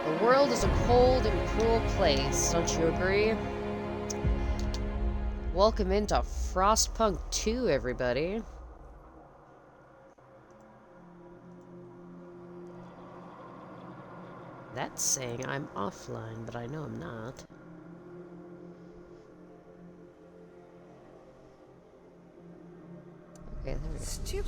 The world is a cold and cruel place, don't you agree? Welcome into FROSTPUNK 2, everybody. That's saying I'm offline, but I know I'm not. Okay, there we go. Steward.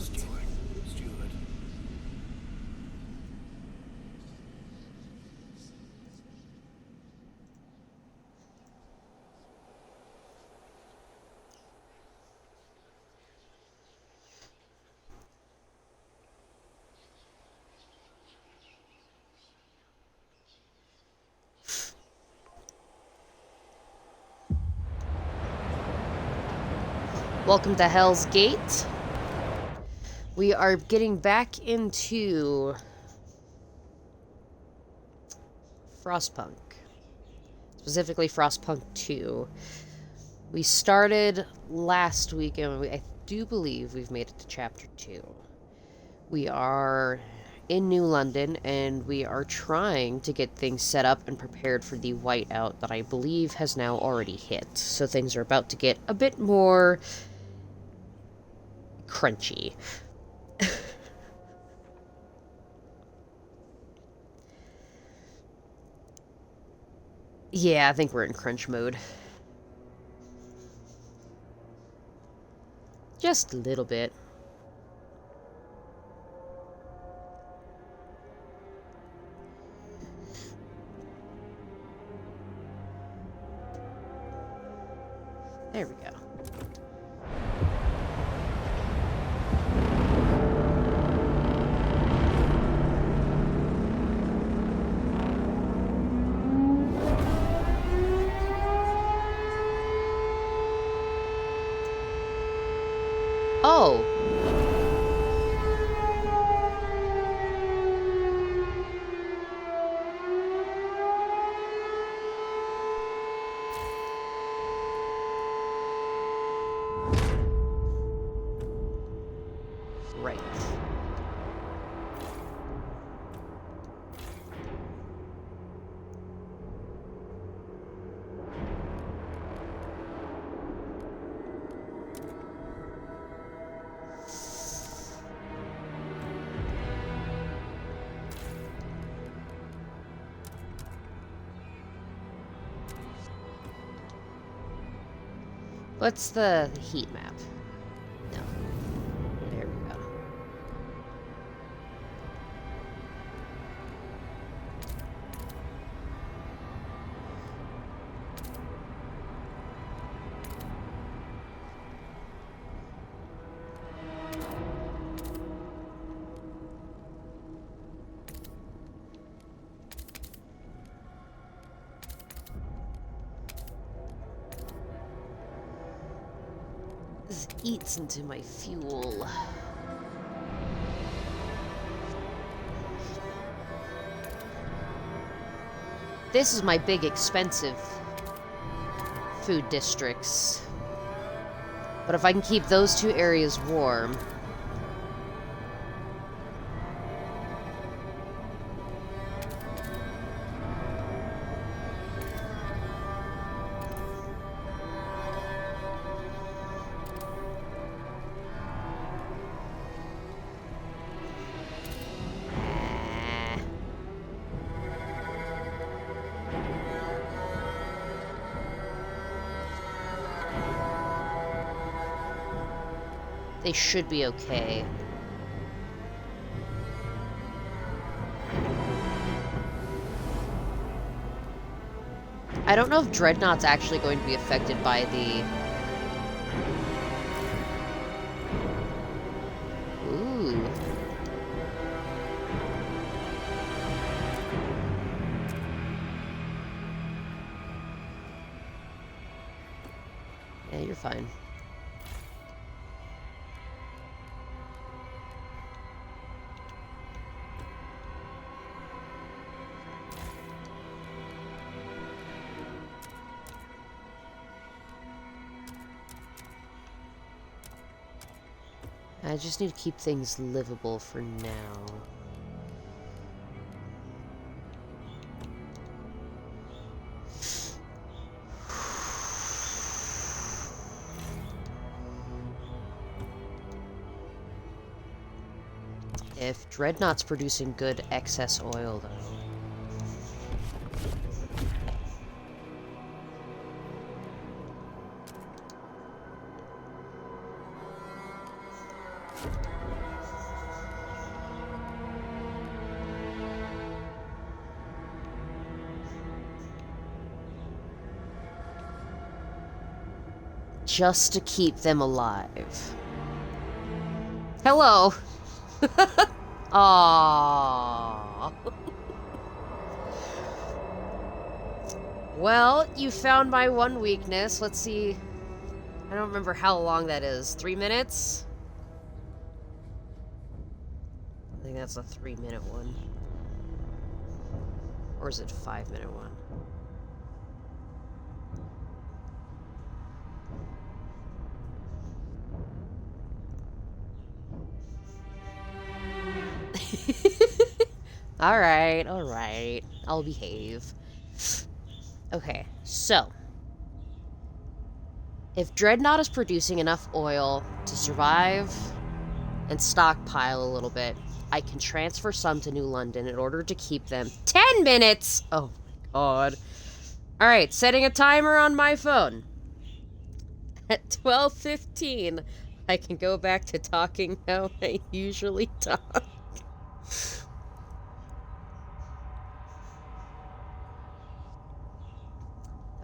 Welcome to Hell's Gate. We are getting back into FROSTPUNK. Specifically FROSTPUNK 2. We started last week and I do believe we've made it to Chapter 2. We are in New London and we are trying to get things set up and prepared for the whiteout that I believe has now already hit. So things are about to get a bit more crunchy. Yeah, I think we're in crunch mode. Just a little bit. There we go. Oh! Right. What's the heat map? No. There we go. This eats into my fuel. This is my big expensive food districts. But if I can keep those two areas warm... They should be okay. I don't know if Dreadnought's actually going to be affected by the... Ooh. Yeah, you're fine. I just need to keep things livable for now. if Dreadnought's producing good excess oil, though. Just to keep them alive. Hello. Aww. Well, you found my one weakness. Let's see. I don't remember how long that is. 3 minutes? I think that's a 3-minute one. Or is it a 5-minute one? Alright, alright. I'll behave. Okay, so. If Dreadnought is producing enough oil to survive and stockpile a little bit, I can transfer some to New London in order to keep them 10 minutes! Oh my god. Alright, setting a timer on my phone. At 12:15, I can go back to talking how I usually talk.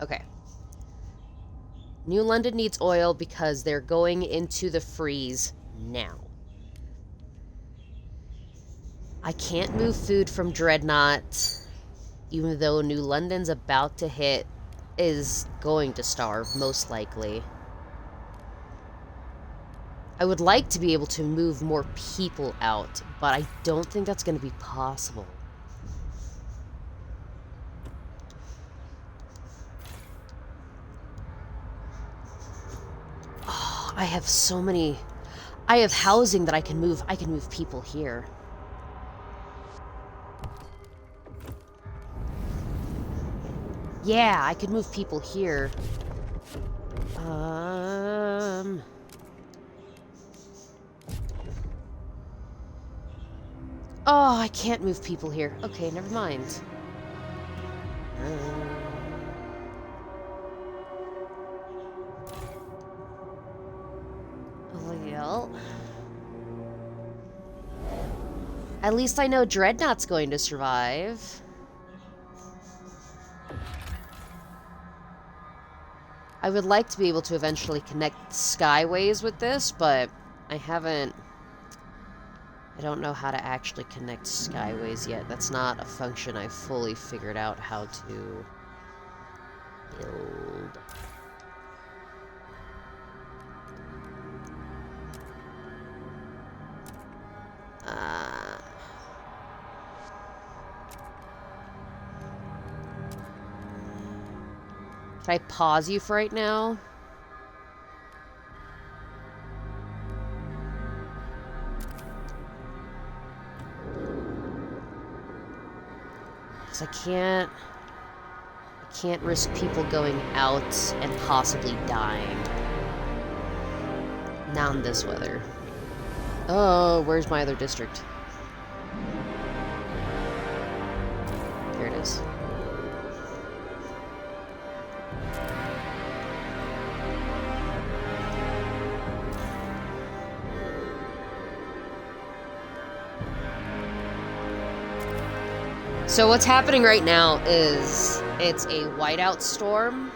Okay. New London needs oil because they're going into the freeze now. I can't move food from Dreadnought, even though New London's about to hit, is going to starve, most likely. I would like to be able to move more people out, but I don't think that's going to be possible. Oh, I have so many... I have housing that I can move. I can move people here. Yeah, I could move people here. Oh, I can't move people here. Okay, never mind. Well... At least I know Dreadnought's going to survive. I would like to be able to eventually connect Skyways with this, but I haven't... I don't know how to actually connect Skyways yet. That's not a function I've fully figured out how to build. Can I pause you for right now? Because I can't risk people going out and possibly dying. Not in this weather. Oh, where's my other district? There it is. So what's happening right now is it's a whiteout storm.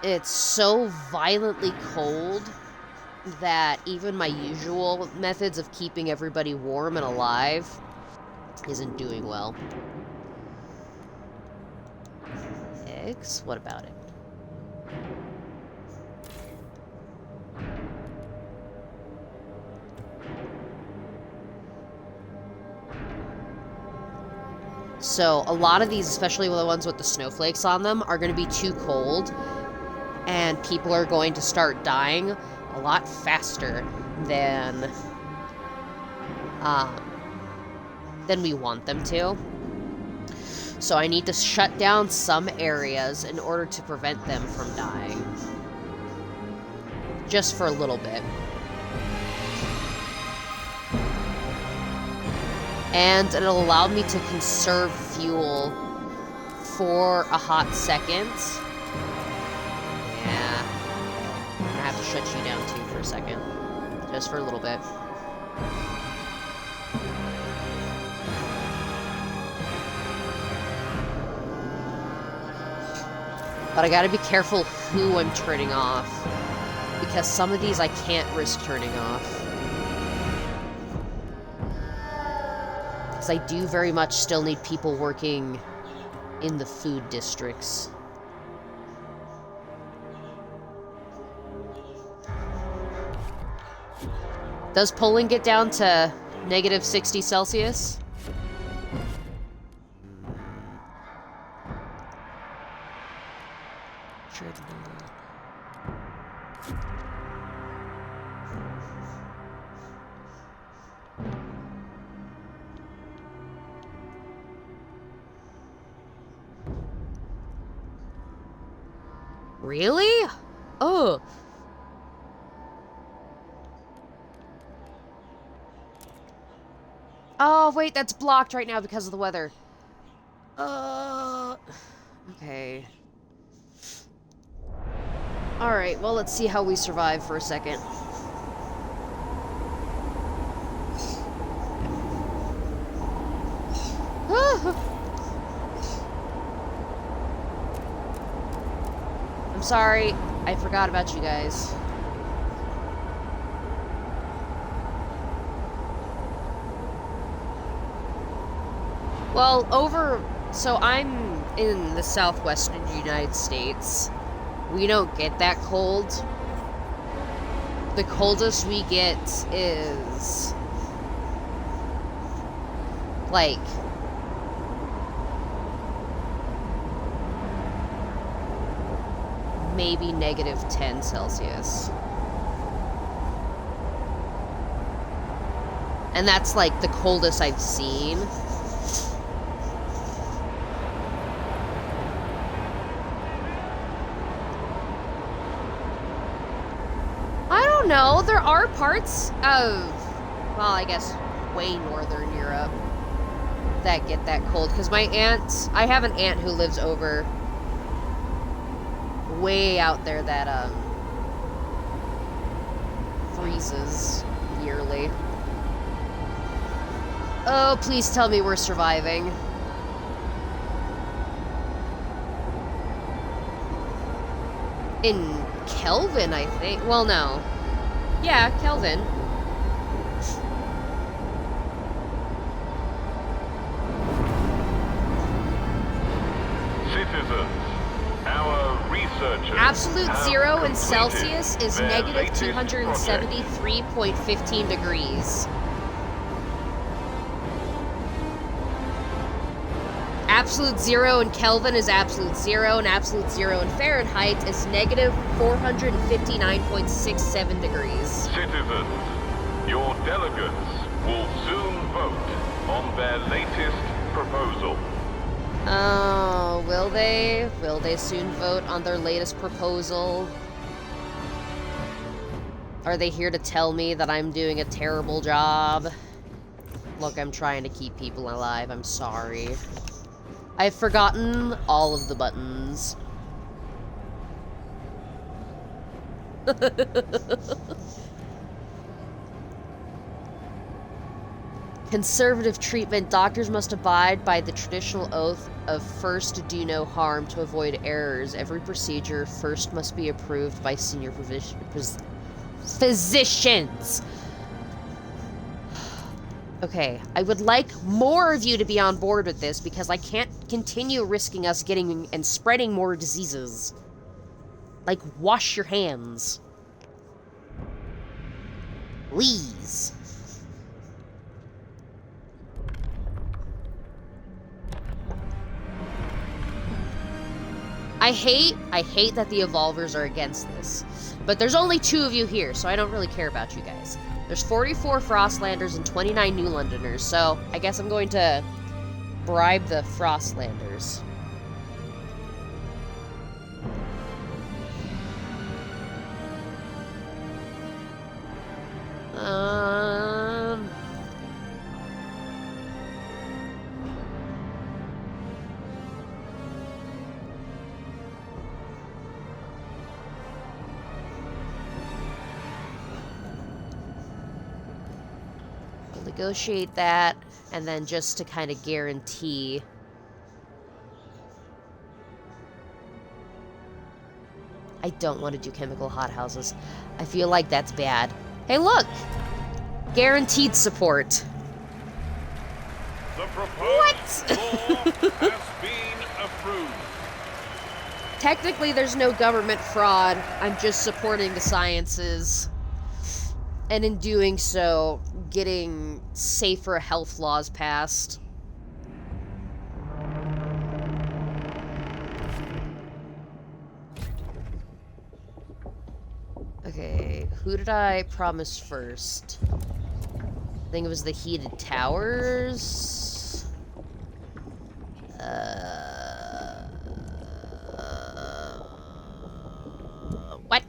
It's so violently cold that even my usual methods of keeping everybody warm and alive isn't doing well. Eggs? What about it? So a lot of these, especially the ones with the snowflakes on them, are going to be too cold, and people are going to start dying a lot faster than we want them to. So I need to shut down some areas in order to prevent them from dying. Just for a little bit. And it'll allow me to conserve fuel for a hot second. Yeah. I'm gonna have to shut you down too for a second. Just for a little bit. But I gotta be careful who I'm turning off, because some of these I can't risk turning off. Because I do very much still need people working in the food districts. Does polling get down to negative 60 Celsius? Really? Oh. Oh, wait, that's blocked right now because of the weather. Okay. Alright, well, let's see how we survive for a second. I'm sorry, I forgot about you guys. Well, so I'm in the southwestern United States. We don't get that cold. The coldest we get is like maybe negative 10 Celsius. And that's like the coldest I've seen. No, there are parts of, well, I guess way northern Europe that get that cold. Because I have an aunt who lives over way out there that freezes yearly. Oh, please tell me we're surviving. In Kelvin, I think. Well, no. Yeah, Kelvin. Citizens, our researchers. Absolute zero in Celsius is negative 273.15 degrees. Absolute zero in Kelvin is absolute zero, and absolute zero in Fahrenheit is negative 459.67 degrees. Citizens, your delegates will soon vote on their latest proposal. Oh, will they? Will they soon vote on their latest proposal? Are they here to tell me that I'm doing a terrible job? Look, I'm trying to keep people alive. I'm sorry. I've forgotten all of the buttons. Conservative treatment. Doctors must abide by the traditional oath of first do no harm to avoid errors. Every procedure first must be approved by senior physicians. Okay, I would like more of you to be on board with this because I can't continue risking us getting and spreading more diseases. Like, wash your hands. Please. I hate that the Evolvers are against this. But there's only 2 of you here, so I don't really care about you guys. There's 44 Frostlanders and 29 New Londoners, so I guess I'm going to bribe the Frostlanders. negotiate that, and then just to kind of guarantee. I don't want to do chemical hothouses. I feel like that's bad. Hey, look! Guaranteed support. The proposed law has been approved. Technically, there's no government fraud. I'm just supporting the sciences. And in doing so, getting safer health laws passed. Okay, who did I promise first? I think it was the heated towers. What?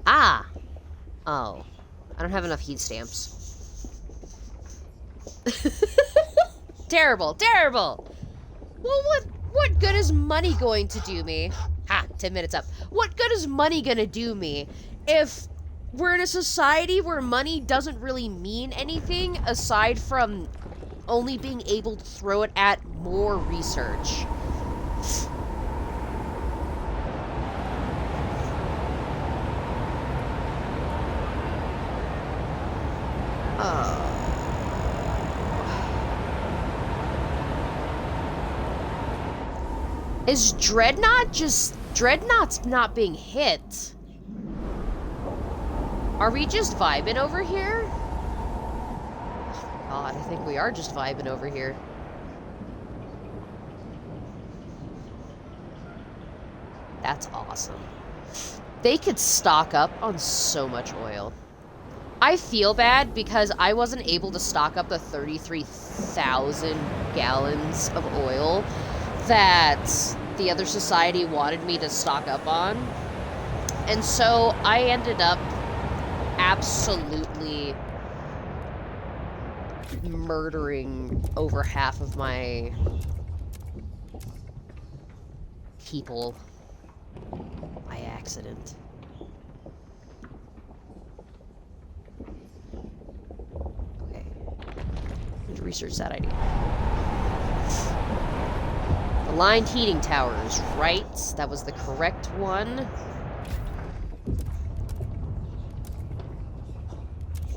Ah! Oh. I don't have enough heat stamps. Terrible, terrible! Well, what good is money going to do me? Ha, 10 minutes up. What good is money gonna do me if we're in a society where money doesn't really mean anything aside from only being able to throw it at more research? Is Dreadnought's not being hit? Are we just vibing over here? Oh my god, I think we are just vibing over here. That's awesome. They could stock up on so much oil. I feel bad because I wasn't able to stock up the 33,000 gallons of oil that the other society wanted me to stock up on. And so I ended up absolutely murdering over half of my people by accident. Okay. I need to research that idea. Aligned heating towers, right? That was the correct one.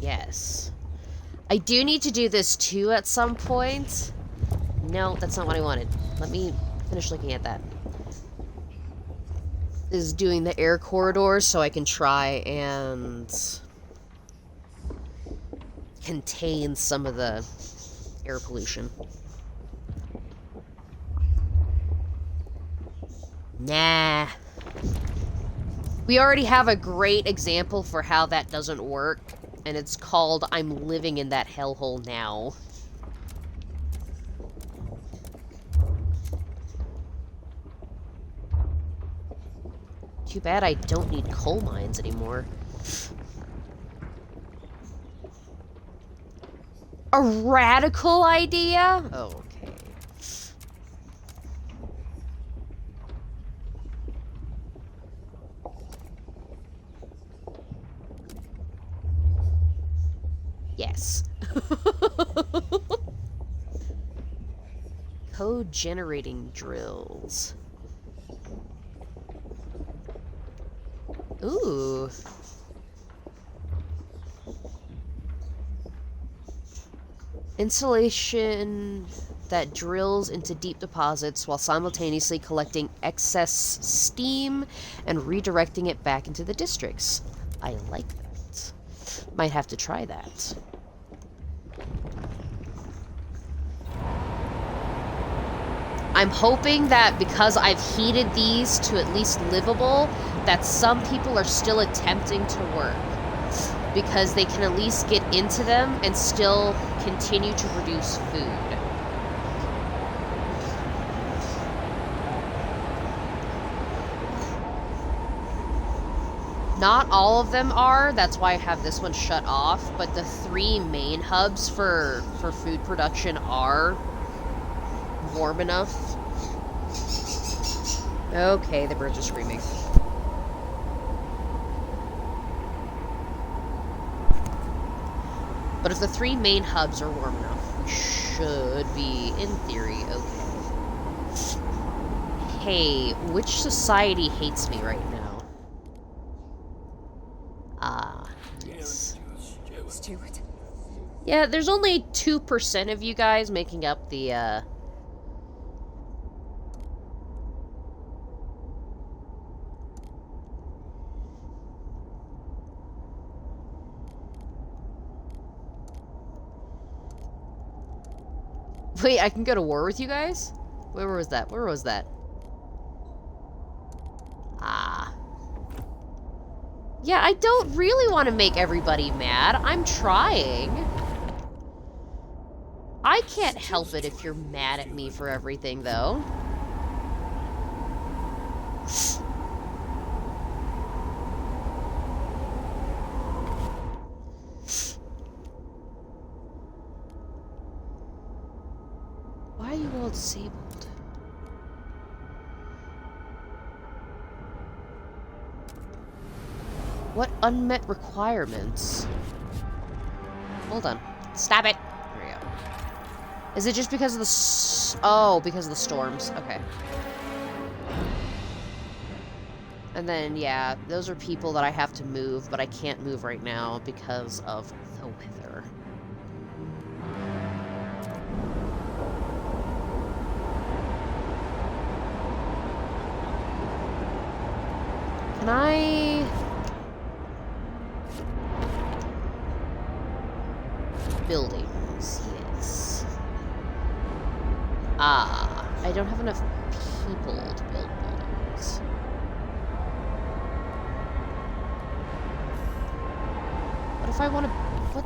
Yes. I do need to do this too at some point. No, that's not what I wanted. Let me finish looking at that. This is doing the air corridors so I can try and contain some of the air pollution. Nah. We already have a great example for how that doesn't work, and it's called I'm living in that hellhole now. Too bad I don't need coal mines anymore. A radical idea? Oh, okay. Yes. Code generating drills. Ooh. Insulation that drills into deep deposits while simultaneously collecting excess steam and redirecting it back into the districts. I like that. Might have to try that. I'm hoping that because I've heated these to at least livable, that some people are still attempting to work. Because they can at least get into them and still continue to produce food. Not all of them are, that's why I have this one shut off, but the 3 main hubs for food production are warm enough. Okay, the birds are screaming. But if the 3 main hubs are warm enough, we should be, in theory, okay. Hey, which society hates me right now? Yes. Stewart. Yeah, there's only 2% of you guys making up the, Wait, I can go to war with you guys? Where was that? Where was that? Ah. Yeah, I don't really want to make everybody mad. I'm trying. I can't help it if you're mad at me for everything, though. Why are you all disabled? What unmet requirements? Hold on. Stop it. There we go. Is it just because of the oh, because of the storms. Okay. And then, yeah, those are people that I have to move, but I can't move right now because of the weather. Can I... Buildings, yes. Ah, I don't have enough people to build buildings. What if I want to... What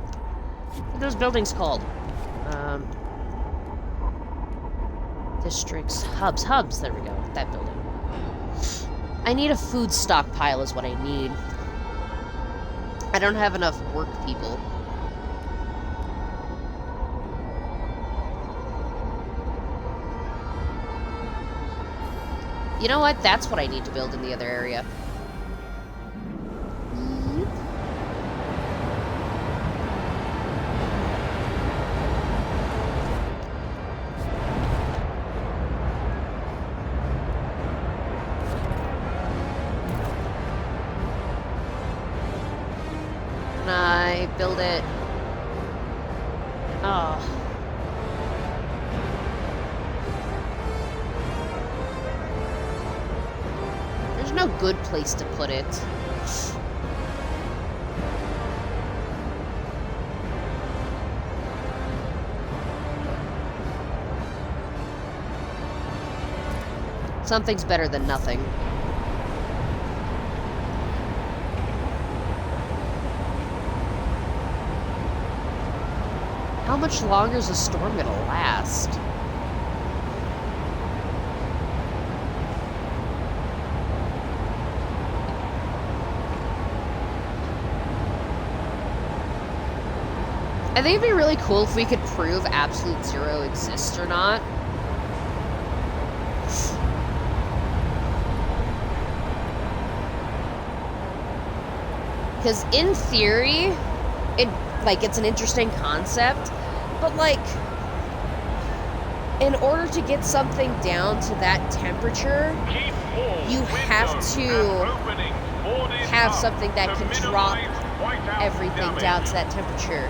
are those buildings called? Districts, hubs, there we go, that building. I need a food stockpile is what I need. I don't have enough work people. You know what? That's what I need to build in the other area. Can I build it? Oh. There's no good place to put it. Something's better than nothing. How much longer is the storm gonna last? I think it'd be really cool if we could prove absolute zero exists or not. Because in theory, it's an interesting concept, but in order to get something down to that temperature, you have to have something that can drop everything down to that temperature.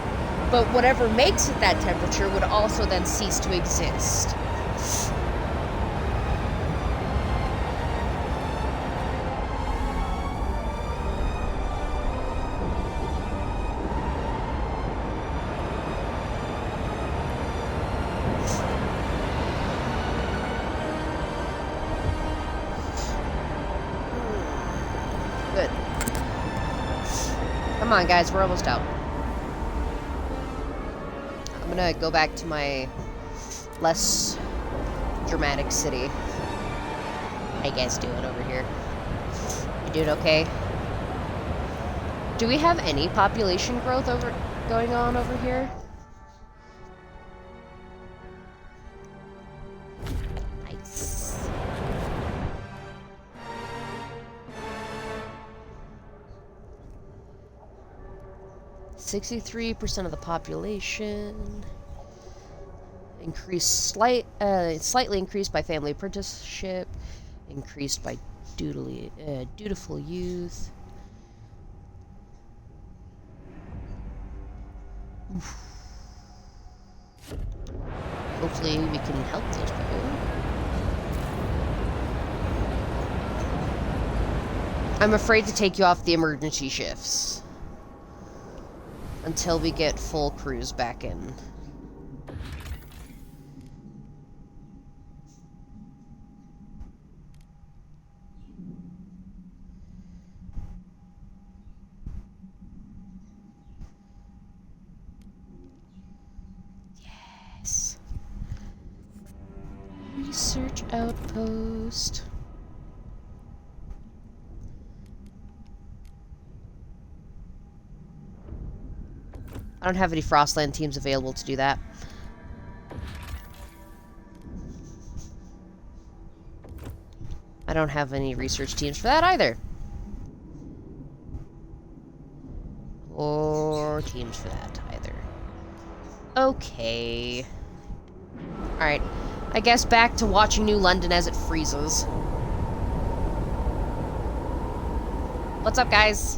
But whatever makes it that temperature would also then cease to exist. Good. Come on, guys, we're almost out. I'm gonna go back to my less dramatic city. How you guys doing over here? You doing okay? Do we have any population growth going on over here? Nice. %63% of the population. Slightly increased by family apprenticeship. Increased by dutiful youth. Oof. Hopefully we can help those people. I'm afraid to take you off the emergency shifts until we get full crews back in. Yes. Research outpost. I don't have any Frostland teams available to do that. I don't have any research teams for that either. Or teams for that either. Okay. Alright. I guess back to watching New London as it freezes. What's up, guys?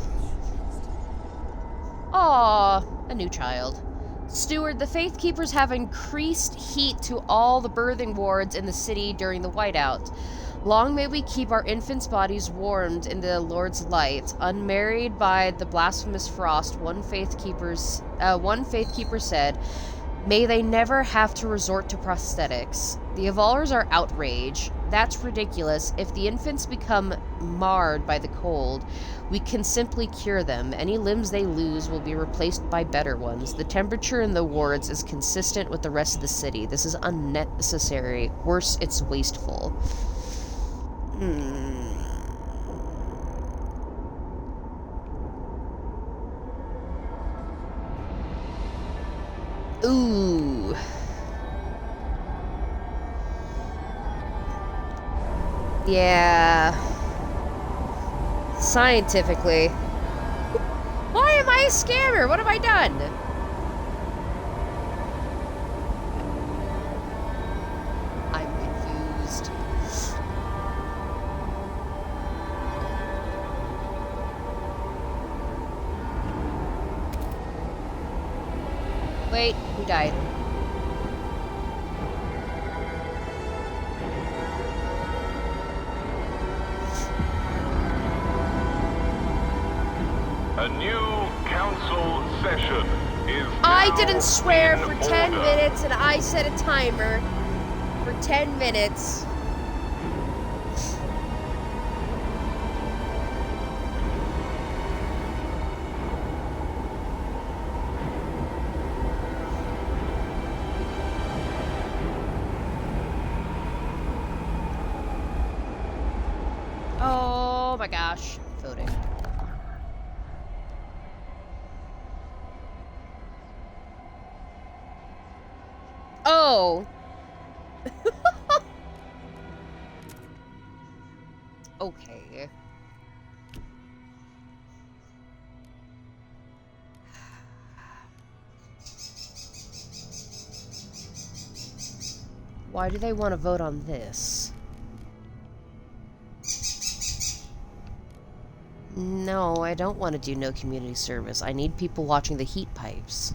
Aww, a new child. Steward, the Faithkeepers have increased heat to all the birthing wards in the city during the whiteout. Long may we keep our infants' bodies warmed in the Lord's light. Unmarried by the blasphemous frost, one Faithkeeper said, may they never have to resort to prosthetics. The evolvers are outraged. That's ridiculous. If the infants become marred by the cold, we can simply cure them. Any limbs they lose will be replaced by better ones. The temperature in the wards is consistent with the rest of the city. This is unnecessary. Worse, it's wasteful. Ooh. Yeah. Scientifically. Why am I a scammer? What have I done? I'm confused. Wait, who died? A new council session is I now didn't swear in for 10 order. minutes and I set a timer for 10 minutes. Oh my gosh, voting. Oh. Okay. Why do they want to vote on this? No, I don't want to do no community service. I need people watching the heat pipes.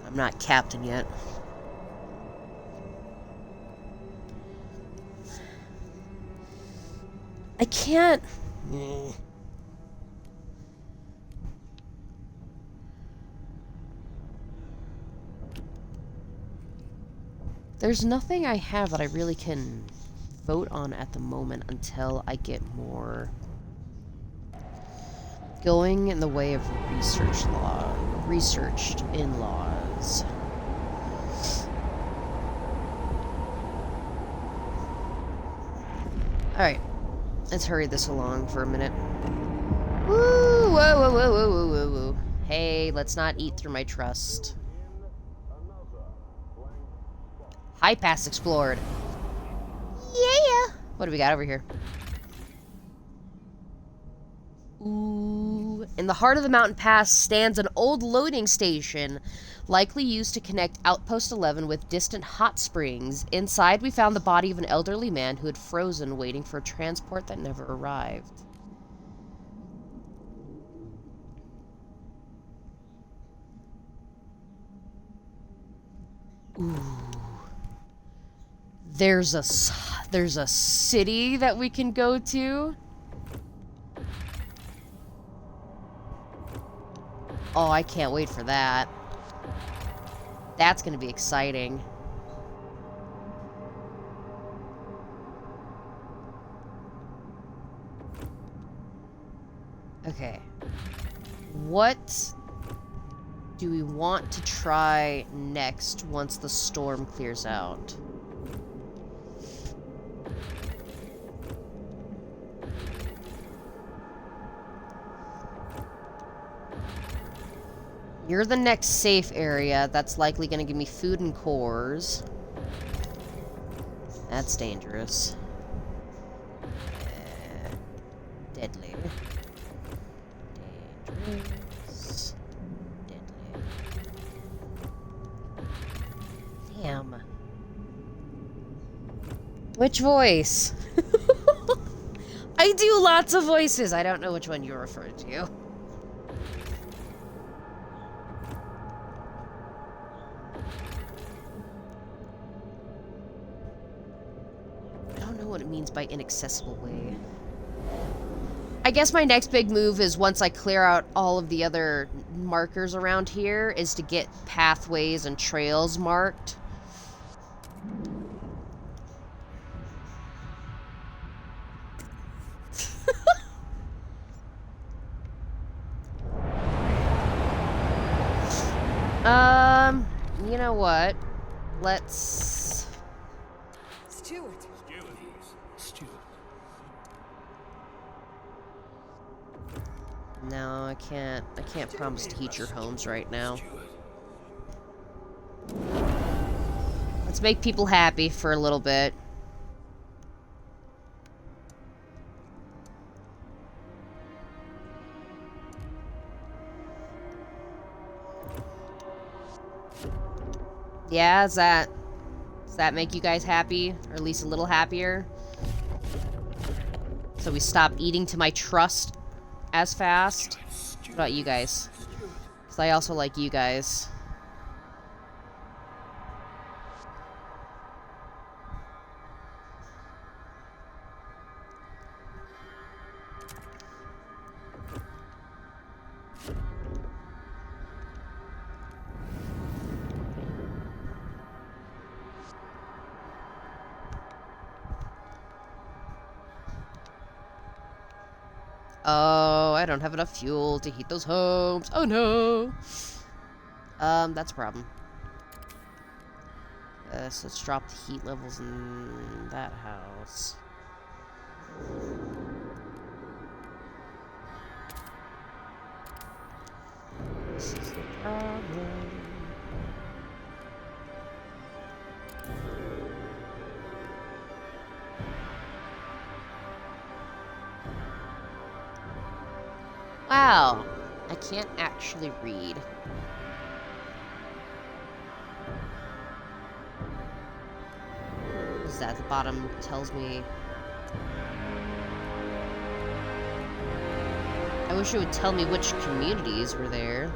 I'm not captain yet. I can't... There's nothing I have that I really can vote on at the moment until I get more going in the way of researched in-laws. Alright, let's hurry this along for a minute. Woo! Whoa, whoa, whoa, whoa, whoa, whoa, whoa. Hey, let's not eat through my trust. High pass explored. Yeah! What do we got over here? Ooh. In the heart of the mountain pass stands an old loading station, likely used to connect Outpost 11 with distant hot springs. Inside, we found the body of an elderly man who had frozen, waiting for a transport that never arrived. Ooh. There's a city that we can go to. Oh, I can't wait for that. That's gonna be exciting. Okay. What do we want to try next once the storm clears out? You're the next safe area. That's likely going to give me food and cores. That's dangerous. Deadly. Dangerous. Deadly. Damn. Which voice? I do lots of voices. I don't know which one you're referring to. What it means by inaccessible way. I guess my next big move is once I clear out all of the other markers around here is to get pathways and trails marked. You know what? Let's No, I can't promise teacher homes right now. Let's make people happy for a little bit. Yeah, does that make you guys happy? Or at least a little happier? So we stop eating to my trust as fast? What about you guys? Because I also like you guys. Oh, I don't have enough fuel to heat those homes. Oh no. That's a problem. So let's drop the heat levels in that house. This is the problem. Wow, I can't actually read. Is that the bottom tells me? I wish it would tell me which communities were there.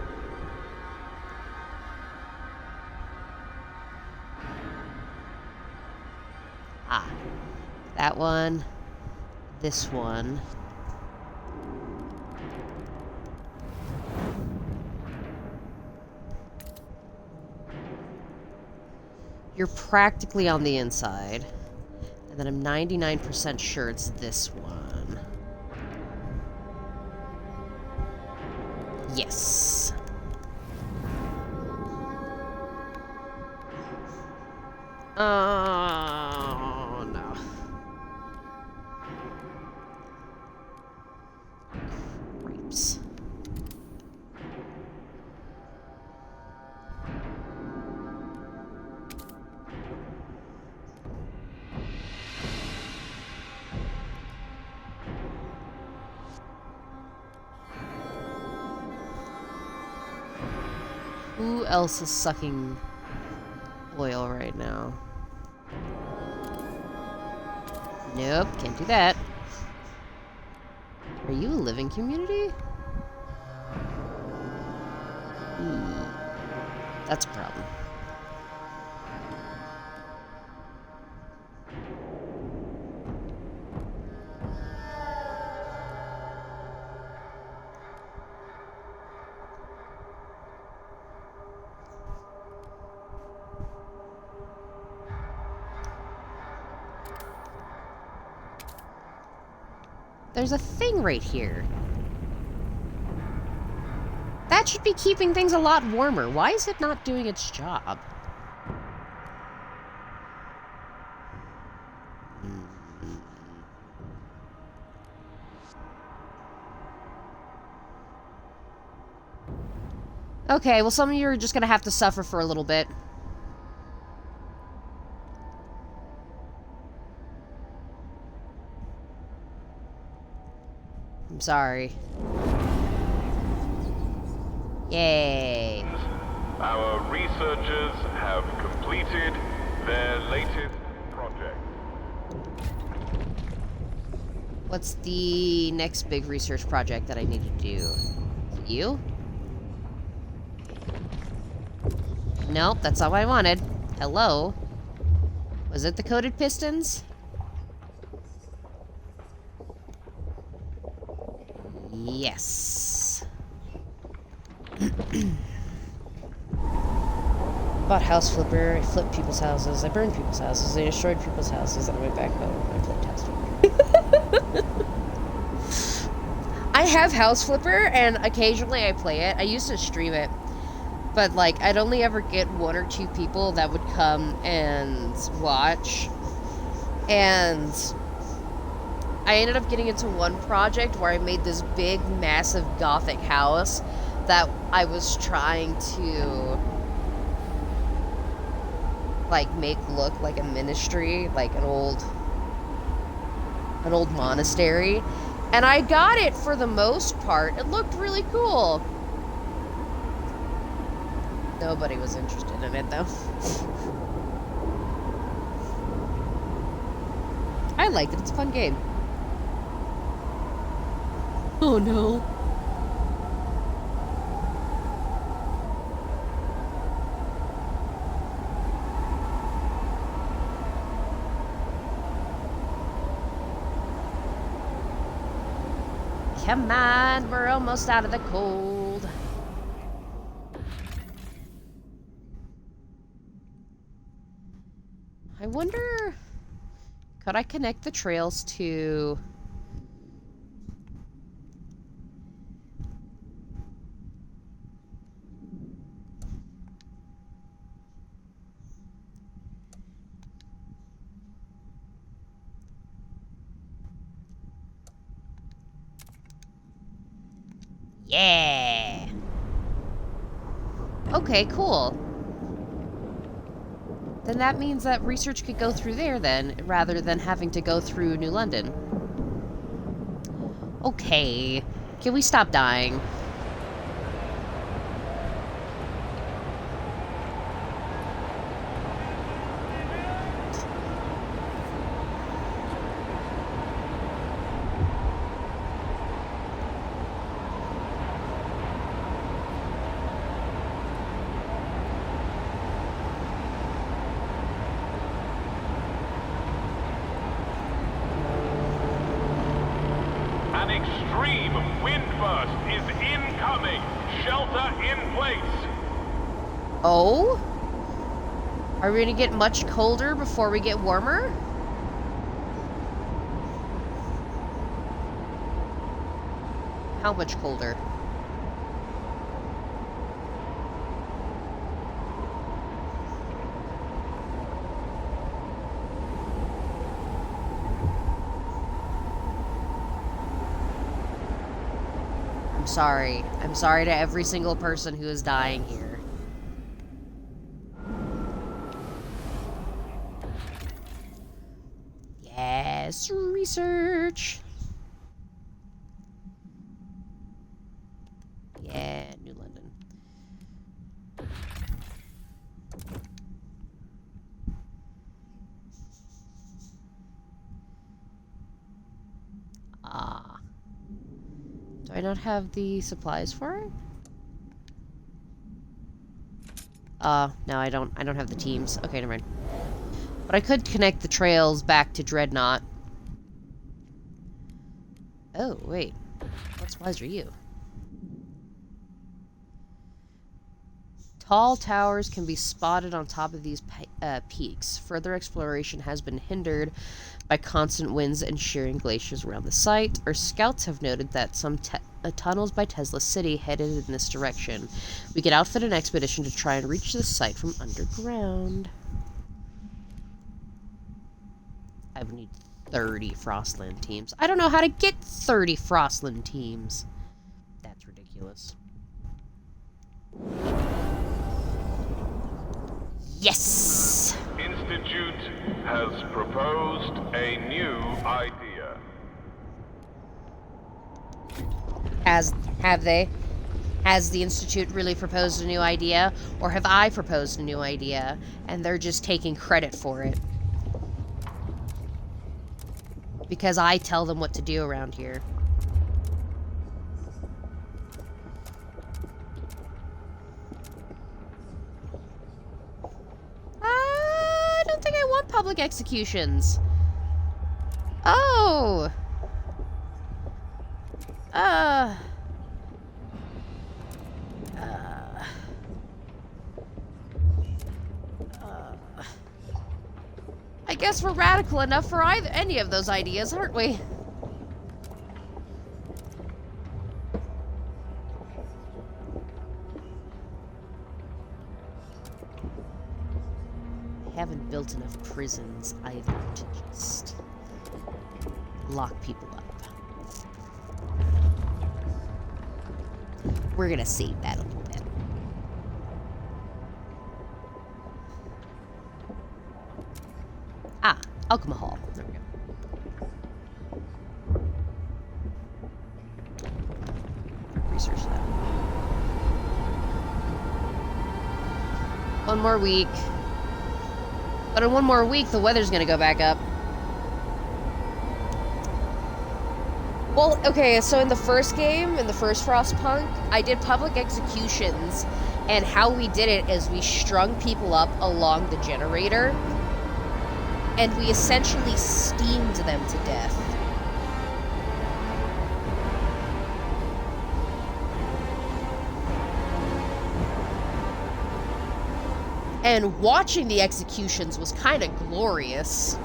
Ah, that one, this one. You're practically on the inside. And then I'm 99% sure it's this one. Yes. Oh, no. Grapes. Who else is sucking oil right now? Nope, can't do that. Are you a living community? That's a problem. There's a thing right here. That should be keeping things a lot warmer. Why is it not doing its job? Okay, well, some of you are just gonna have to suffer for a little bit. I'm sorry. Yay. Our researchers have completed their latest project. What's the next big research project that I need to do? Is it you? Nope, that's not what I wanted. Hello? Was it the coated pistons? Yes. Bought House Flipper. I flipped people's houses. I burned people's houses. I destroyed people's houses. And I went back home. I played House Flipper. I have House Flipper, and occasionally I play it. I used to stream it. But, like, I'd only ever get 1 or 2 people that would come and watch. And I ended up getting into one project where I made this big, massive gothic house that I was trying to, like, make look like a ministry, like an old monastery. And I got it for the most part. It looked really cool. Nobody was interested in it, though. I liked it. It's a fun game. Oh, no. Come on, we're almost out of the cold. I wonder, could I connect the trails to... Yeah! Okay, cool. Then that means that research could go through there then, rather than having to go through New London. Okay. Can we stop dying? An extreme windburst is incoming. Shelter in place. Oh? Are we gonna get much colder before we get warmer? How much colder? I'm sorry. I'm sorry to every single person who is dying here. Yes, research. Yeah, New London. Ah. Do I not have the supplies for it? No, I don't have the teams. Okay, never mind. But I could connect the trails back to Dreadnought. Oh, wait. What supplies are you? Tall towers can be spotted on top of these peaks. Further exploration has been hindered by constant winds and shearing glaciers around the site. Our scouts have noted that some tunnels by Tesla City headed in this direction. We could outfit an expedition to try and reach the site from underground. I would need 30 Frostland teams. I don't know how to get 30 Frostland teams. That's ridiculous. Yes! Institute has proposed a new idea. Have they? Has the Institute really proposed a new idea? Or have I proposed a new idea, and they're just taking credit for it? Because I tell them what to do around here. I don't think I want public executions. Oh! I guess we're radical enough for any of those ideas, aren't we? Haven't built enough prisons either to just lock people up. We're gonna save that a little bit. Ah, alcohol. There we go. Research that. One more week. But in one more week, the weather's gonna go back up. Well, okay, so in the first game, in the first Frostpunk, I did public executions, and how we did it is we strung people up along the generator, and we essentially steamed them to death. And watching the executions was kind of glorious.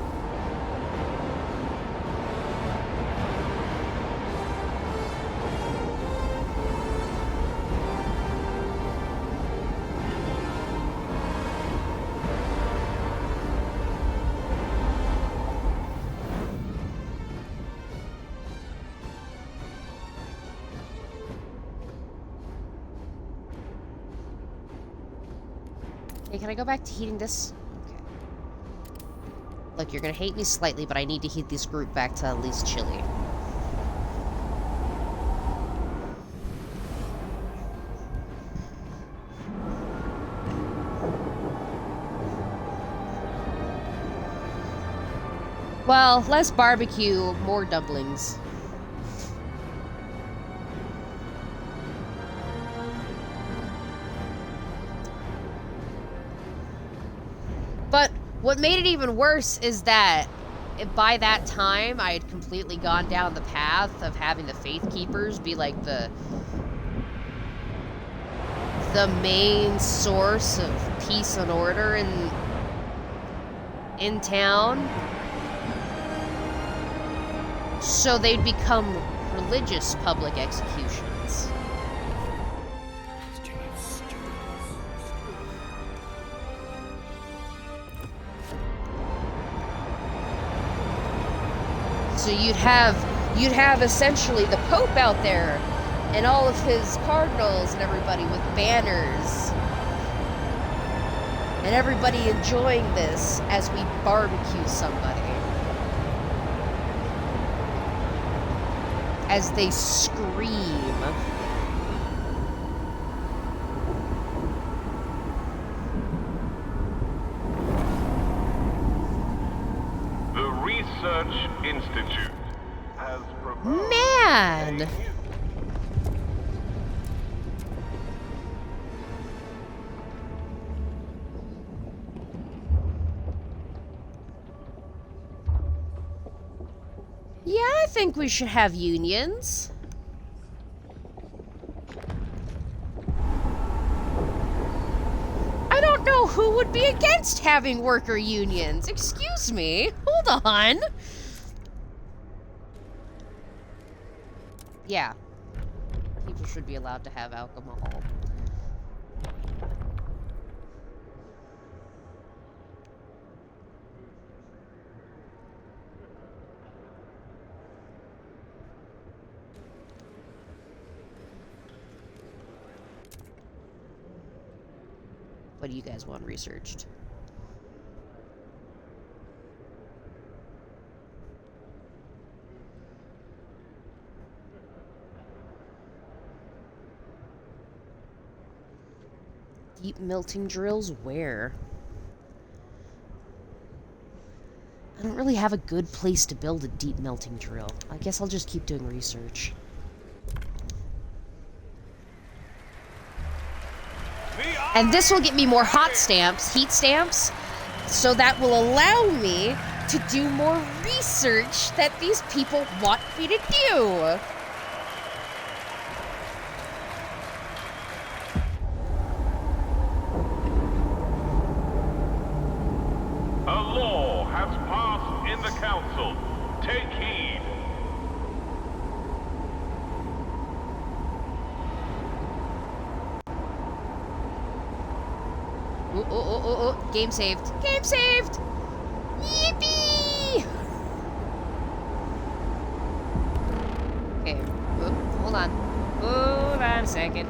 Hey, can I go back to heating this? Okay. Look, you're gonna hate me slightly, but I need to heat this group back to at least chilly. Well, less barbecue, more dumplings. But what made it even worse is that by that time, I had completely gone down the path of having the Faithkeepers be like the main source of peace and order in town. So they'd become religious public executions. So you'd have essentially the Pope out there and all of his cardinals and everybody with banners. And everybody enjoying this as we barbecue somebody. As they scream. The Research Institute has proposed Man! Yeah, I think we should have unions. I don't know who would be against having worker unions. Excuse me. Hold on. Yeah. People should be allowed to have alcohol. What do you guys want researched? Deep melting drills? Where? I don't really have a good place to build a deep melting drill. I guess I'll just keep doing research. And this will get me more hot stamps, heat stamps, so that will allow me to do more research that these people want me to do. a law has passed in the council. Take heed. Oh. Game saved. Game saved! Yippee! Okay. Hold on. Hold on a second.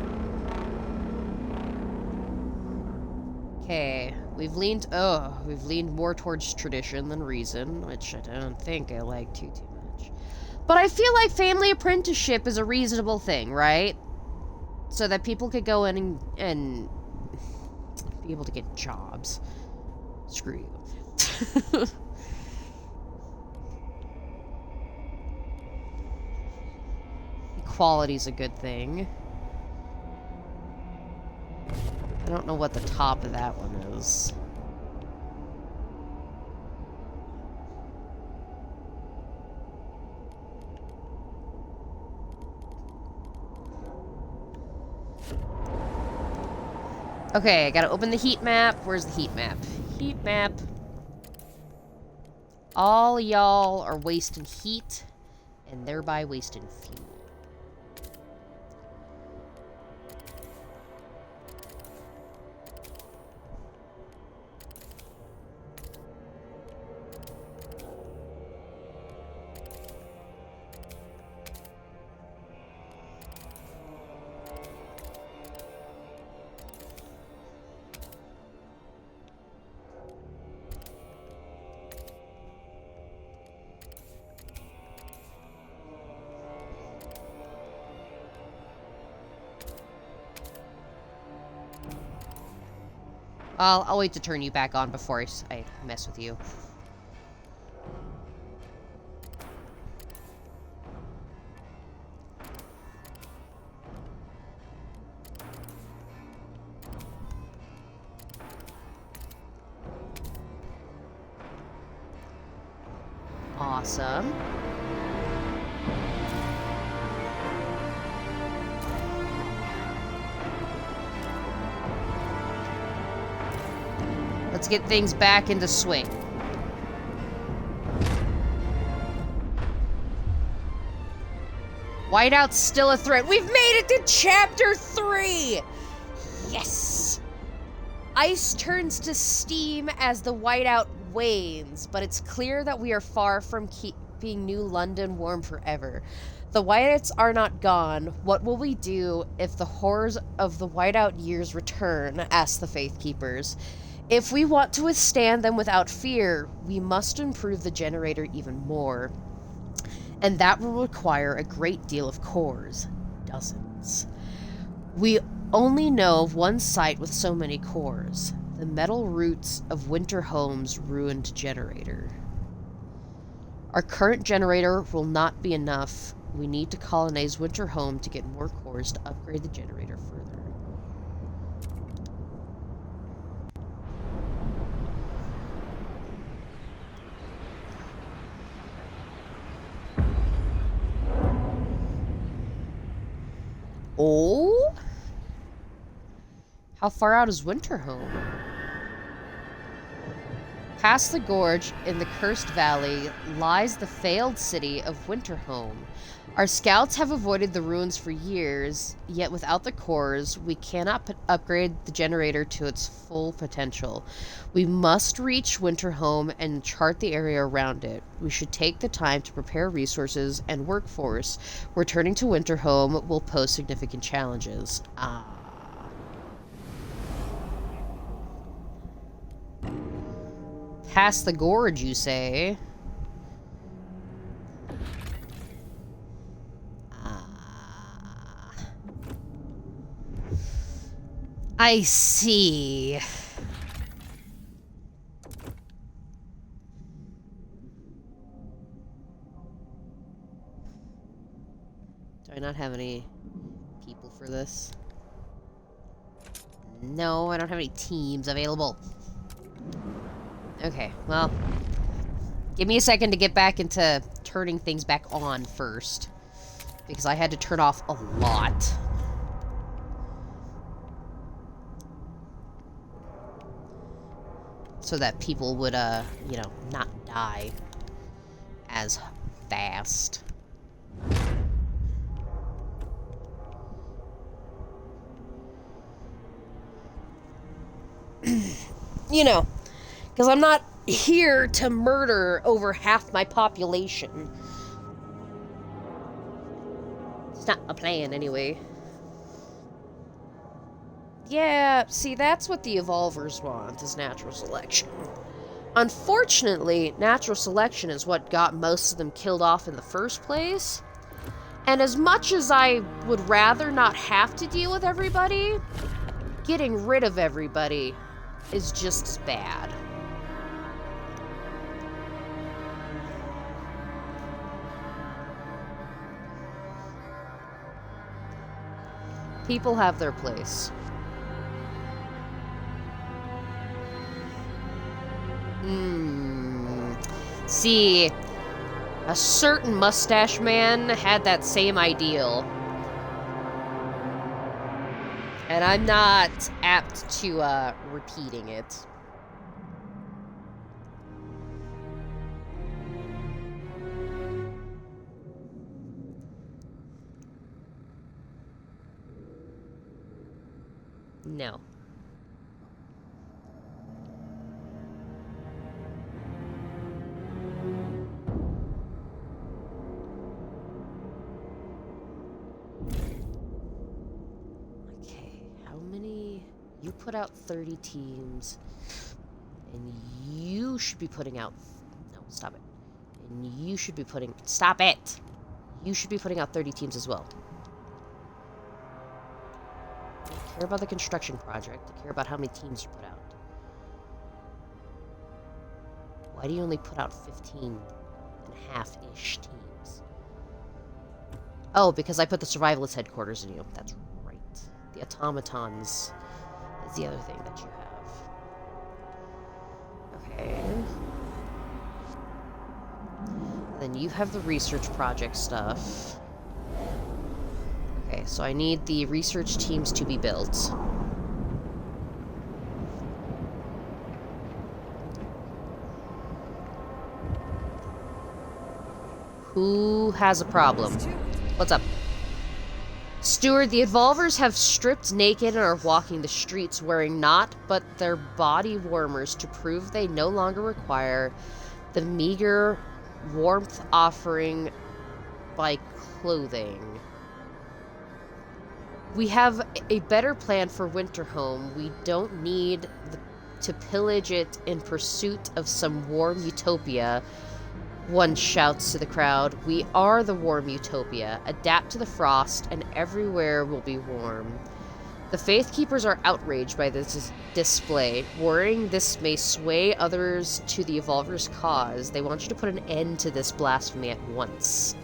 Okay. We've leaned more towards tradition than reason, which I don't think I like too much. But I feel like family apprenticeship is a reasonable thing, right? So that people could go in and be able to get jobs. Screw you. Equality's a good thing. I don't know what the top of that one is. Okay, I gotta open the heat map. Where's the heat map? Heat map. All y'all are wasting heat, and thereby wasting fuel. I'll wait to turn you back on before I mess with you. Awesome. Let's get things back into swing. Whiteout's still a threat. We've made it to Chapter 3! Yes! Ice turns to steam as the whiteout wanes, but it's clear that we are far from keeping New London warm forever. The whiteouts are not gone. What will we do if the horrors of the whiteout years return? Asked the Faithkeepers. If we want to withstand them without fear, we must improve the generator even more. And that will require a great deal of cores. Dozens. We only know of one site with so many cores. The metal roots of Winterhome's ruined generator. Our current generator will not be enough. We need to colonize Winterhome to get more cores to upgrade the generator further. Oh? How far out is Winterhome? Past the gorge in the Cursed Valley lies the failed city of Winterhome. Our scouts have avoided the ruins for years, yet without the cores, we cannot upgrade the generator to its full potential. We must reach Winterhome and chart the area around it. We should take the time to prepare resources and workforce. Returning to Winterhome will pose significant challenges. Past the gorge, you say? I see. Do I not have any people for this? No, I don't have any teams available. Okay, well, give me a second to get back into turning things back on first, because I had to turn off a lot. So that people would, you know, not die as fast. You know, because I'm not here to murder over half my population. It's not a plan, anyway. Yeah, see, that's what the Evolvers want, is natural selection. Unfortunately, natural selection is what got most of them killed off in the first place. And as much as I would rather not have to deal with everybody, getting rid of everybody is just as bad. People have their place. See, a certain mustache man had that same ideal. And I'm not apt to, repeating it. No. You put out 30 teams, and you should be putting out... No, stop it. And you should be putting... Stop it! You should be putting out 30 teams as well. I don't care about the construction project. I care about how many teams you put out. Why do you only put out 15 and a half-ish teams? Oh, because I put the survivalist headquarters in you. That's right. The automatons... is the other thing that you have. Okay. Then you have the research project stuff. Okay, so I need the research teams to be built. Who has a problem? What's up? Steward, the Evolvers have stripped naked and are walking the streets wearing naught but their body warmers to prove they no longer require the meager warmth offering by clothing. We have a better plan for Winterhome. We don't need to pillage it in pursuit of some warm utopia. One shouts to the crowd. We are the warm utopia. Adapt to the frost, and everywhere will be warm. The Faithkeepers are outraged by this display, worrying this may sway others to the Evolver's cause. They want you to put an end to this blasphemy at once.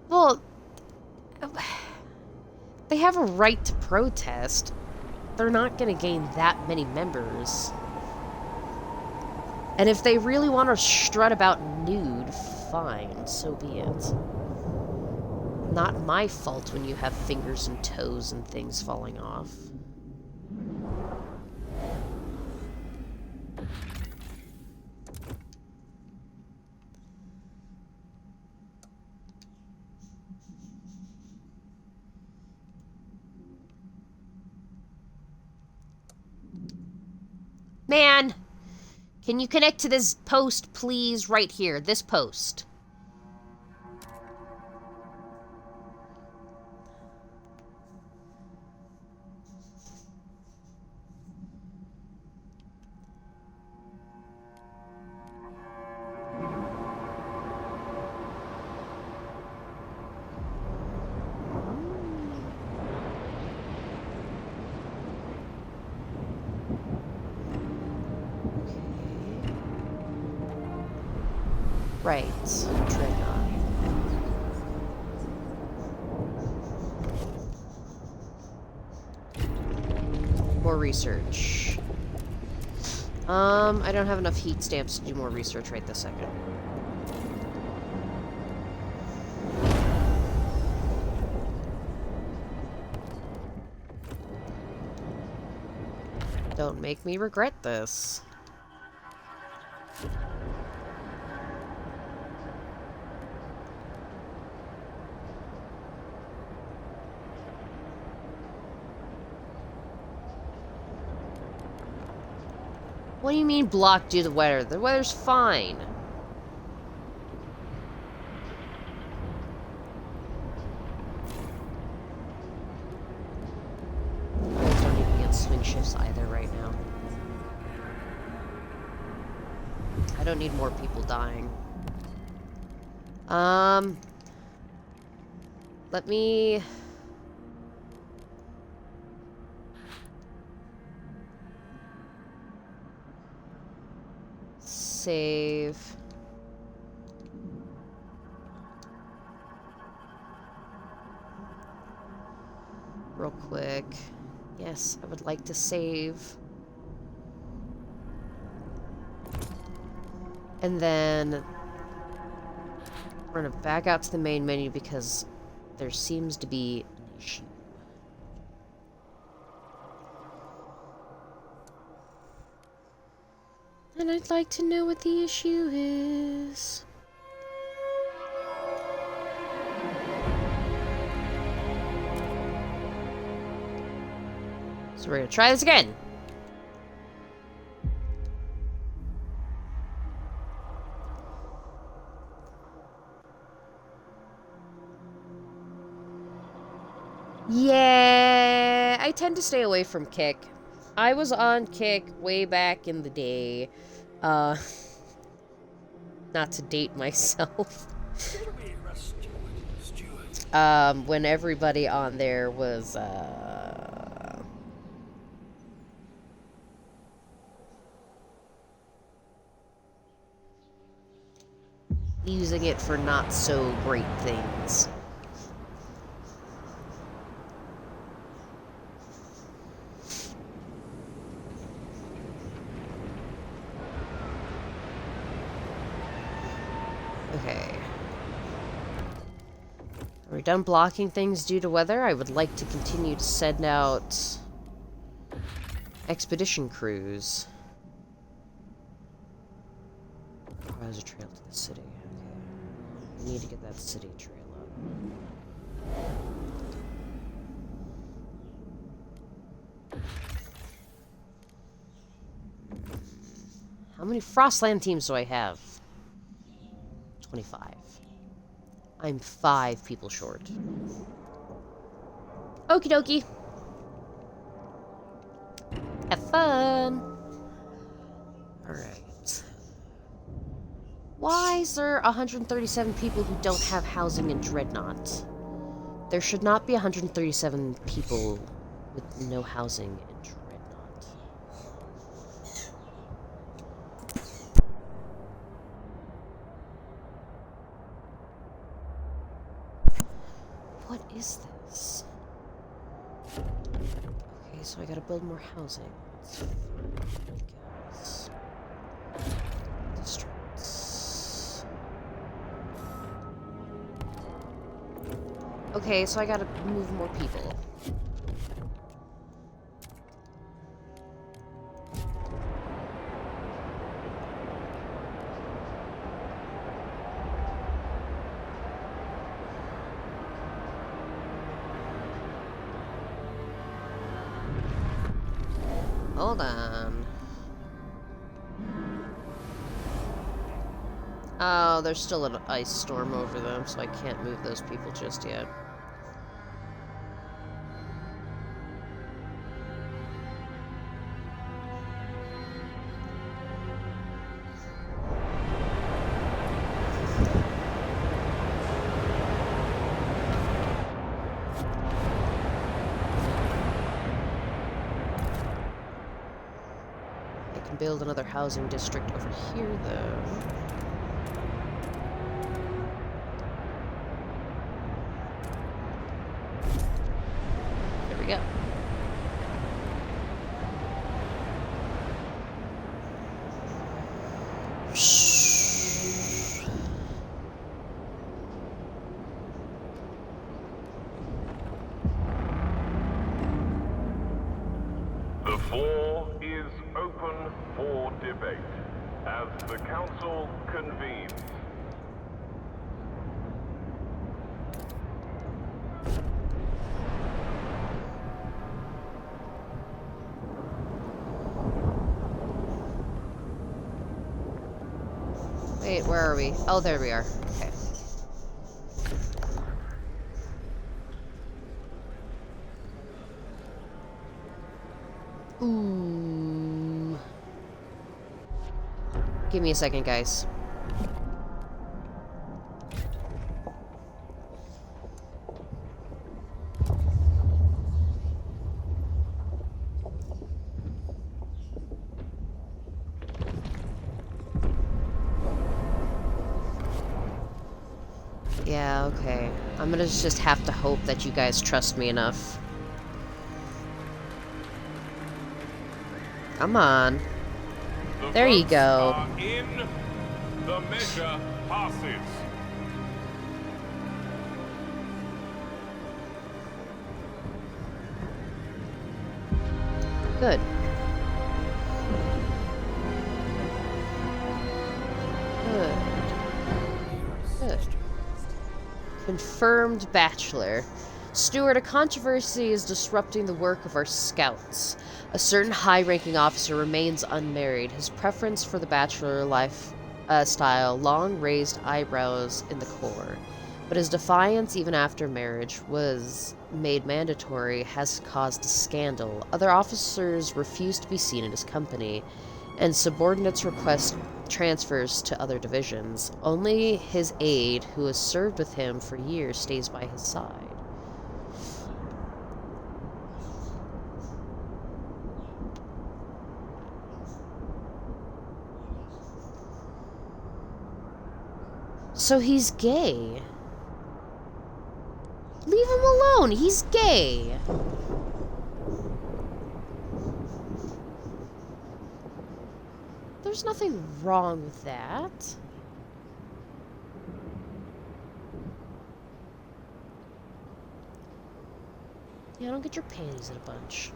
Well, they have a right to protest. They're not going to gain that many members. And if they really want to strut about nude, fine, so be it. Not my fault when you have fingers and toes and things falling off. Man, can you connect to this post, please? Right here, this post. Right. Try not. More research. I don't have enough heat stamps to do more research right this second. Don't make me regret this. What do you mean blocked due to the weather? The weather's fine. I don't need to be on swing shifts either right now. I don't need more people dying. Let me... save. Real quick. Yes, I would like to save. And then we're gonna back out to the main menu because there seems to be an issue. And I'd like to know what the issue is. So we're gonna try this again. Yeah, I tend to stay away from Kick. I was on Kick way back in the day. Not to date myself. When everybody on there was, using it for not so great things. Okay. Are we done blocking things due to weather? I would like to continue to send out expedition crews. Oh, there's a trail to the city. Okay. We need to get that city trail up. How many Frostland teams do I have? 25. I'm 5 people short. Okie dokie. Have fun. Alright. Why is there 137 people who don't have housing in Dreadnought? There should not be 137 people with no housing in Dreadnought. What is this? Okay, so I gotta build more housing. That's fine, I guess. Districts. Okay, so I gotta move more people. Hold on. Oh, there's still an ice storm over them, so I can't move those people just yet. Build another housing district over here, though. There we go. The floor is open for debate as the council convenes. Wait, where are we? Oh, there we are. Okay. Ooh. Give me a second, guys. Yeah, okay. I'm gonna just have to hope that you guys trust me enough. Come on. There you go. Are in. The measure passes. Good. Good. Good. Confirmed bachelor. Stewart, a controversy is disrupting the work of our scouts. A certain high-ranking officer remains unmarried. His preference for the bachelor lifestyle, long raised eyebrows in the core. But his defiance, even after marriage was made mandatory, has caused a scandal. Other officers refuse to be seen in his company, and subordinates request transfers to other divisions. Only his aide, who has served with him for years, stays by his side. So he's gay. Leave him alone. He's gay. There's nothing wrong with that. Yeah, don't get your panties in a bunch.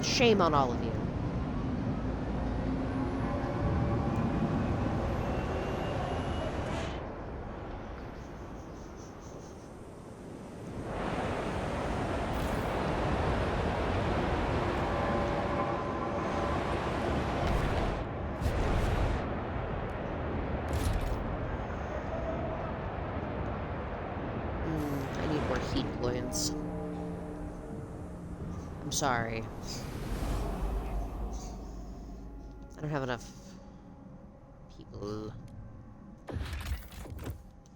Shame on all of you. I need more heat buoyants. I'm sorry. I don't have enough people.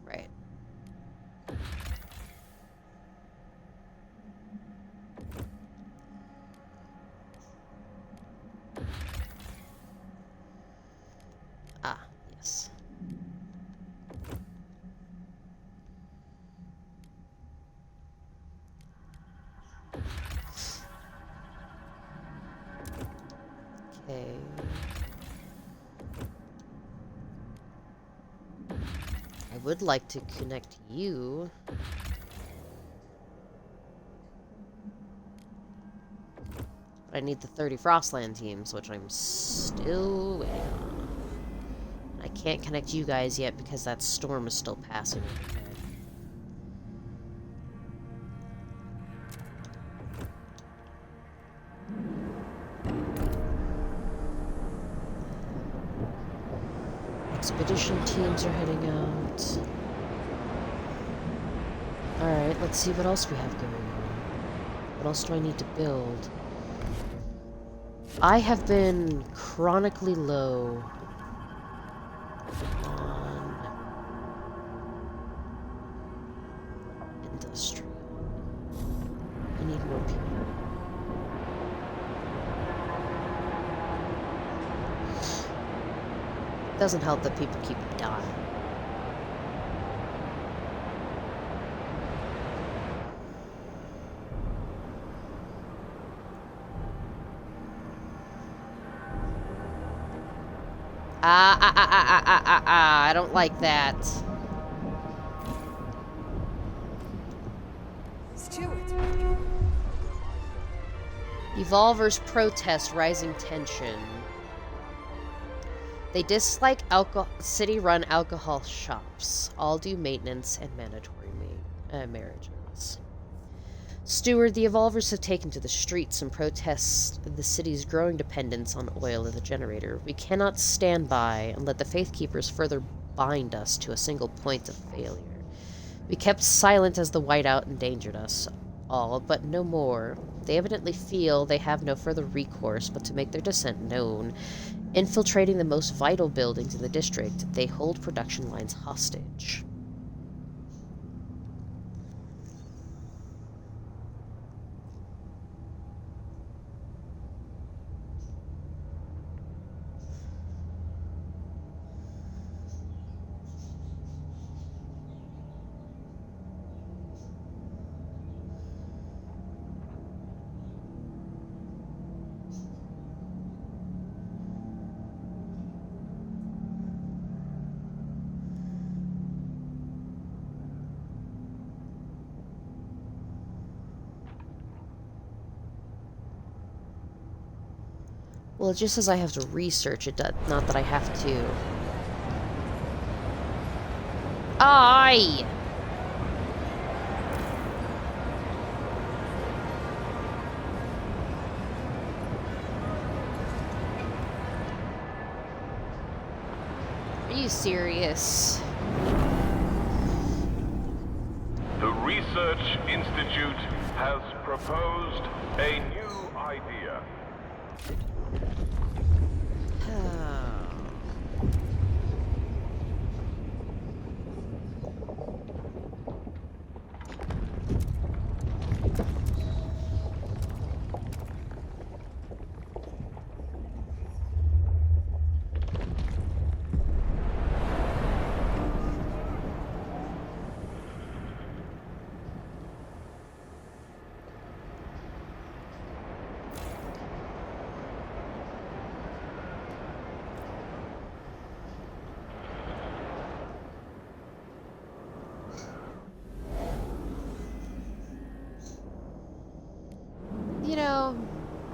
Right. Ah, yes. Okay. I would like to connect you. But I need the 30 Frostland teams, which I'm still waiting on. I can't connect you guys yet because that storm is still passing overhead. Expedition teams are heading out. Alright, let's see what else we have going on. What else do I need to build? I have been chronically low on industry. I need more people. It doesn't help that people keep dying. I don't like that. Stewart. Evolvers protest rising tension. They dislike city-run alcohol shops. All do maintenance and mandatory marriages. Steward, the Evolvers have taken to the streets and protest the city's growing dependence on oil as a generator. We cannot stand by and let the Faithkeepers further bind us to a single point of failure. We kept silent as the whiteout endangered us all, but no more. They evidently feel they have no further recourse but to make their dissent known. Infiltrating the most vital buildings in the district, they hold production lines hostage. Well, it just says I have to research it, not that I have to. Aye! Are you serious? The Research Institute has proposed a new idea.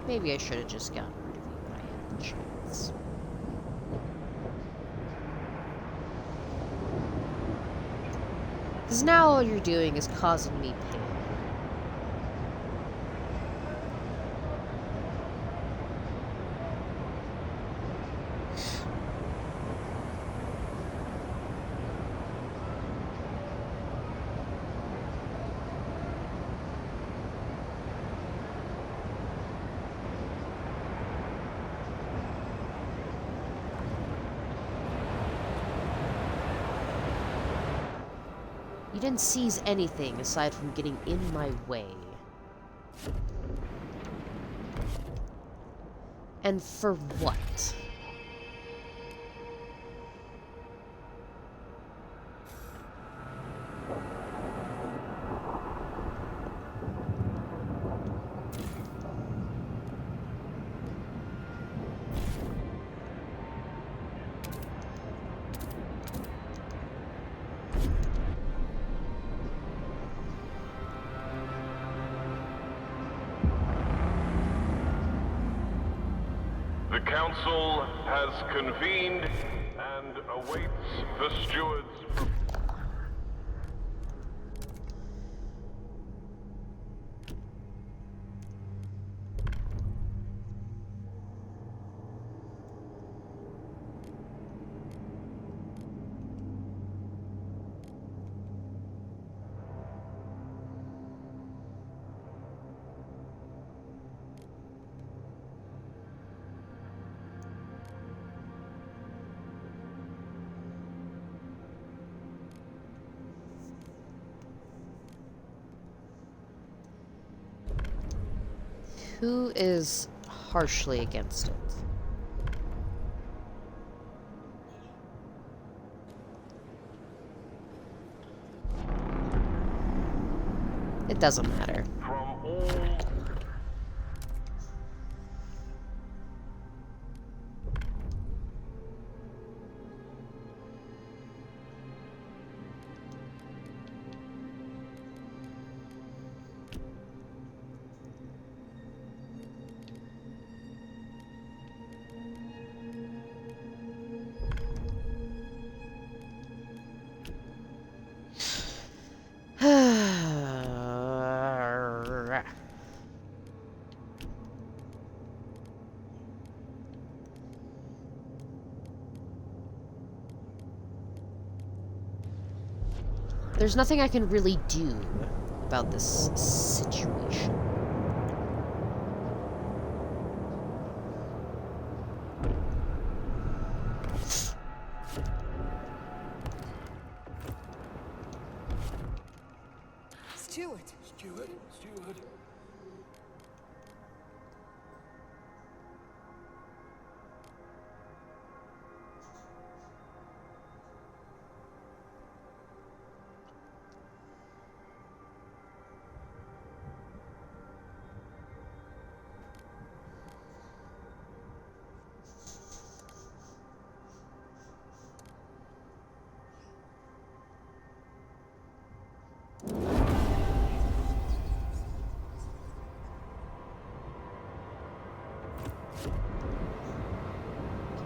Maybe I should have just gotten rid of you when I had the chance. Because now all you're doing is causing me pain. You didn't seize anything aside from getting in my way. And for what? The council has convened and awaits the steward's Who is harshly against it? It doesn't matter. from all. There's nothing I can really do about this situation. Steward. Steward.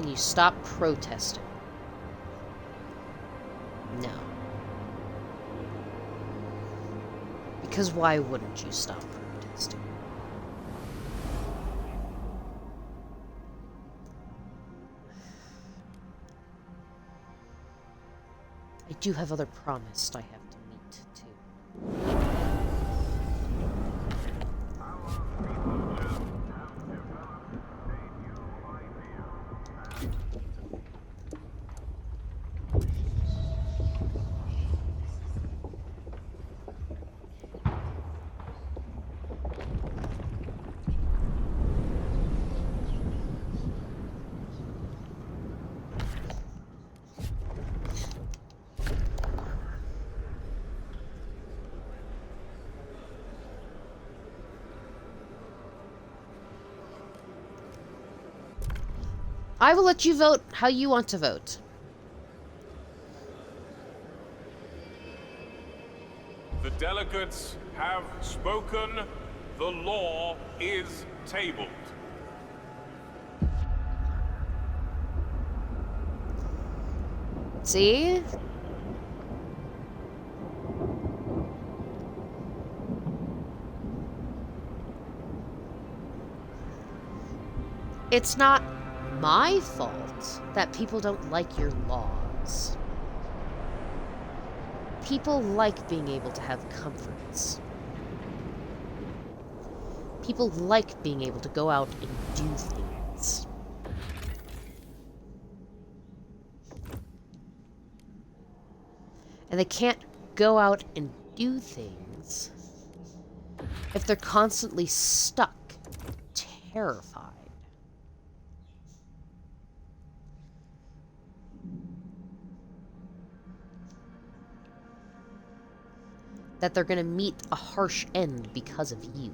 Can you stop protesting? No. Because why wouldn't you stop protesting? I do have other promised I have to meet, too. I will let you vote how you want to vote. The delegates have spoken. The law is tabled. See? It's not my fault that people don't like your laws. People like being able to have comforts. People like being able to go out and do things. And they can't go out and do things if they're constantly stuck, terrified. That they're going to meet a harsh end because of you.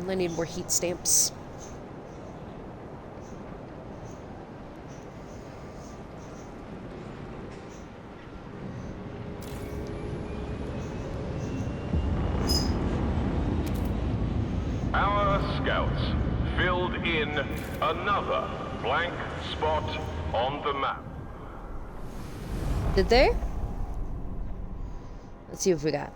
I need more heat stamps. Our scouts filled in another blank spot on the map. Did they? Let's see what we got.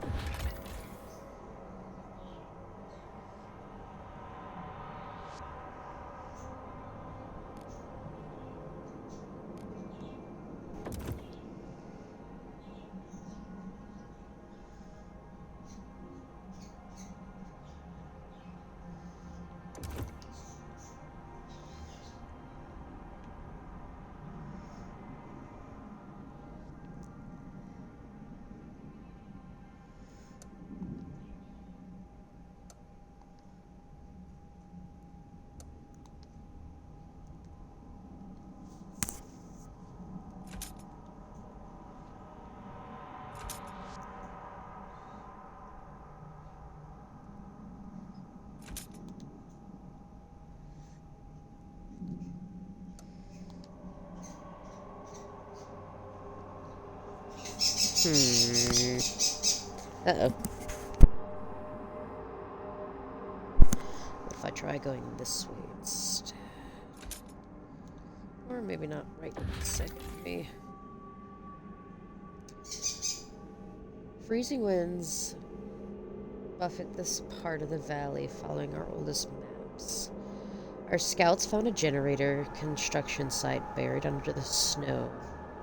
Uh-oh. What if I try going this way instead? Or maybe not right this second. Maybe. Freezing winds buffet this part of the valley following our oldest maps. Our scouts found a generator construction site buried under the snow.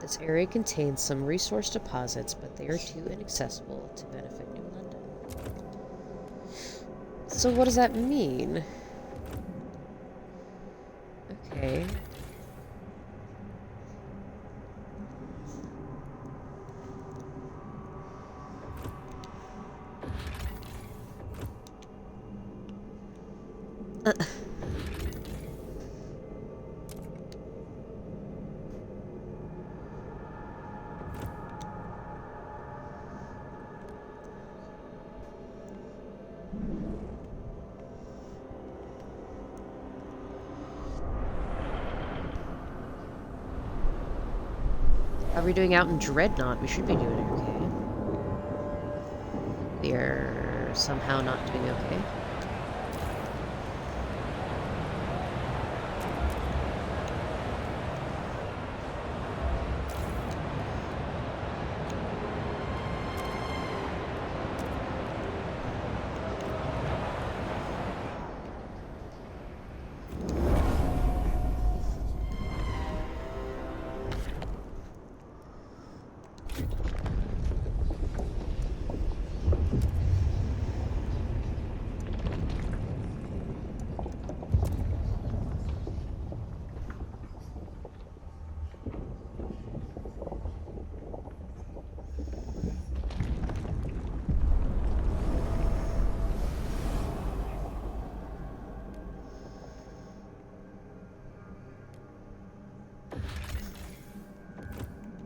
This area contains some resource deposits, but they are too inaccessible to benefit New London. So what does that mean? Okay. How are we doing out in Dreadnought? We should be doing okay. We are somehow not doing okay.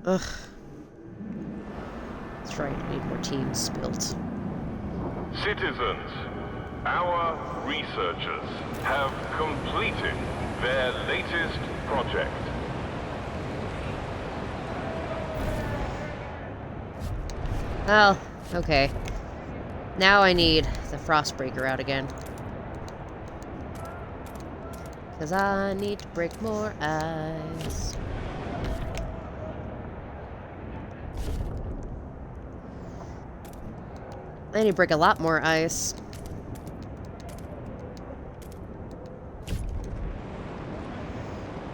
Ugh. That's right, I need more teams built. Citizens, our researchers have completed their latest project. Oh, okay. Now I need the Frostbreaker out again. Because I need to break more ice. I need to break a lot more ice.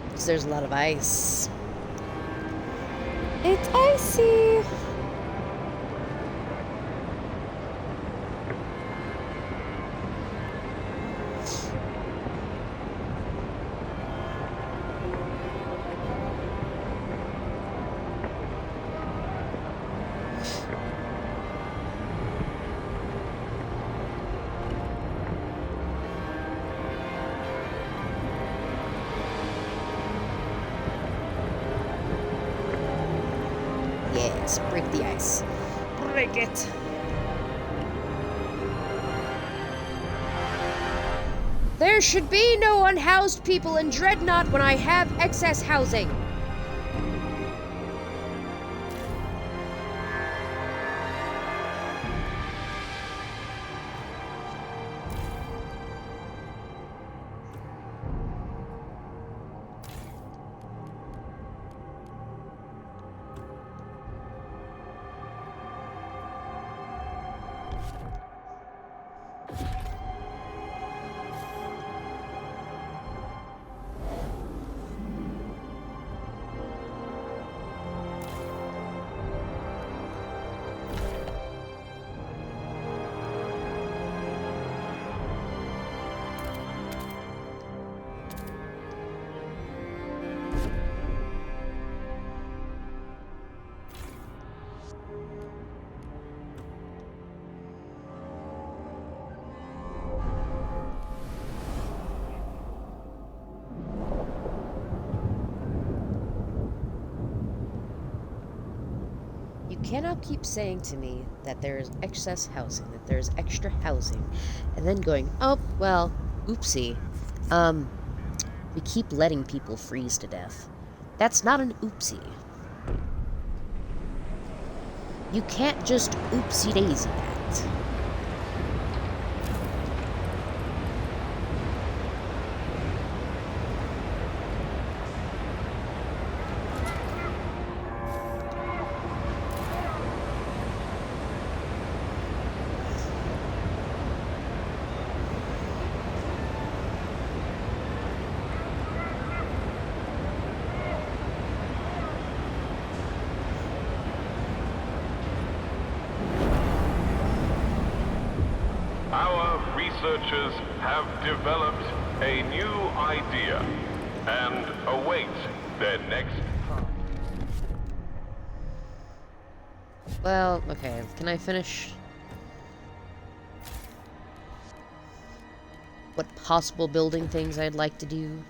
Because there's a lot of ice. It's icy! Yes, break the ice. Break it. There should be no unhoused people in Dreadnought when I have excess housing. You cannot keep saying to me that there is excess housing, that there is extra housing, and then going, oh, well, oopsie. We keep letting people freeze to death. That's not an oopsie. You can't just oopsie-daisy that. Researchers have developed a new idea and await their next. Well, okay, can I finish? What possible building things I'd like to do?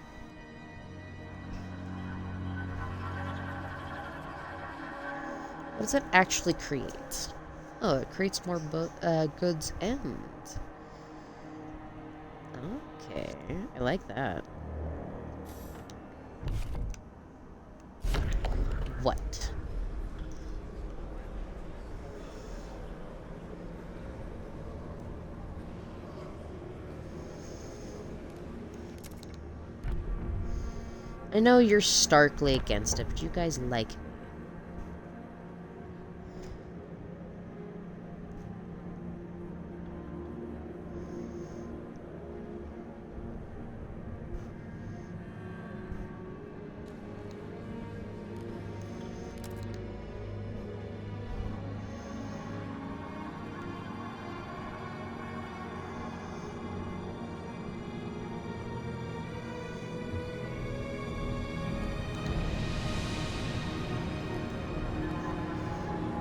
What does it actually create? Oh, it creates more goods and... Okay, I like that. What? I know you're starkly against it, but you guys like it.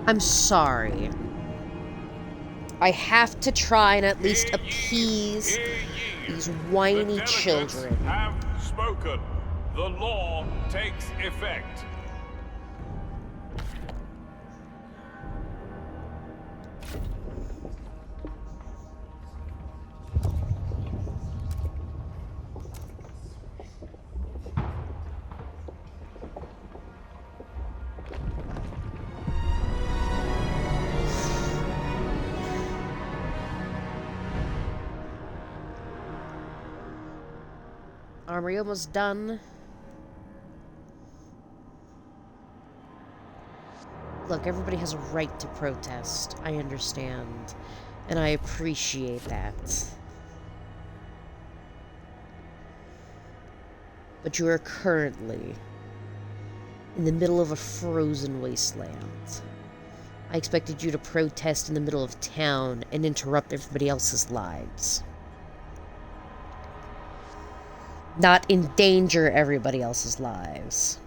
I'm sorry. I have to try and at least appease these whiny children. Have spoken. The law takes effect. Armory almost done. Look, everybody has a right to protest. I understand. And I appreciate that. But you are currently in the middle of a frozen wasteland. I expected you to protest in the middle of town and interrupt everybody else's lives. Not endanger everybody else's lives.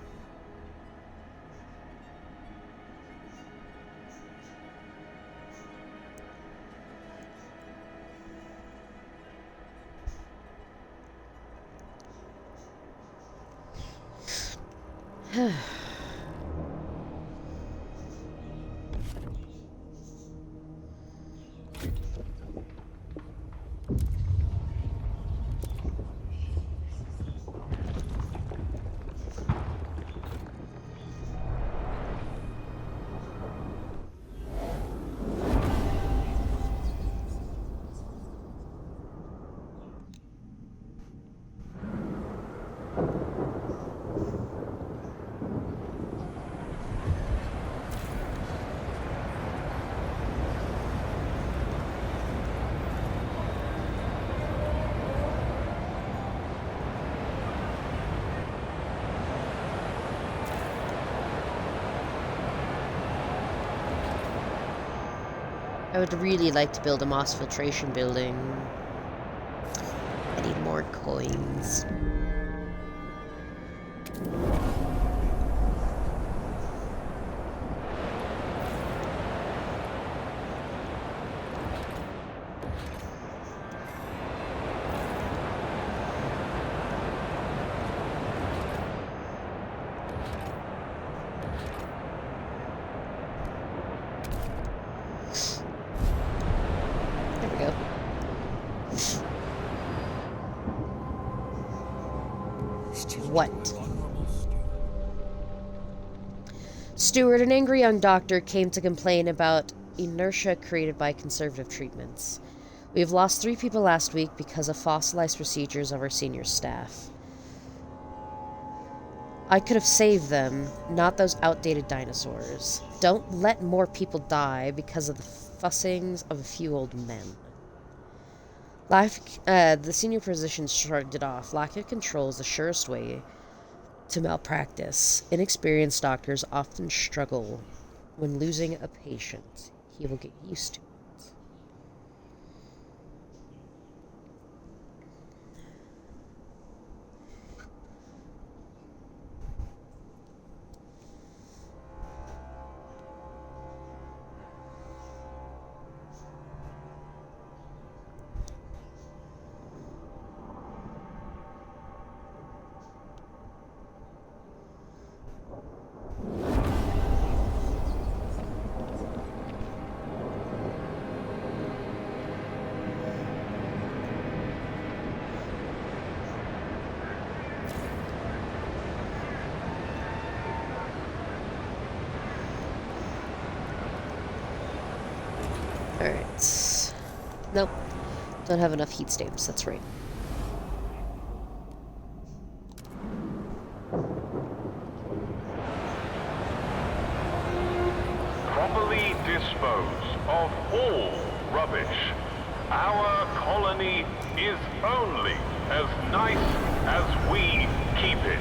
I would really like to build a mass filtration building. I need more coins. What? Stewart, an angry young doctor, came to complain about inertia created by conservative treatments. We have lost 3 people last week because of fossilized procedures of our senior staff. I could have saved them, not those outdated dinosaurs. Don't let more people die because of the fussings of a few old men. The senior physician shrugged it off. Lack of control is the surest way to malpractice. Inexperienced doctors often struggle when losing a patient. He will get used to it. Alright. Nope. Don't have enough heat stamps, that's right. properly dispose of all rubbish, our colony is only as nice as we keep it.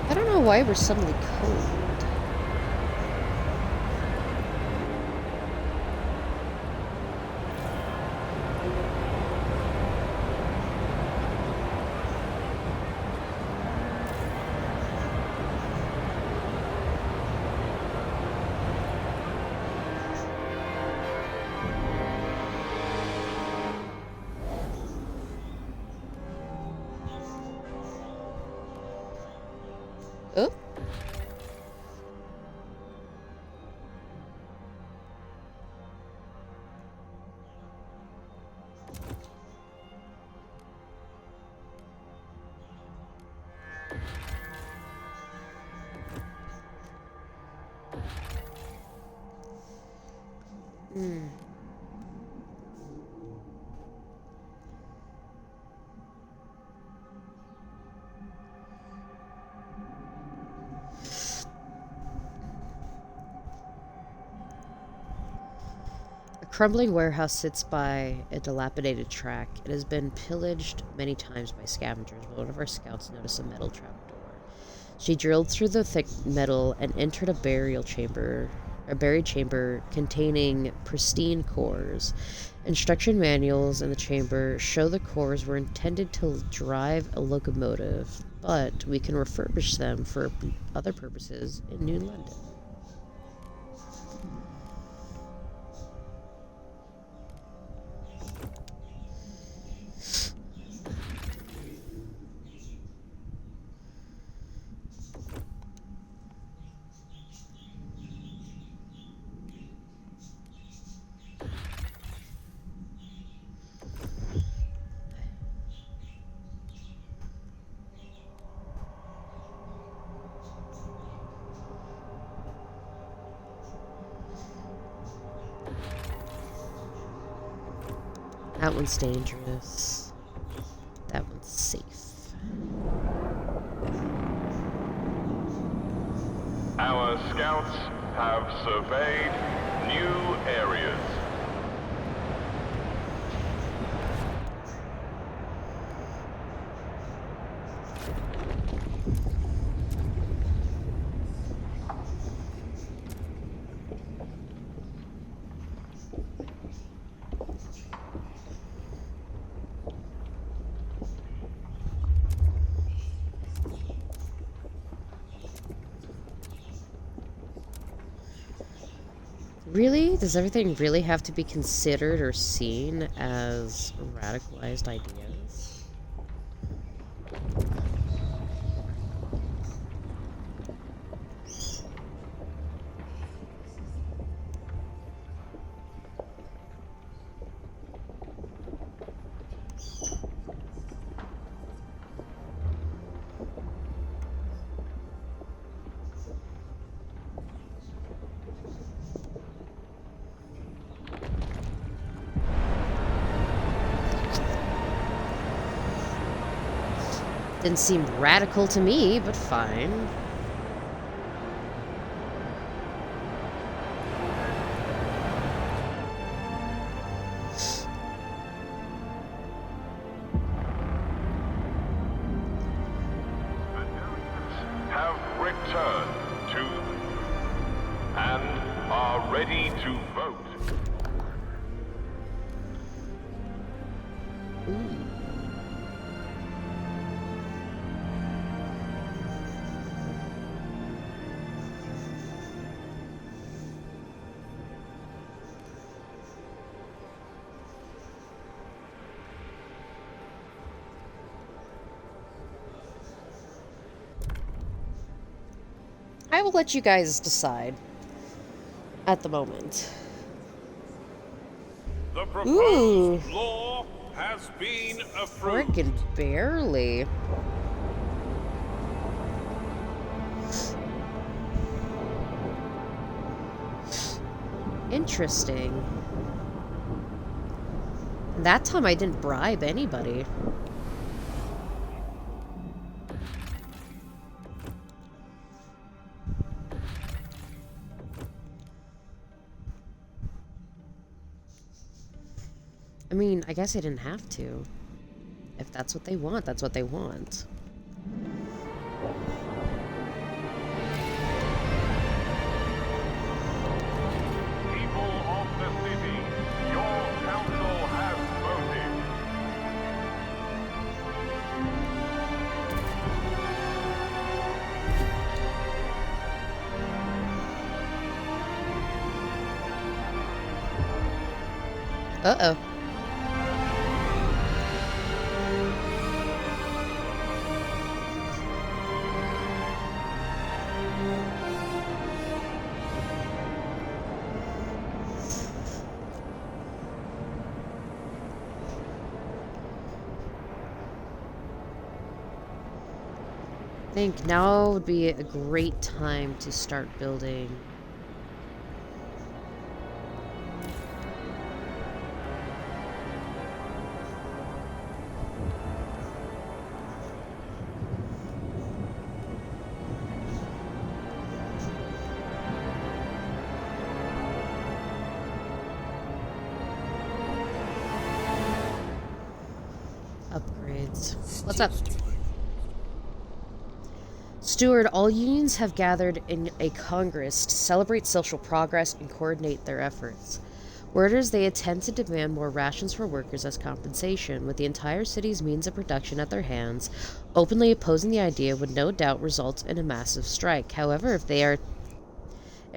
I don't know why we're suddenly cold. Oh. Hmm. A crumbling warehouse sits by a dilapidated track. It has been pillaged many times by scavengers, but one of our scouts noticed a metal trapdoor. She drilled through the thick metal and entered a buried chamber containing pristine cores. Instruction manuals in the chamber show the cores were intended to drive a locomotive, but we can refurbish them for other purposes in New London. That one's dangerous. That one's safe. Our scouts have surveyed new areas. Really? Does everything really have to be considered or seen as radicalized ideas? Didn't seem radical to me, but fine. Have returned to and are ready to vote. Ooh. I will let you guys decide at the moment. The proposed Ooh. law has been approved. Friggin' barely. Interesting. That time I didn't bribe anybody. I mean, I guess I didn't have to. If that's what they want, that's what they want. People of the city, your council has voted. Uh-oh. I think now would be a great time to start building. Upgrades. What's up? Steward, all unions have gathered in a congress to celebrate social progress and coordinate their efforts. Word is they intend to demand more rations for workers as compensation, with the entire city's means of production at their hands. Openly opposing the idea would no doubt result in a massive strike. However, if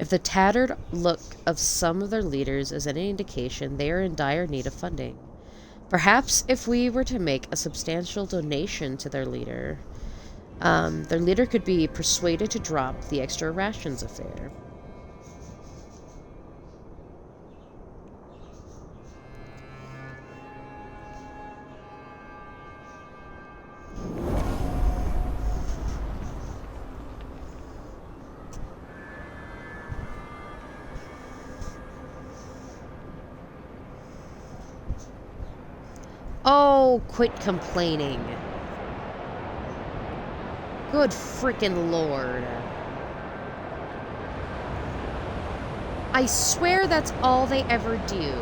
the tattered look of some of their leaders is any indication, they are in dire need of funding. Perhaps if we were to make a substantial donation to their leader could be persuaded to drop the extra rations affair. Oh, quit complaining. Good frickin' lord. I swear that's all they ever do.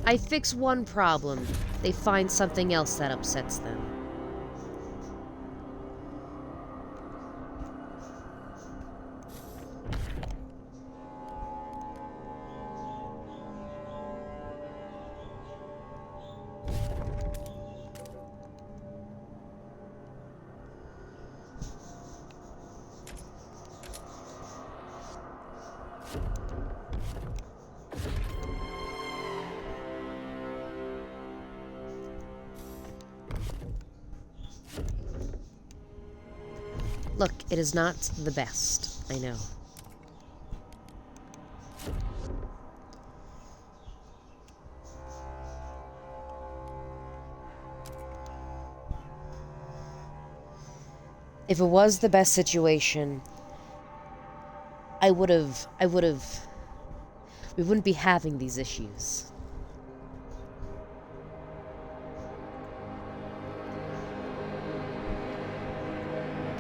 I fix one problem, they find something else that upsets them. Look, it is not the best, I know. If it was the best situation, we wouldn't be having these issues.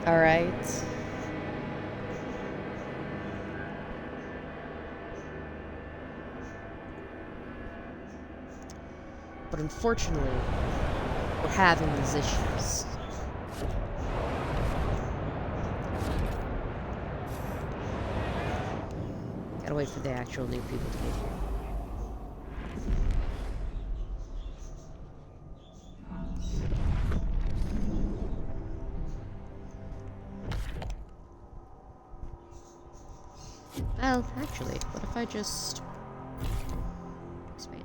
All right. But unfortunately, we're having these issues. Gotta wait for the actual new people to get here. Well, actually, what if I just expand?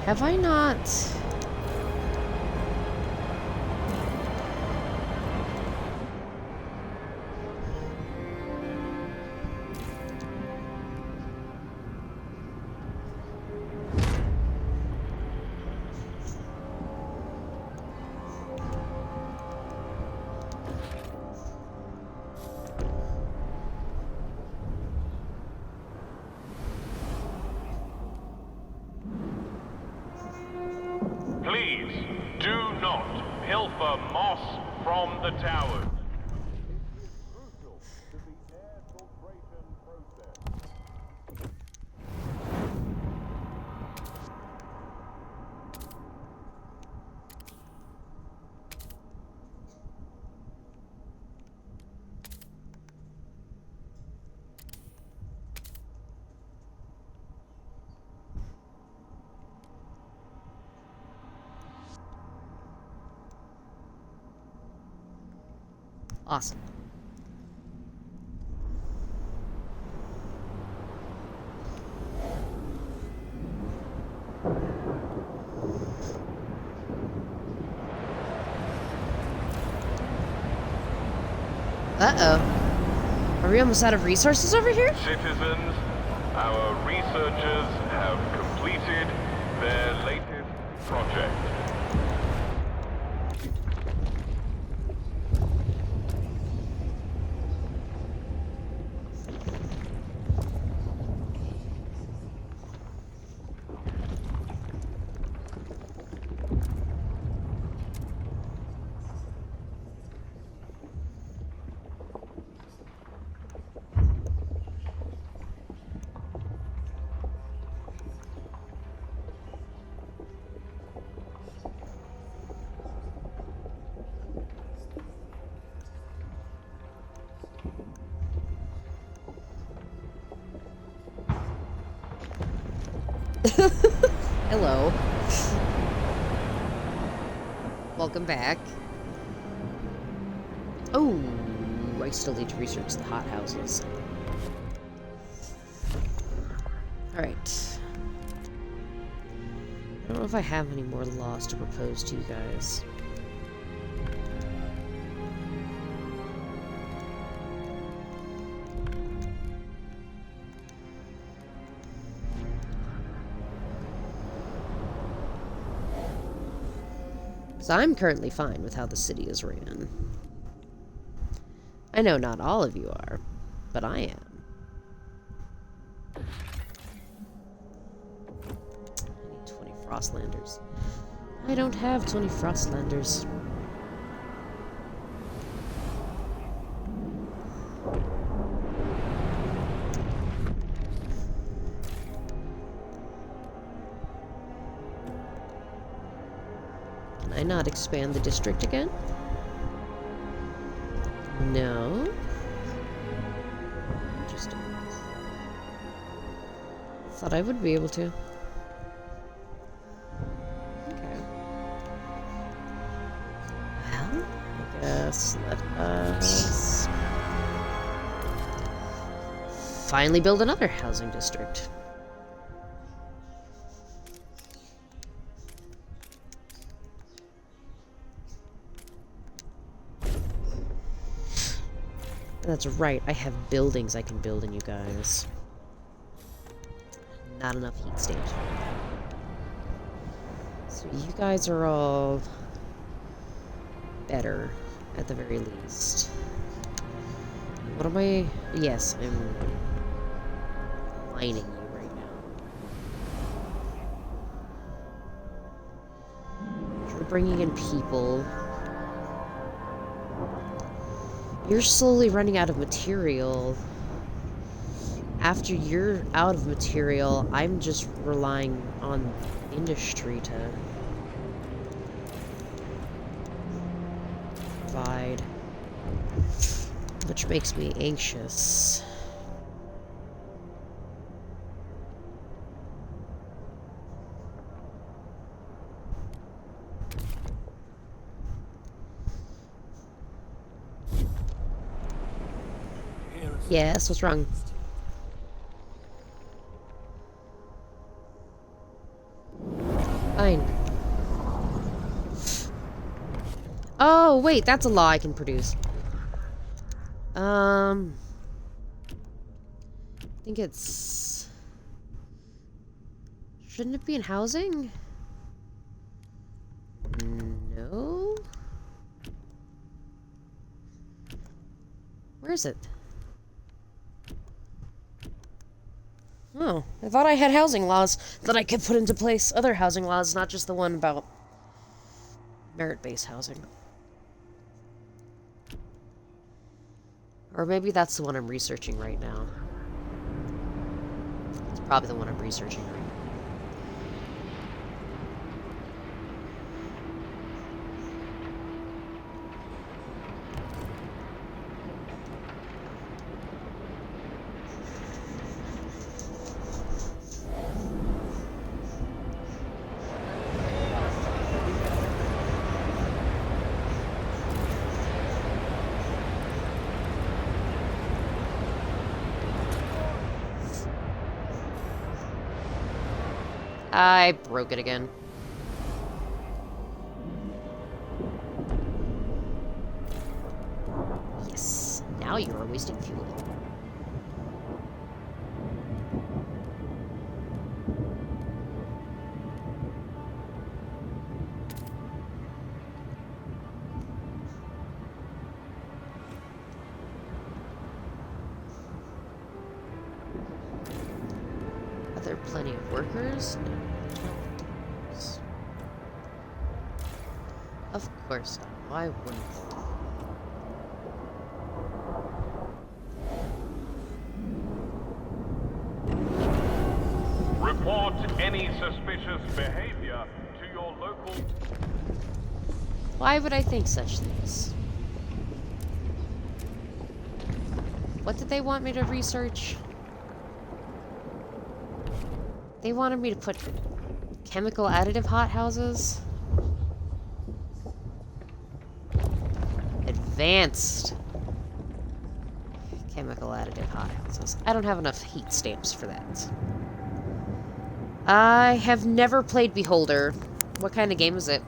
Have I not... Please do not pilfer moss from the towers. Crucial to the air filtration process. Awesome. Uh-oh. Are we almost out of resources over here? Citizens, our researchers have completed their latest project. Hello. Welcome back. Oh, I still need to research the hothouses. Alright. I don't know if I have any more laws to propose to you guys. So I'm currently fine with how the city is ran. I know not all of you are, but I am. I need 20 Frostlanders. I don't have 20 Frostlanders. Can I not expand the district again? No. Interesting. Thought I would be able to. Okay. Well, I guess let us finally build another housing district. That's right, I have buildings I can build in, you guys. Not enough heat station. So you guys are all better, at the very least. What am I... Yes, I'm mining you right now. You're bringing in people. You're slowly running out of material. After you're out of material, I'm just relying on industry to provide, which makes me anxious. Yes, what's wrong? Oh, wait, that's a law I can produce. I think it's... Shouldn't it be in housing? No? Where is it? Oh, I thought I had housing laws that I could put into place. Other housing laws, not just the one about merit-based housing. Or maybe that's the one I'm researching right now. It's probably the one I'm researching right now. I broke it again. Yes. Now you are wasting fuel. Are there plenty of workers? No. Of course not. Why wouldn't they? Report any suspicious behavior to your local... Why would I think such things? What did they want me to research? They wanted me to put chemical additive hothouses? Advanced chemical additive hothouses. I don't have enough heat stamps for that. I have never played Beholder. What kind of game is it?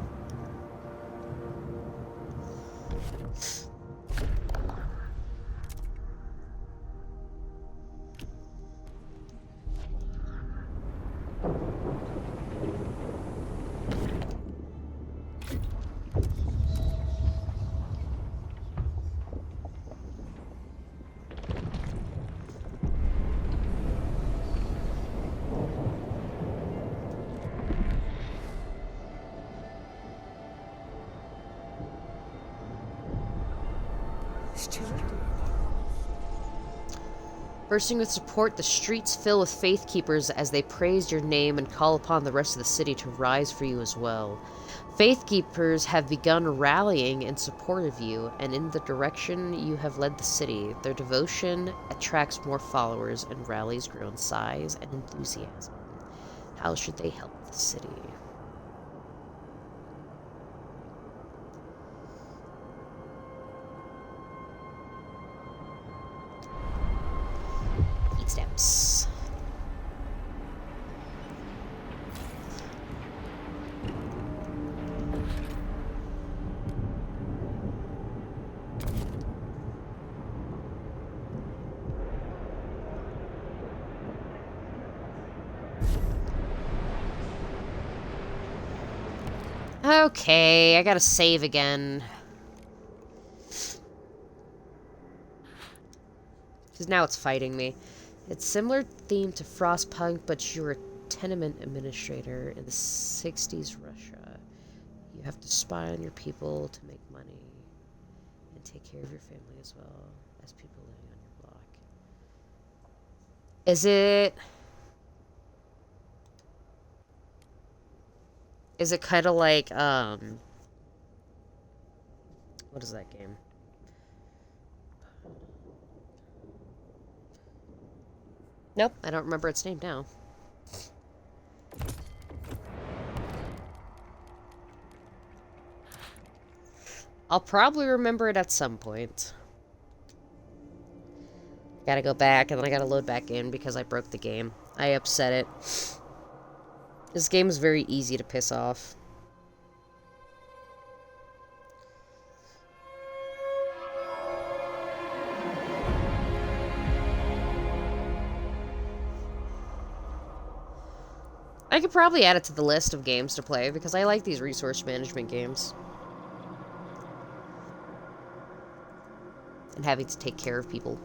Bursting with support, the streets fill with Faithkeepers as they praise your name and call upon the rest of the city to rise for you as well. Faithkeepers have begun rallying in support of you and in the direction you have led the city. Their devotion attracts more followers and rallies grow in size and enthusiasm. How should they help the city? Steps. Okay, I gotta save again. Because now it's fighting me. It's similar theme to FROSTPUNK, but you're a tenement administrator in the 60s Russia. You have to spy on your people to make money and take care of your family as well as people living on your block. Is it kind of like, what is that game? Nope, I don't remember its name now. I'll probably remember it at some point. Gotta go back, and then I gotta load back in because I broke the game. I upset it. This game is very easy to piss off. I could probably add it to the list of games to play because I like these resource management games. And having to take care of people.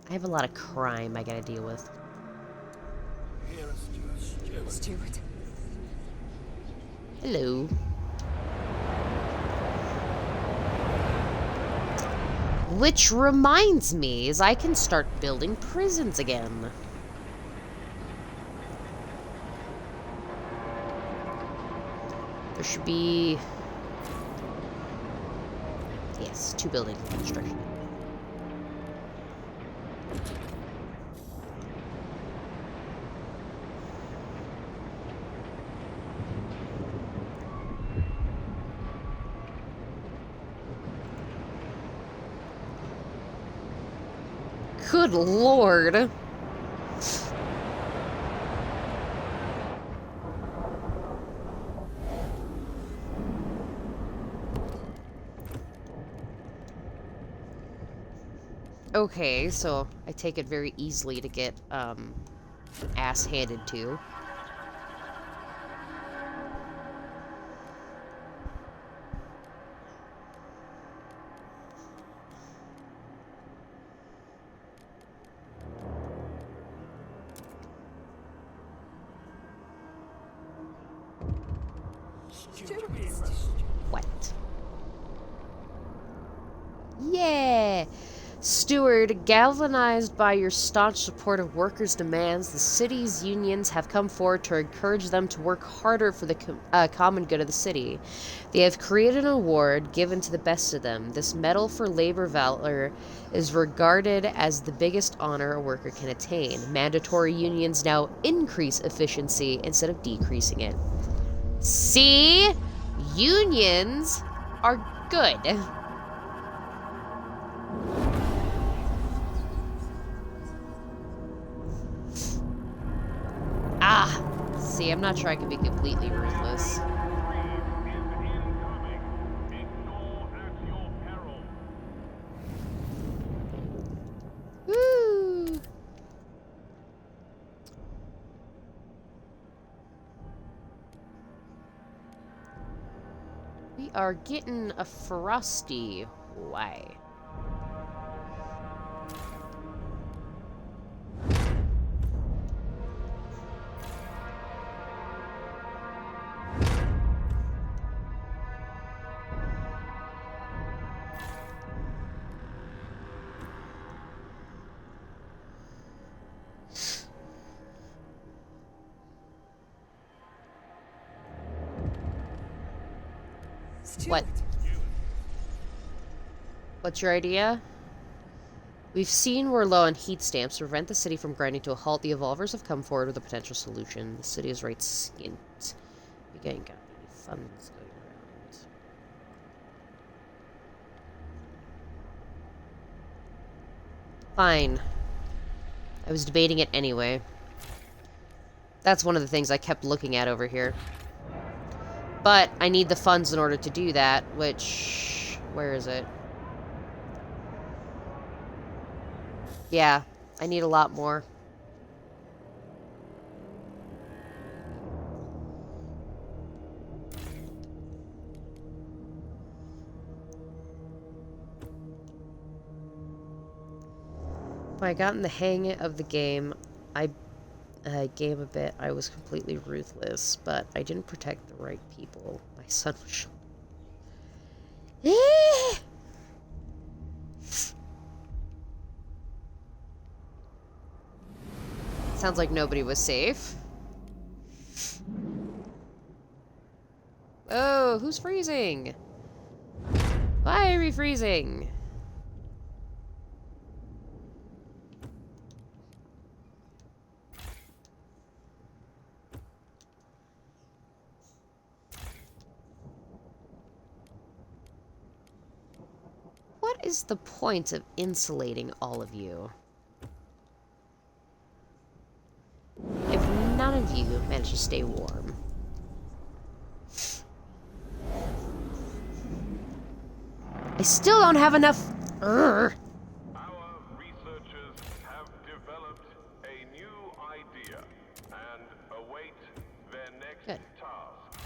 I have a lot of crime I gotta deal with. Stewart. Hello. Which reminds me, is I can start building prisons again. There should be... Yes, 2 buildings in construction. Good lord. Okay, so I take it very easily to get, ass handed to. What? Yeah! Steward, galvanized by your staunch support of workers' demands, the city's unions have come forward to encourage them to work harder for the common good of the city. They have created an award given to the best of them. This medal for labor valor is regarded as the biggest honor a worker can attain. Mandatory unions now increase efficiency instead of decreasing it. See? Unions are good. Ah! See, I'm not sure I can be completely ruthless. Woo! We are getting a frosty. Why? What? What's your idea? We've seen we're low on heat stamps. To prevent the city from grinding to a halt, the evolvers have come forward with a potential solution. The city is right skint. We ain't got any funds going around. Fine. I was debating it anyway. That's one of the things I kept looking at over here. But I need the funds in order to do that, which... Where is it? Yeah, I need a lot more. When I got in the hang of the game, I game a bit, I was completely ruthless, but I didn't protect the right people. My son was... Sounds like nobody was safe. Oh, who's freezing? Why are we freezing? What is the point of insulating all of you? If none of you manage to stay warm. I still don't have enough... Our researchers have developed a new idea and await their next Good. task.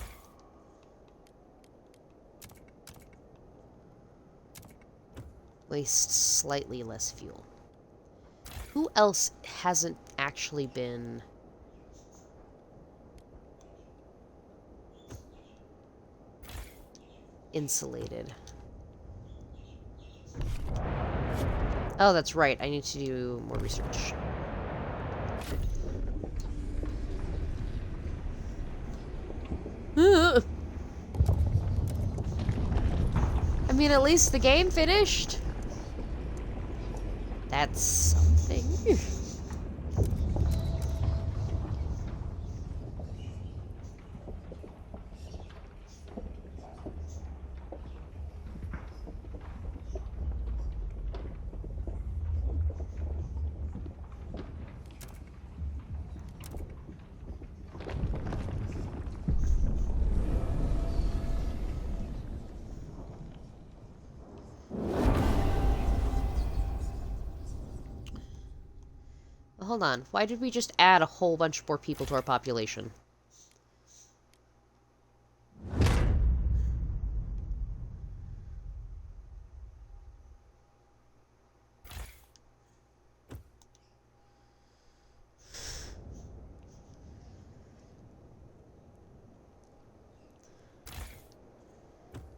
Waste slightly less fuel. Who else hasn't actually been... insulated? Oh, that's right. I need to do more research. I mean, at least the game finished. That's something. Hold on. Why did we just add a whole bunch more people to our population?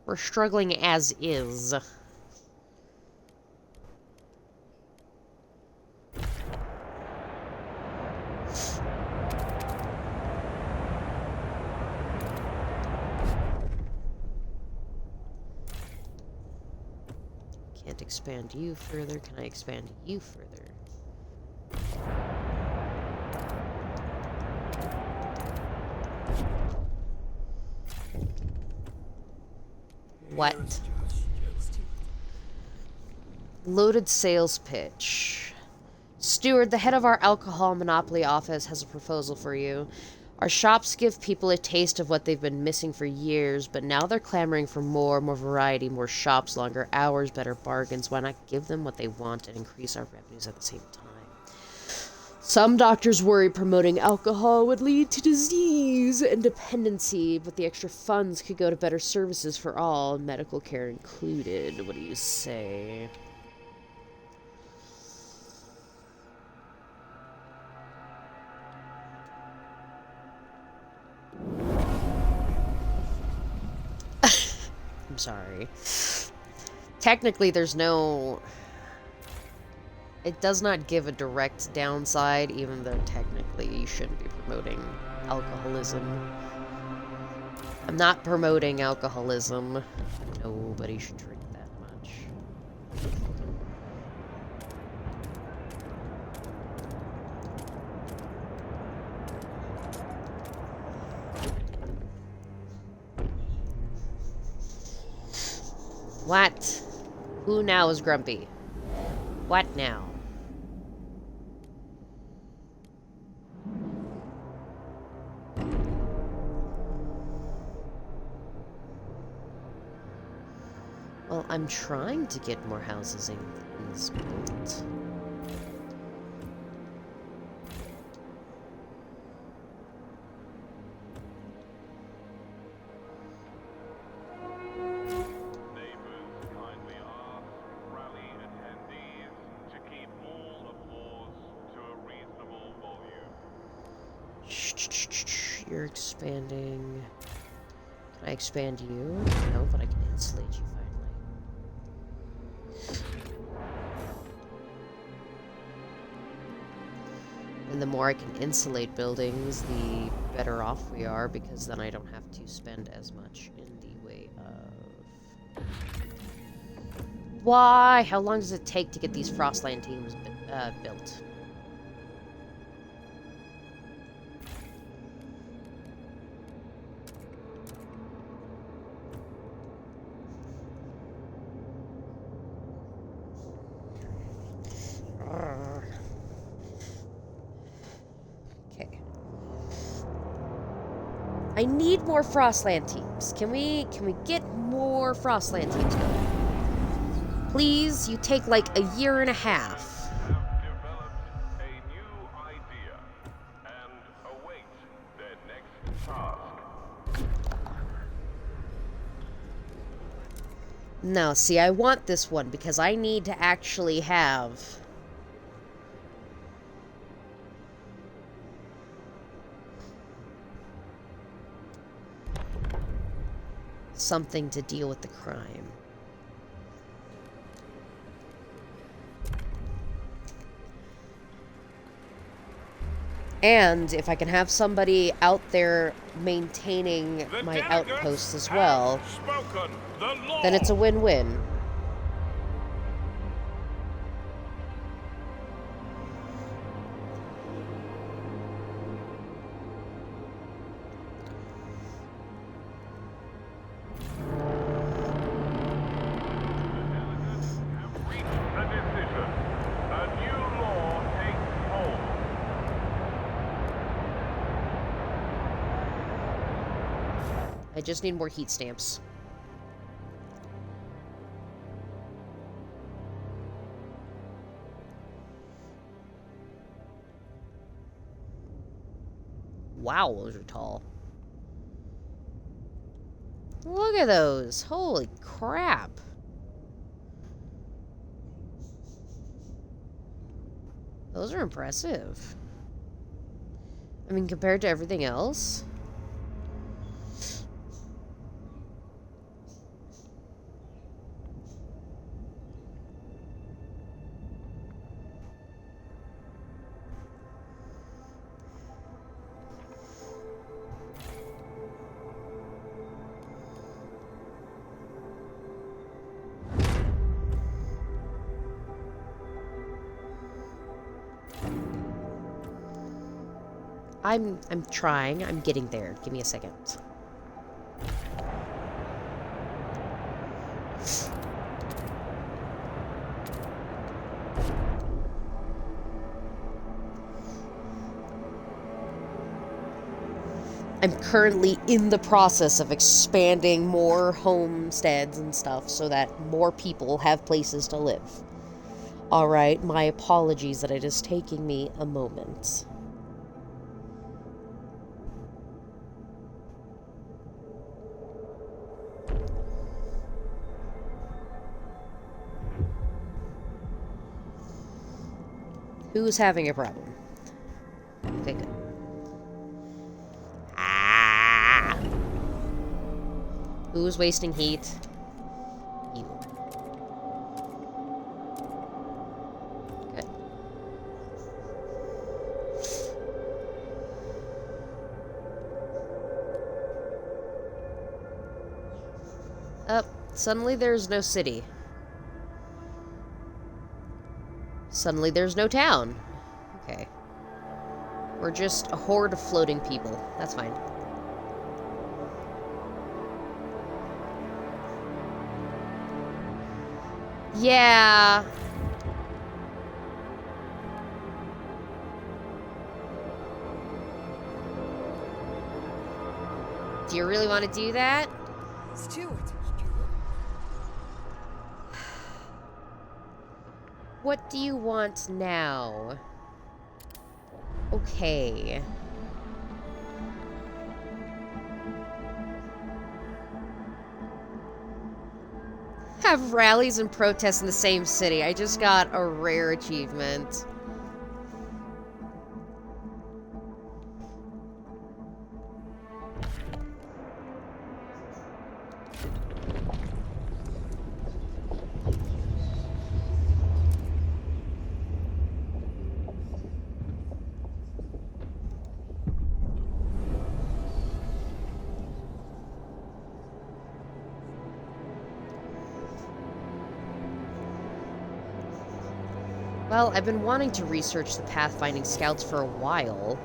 We're struggling as is. Can't expand you further. Can I expand you further? What? Loaded sales pitch. Steward, the head of our alcohol monopoly office, has a proposal for you. Our shops give people a taste of what they've been missing for years, but now they're clamoring for more variety, more shops, longer hours, better bargains. Why not give them what they want and increase our revenues at the same time? Some doctors worry promoting alcohol would lead to disease and dependency, but the extra funds could go to better services for all, medical care included. What do you say? I'm sorry. Technically, there's no... It does not give a direct downside, even though technically you shouldn't be promoting alcoholism. I'm not promoting alcoholism. Nobody should drink that much. What? Who now is grumpy? What now? Well, I'm trying to get more houses and things built. You're expanding. Can I expand you? No, but I can insulate you finally. And the more I can insulate buildings, the better off we are, because then I don't have to spend as much in the way of... Why? How long does it take to get these Frostland teams built? Okay. I need more Frostland teams. Can we get more Frostland teams going? Please, you take like a year and a half. Have developed a new idea No, see, I want this one because I need to actually have something to deal with the crime. And if I can have somebody out there maintaining my outposts as well, then it's a win-win. I just need more heat stamps. Wow, those are tall. Look at those. Holy crap. Those are impressive. I mean, compared to everything else. I'm trying. I'm getting there. Give me a second. I'm currently in the process of expanding more homesteads and stuff so that more people have places to live. Alright, my apologies that it is taking me a moment. Who's having a problem? Okay, good. Ah! Who's wasting heat? You. Good. Suddenly there's no city. Suddenly there's no town. Okay. We're just a horde of floating people. That's fine. Yeah. Do you really want to do that? Let's do it. What do you want now? Okay. Have rallies and protests in the same city. I just got a rare achievement. Well, I've been wanting to research the pathfinding scouts for a while.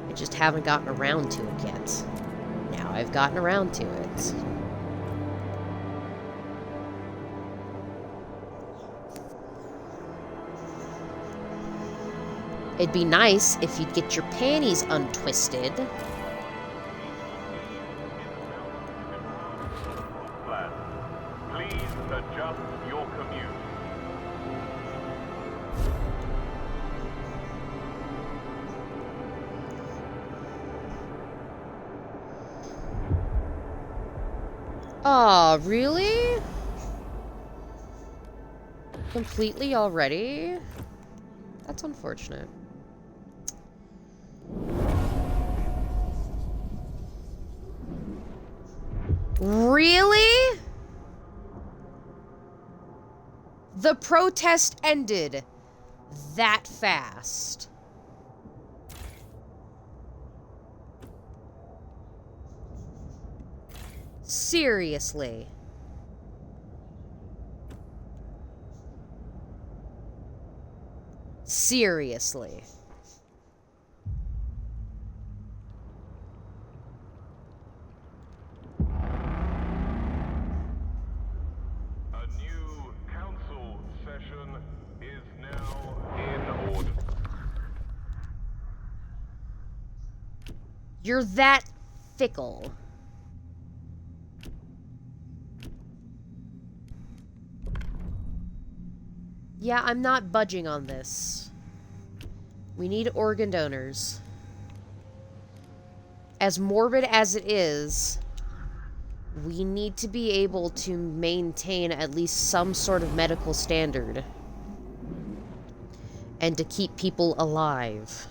I just haven't gotten around to it yet. Now I've gotten around to it. It'd be nice if you'd get your panties untwisted. Please adjust your commute. Aw, really? Completely already? That's unfortunate. Really? The protest ended that fast. Seriously. Seriously. A new council session is now in order. You're that fickle. Yeah, I'm not budging on this. We need organ donors. As morbid as it is, we need to be able to maintain at least some sort of medical standard. And to keep people alive.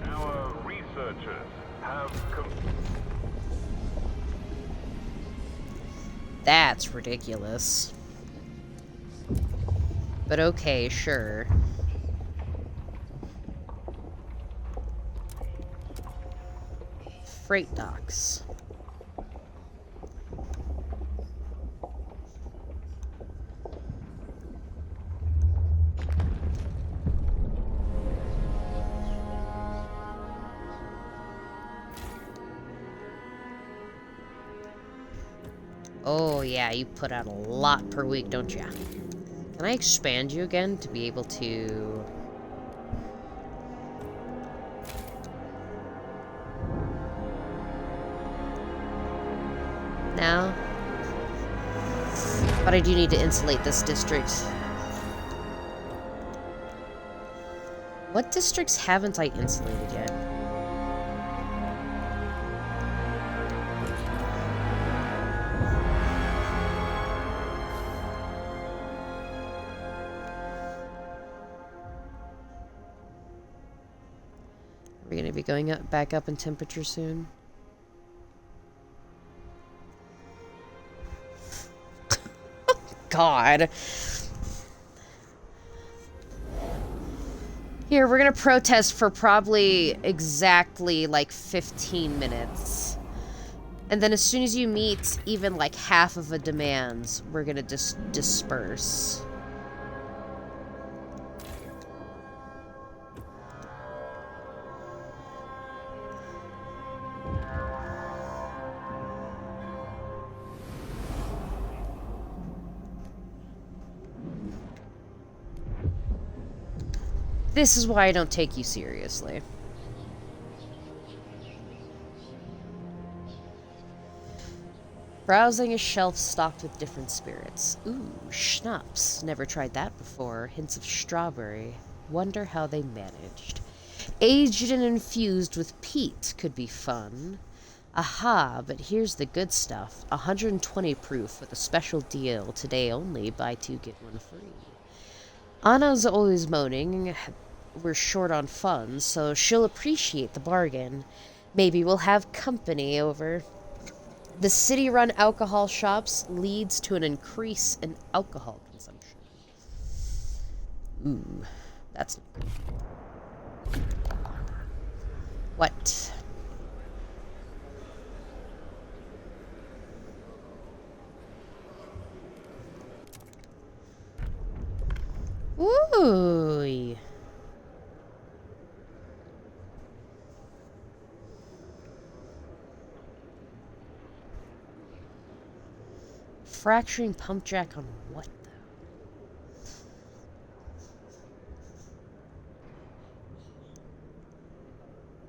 Our researchers have That's ridiculous. But okay, sure. Freight docks. Oh yeah, you put out a lot per week, don't ya? Can I expand you again to be able to... No? But I do need to insulate this district. What districts haven't I insulated yet? We're going to be going up, back up in temperature soon. God. Here, we're going to protest for probably exactly like 15 minutes. And then as soon as you meet even like half of the demands, we're going to just disperse. This is why I don't take you seriously. Browsing a shelf stocked with different spirits. Ooh, schnapps. Never tried that before. Hints of strawberry. Wonder how they managed. Aged and infused with peat could be fun. Aha, but here's the good stuff. 120 proof with a special deal. Today only, buy two, get one free. Anna's always moaning we're short on funds, so she'll appreciate the bargain. Maybe we'll have company over. The city-run alcohol shops leads to an increase in alcohol consumption. Ooh, that's not good. What? Ooh. Fracturing pump jack on what, though?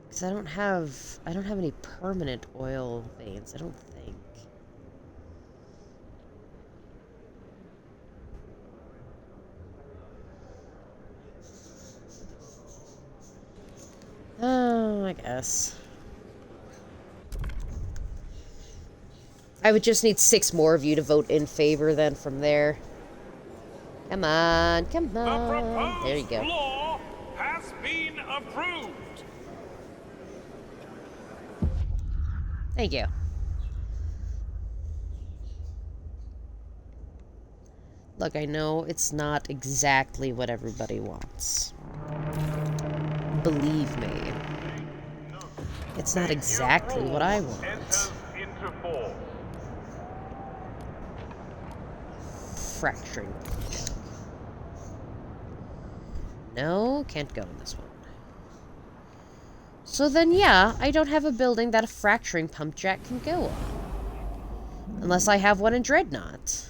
Because I don't have any permanent oil veins, I don't think. Oh, I guess. I would just need 6 more of you to vote in favor then from there. Come on, come on. There you go. The proposed law has been approved. Thank you. Look, I know it's not exactly what everybody wants. Believe me. It's not exactly what I want. Fracturing. No, can't go in this one. So then, yeah, I don't have a building that a fracturing pump jack can go on. Unless I have one in Dreadnought.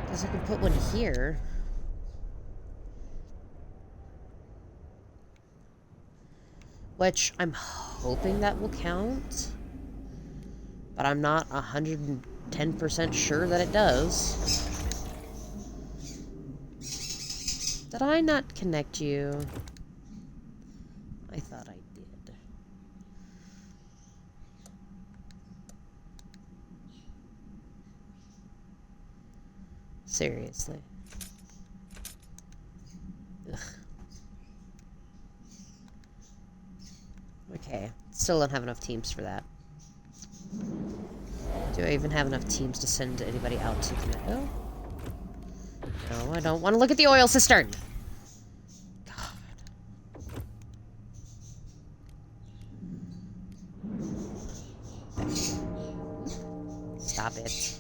Guess I can put one here. Which I'm hoping that will count. But I'm not 110% sure that it does. Did I not connect you? I thought I did. Seriously. Ugh. Okay, still don't have enough teams for that. Do I even have enough teams to send anybody out to the meadow? No, I don't want to look at the oil cistern! God. Stop it.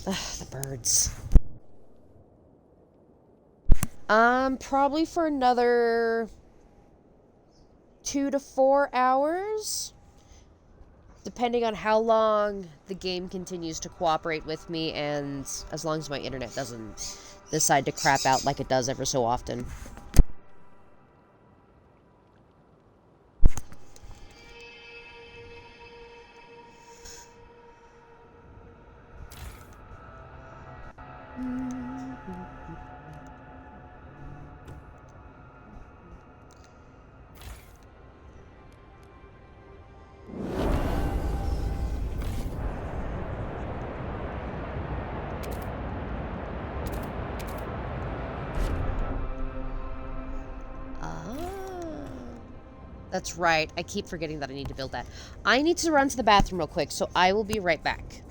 Ugh, the birds. Probably for another 2 to 4 hours. Depending on how long the game continues to cooperate with me, and as long as my internet doesn't decide to crap out like it does ever so often. That's right. I keep forgetting that I need to build that. I need to run to the bathroom real quick, so I will be right back.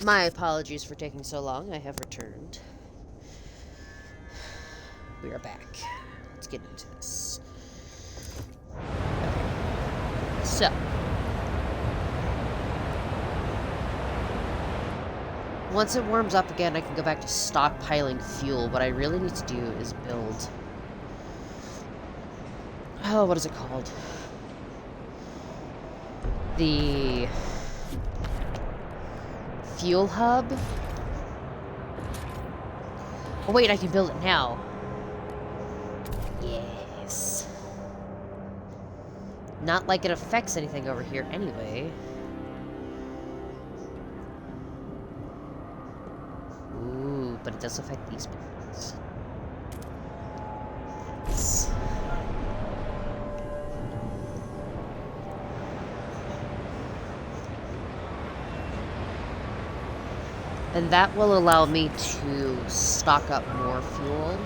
My apologies for taking so long. I have returned. We are back. Let's get into this. So. Once it warms up again, I can go back to stockpiling fuel. What I really need to do is build... Oh, what is it called? The... fuel hub? Oh wait, I can build it now. Yes. Not like it affects anything over here anyway. Ooh, but it does affect these buildings. Yes. And that will allow me to stock up more fuel.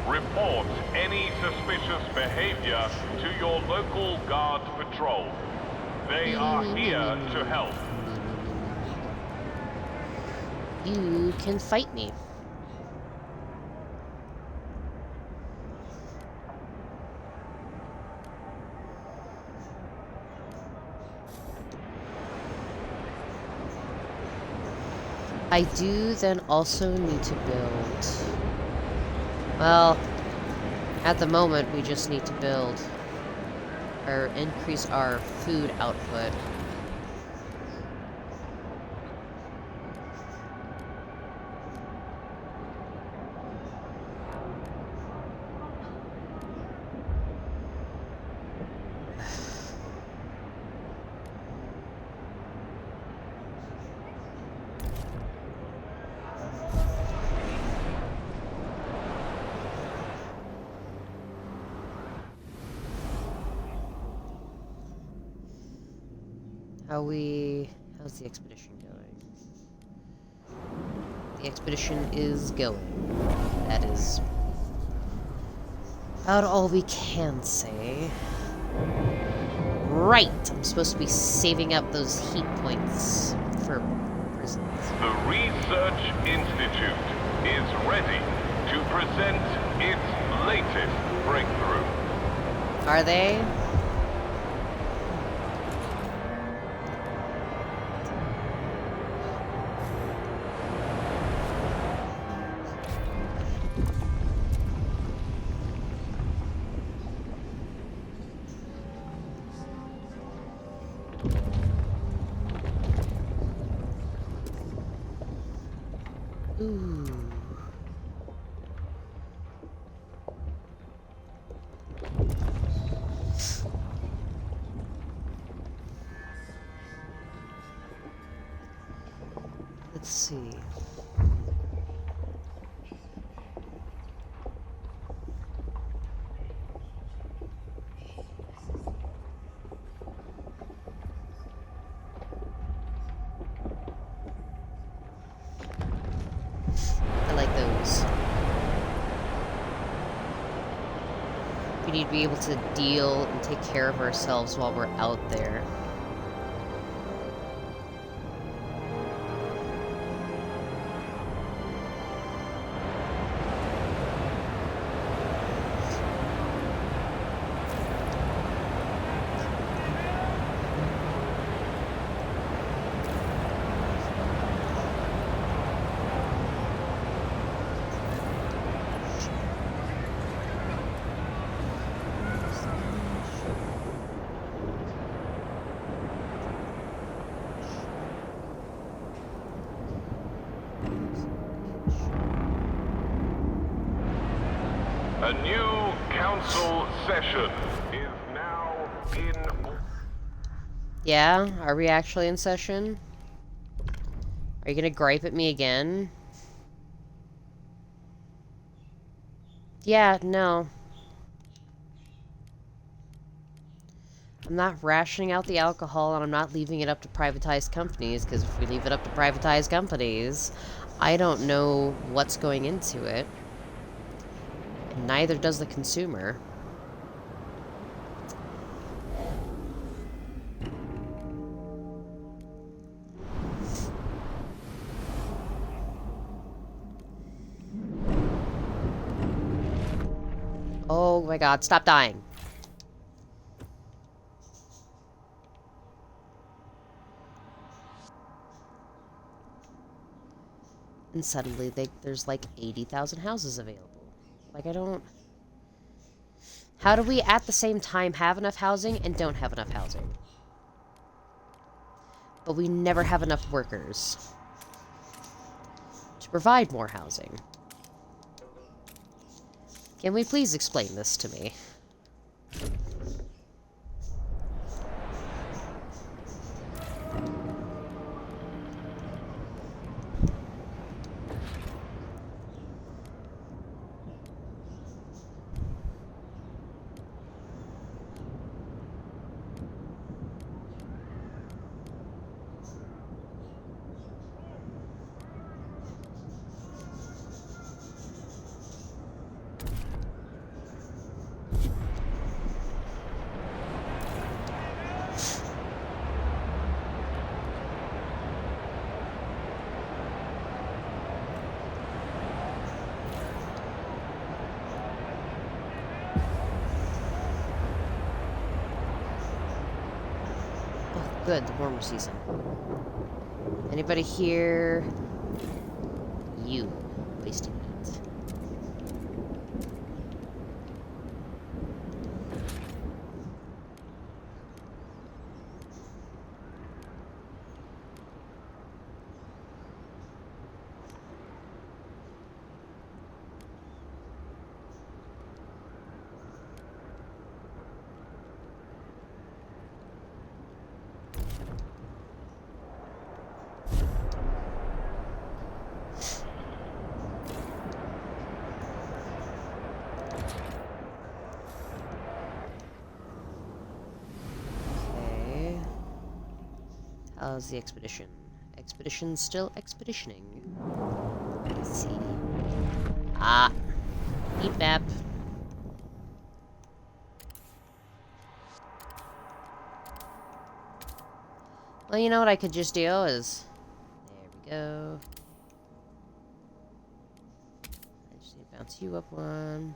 Report any suspicious behavior to your local guard patrol. They are here to help. You can fight me. I do then also need to build... Well, at the moment we just need to build or increase our food output. How's the expedition going? The expedition is going. That is about all we can say. Right! I'm supposed to be saving up those heat points for prisons. The Research Institute is ready to present its latest breakthrough. Are they? Ooh. Let's see. I like those. We need to be able to deal and take care of ourselves while we're out there. A new council session is now in... Yeah? Are we actually in session? Are you gonna gripe at me again? Yeah, no. I'm not rationing out the alcohol, and I'm not leaving it up to privatized companies, because if we leave it up to privatized companies, I don't know what's going into it. Neither does the consumer. Oh my god, stop dying. And suddenly there's like 80,000 houses available. Like, I don't... How do we at the same time have enough housing and don't have enough housing? But we never have enough workers to provide more housing. Can we please explain this to me? Good, the warmer season. Anybody here? You. Wasting heat. How's the expedition? Expedition's still expeditioning. Let's see. Ah. Heat map. Well, you know what I could just do is... There we go. I just need to bounce you up one.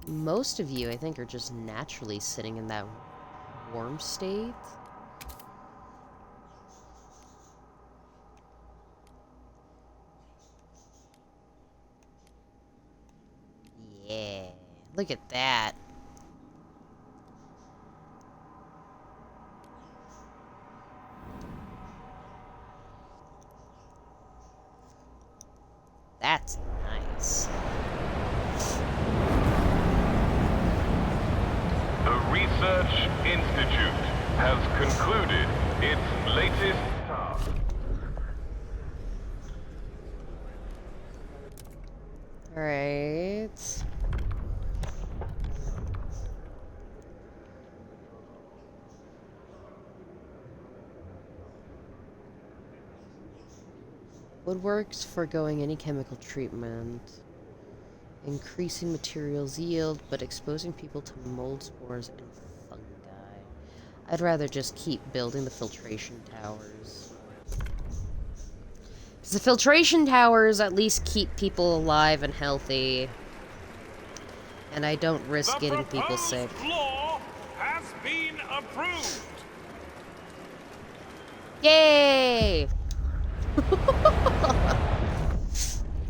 Most of you, I think, are just naturally sitting in that warm state. Yeah, look at that. That's nice. The Research Institute has concluded its latest task. All right. Woodworks foregoing any chemical treatment. Increasing materials yield, but exposing people to mold spores and fungi. I'd rather just keep building the filtration towers. Because the filtration towers at least keep people alive and healthy. And I don't risk getting people sick. The law has been approved. Yay!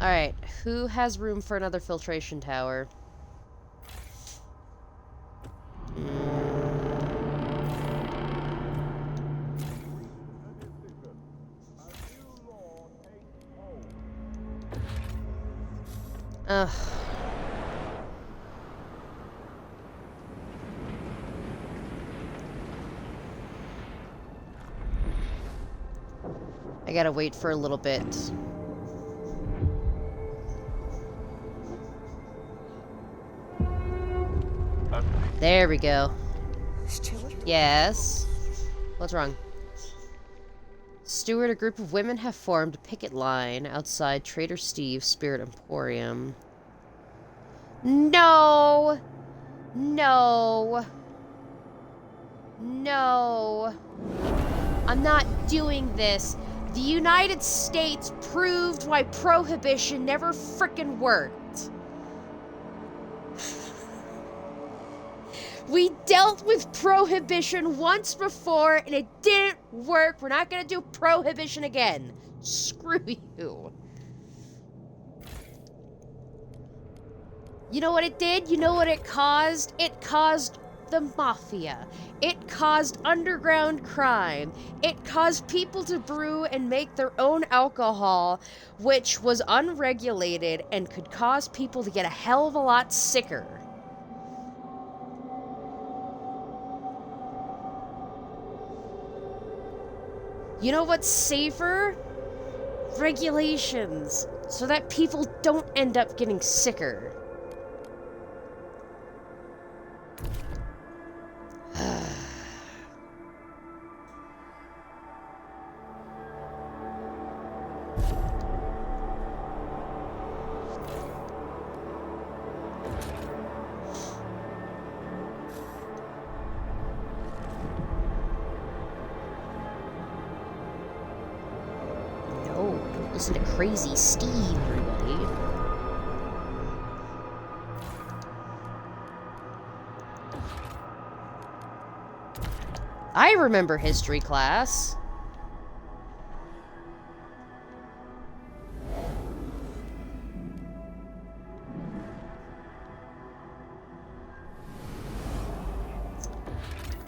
Alright, who has room for another filtration tower? Ugh. I gotta wait for a little bit. There we go. Yes. What's wrong? Stewart, a group of women have formed a picket line outside Trader Steve's Spirit Emporium. No! No! No! I'm not doing this. The United States proved why prohibition never frickin' worked. We dealt with prohibition once before and it didn't work. We're not gonna do prohibition again. Screw you. You know what it did? You know what it caused? It caused the mafia. It caused underground crime. It caused people to brew and make their own alcohol, which was unregulated and could cause people to get a hell of a lot sicker. You know what's safer? Regulations, so that people don't end up getting sicker. Listen to Crazy Steve, everybody. I remember history class.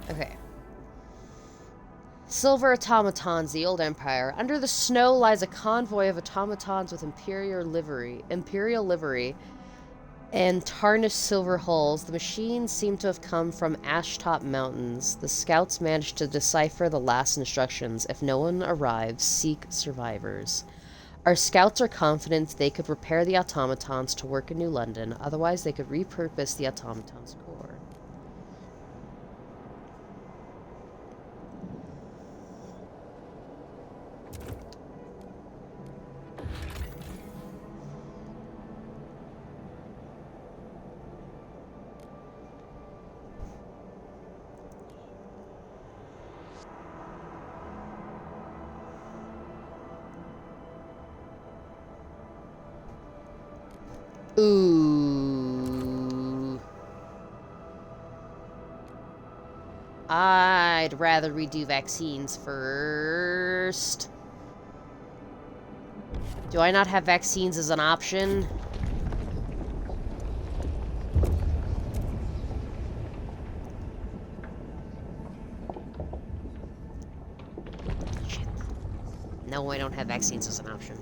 Okay. Silver automatons, the old empire. Under the snow lies a convoy of automatons with imperial livery, and tarnished silver hulls. The machines seem to have come from Ashtop Mountains. The scouts managed to decipher the last instructions. If no one arrives, seek survivors. Our scouts are confident they could prepare the automatons to work in New London. Otherwise, they could repurpose the automatons' core. Ooh. I'd rather we do vaccines first. Do I not have vaccines as an option? Shit. No, I don't have vaccines as an option.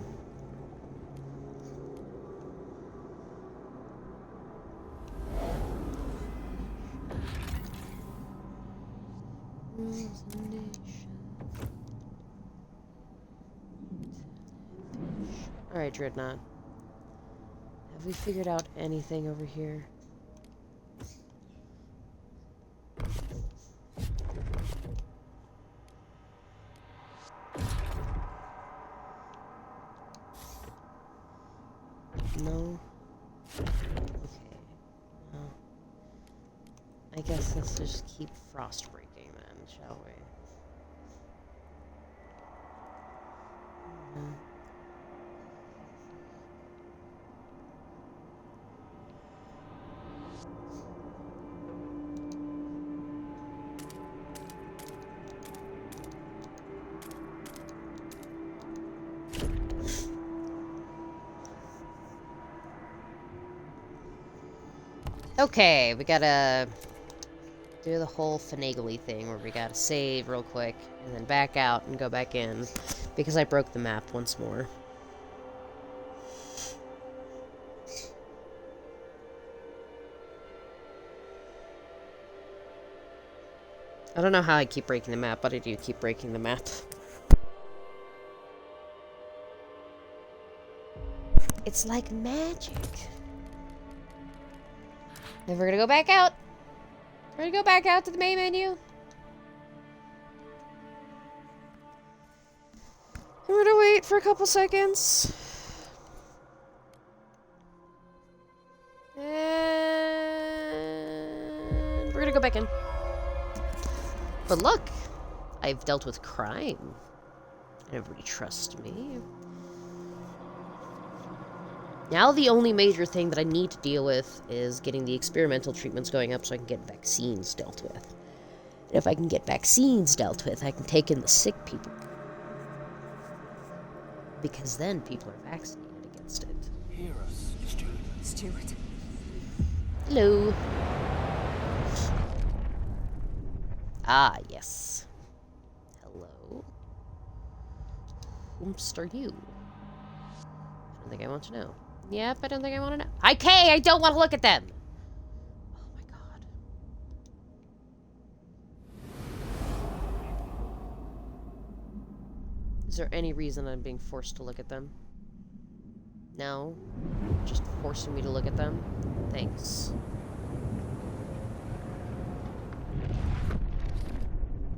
Alright, Dreadnought. Have we figured out anything over here? No? Okay. Well, I guess let's just keep frost breaking then, shall we? Okay, we gotta do the whole finagly thing where we gotta save real quick and then back out and go back in because I broke the map once more. I don't know how I keep breaking the map, but I do keep breaking the map. It's like magic. Then we're gonna go back out. We're gonna go back out to the main menu. quiet for a couple seconds. And we're gonna go back in. But look, I've dealt with crime. Everybody trusts me. Now the only major thing that I need to deal with is getting the experimental treatments going up so I can get vaccines dealt with. And if I can get vaccines dealt with, I can take in the sick people. Because then people are vaccinated against it. Hear us, Stuart. Stuart. Hello. Ah, yes. Hello. Whomst are you? I don't think I want to know. Yep, I don't think I want to know. Okay, I don't want to look at them! Oh my god. Is there any reason I'm being forced to look at them? No? Just forcing me to look at them? Thanks.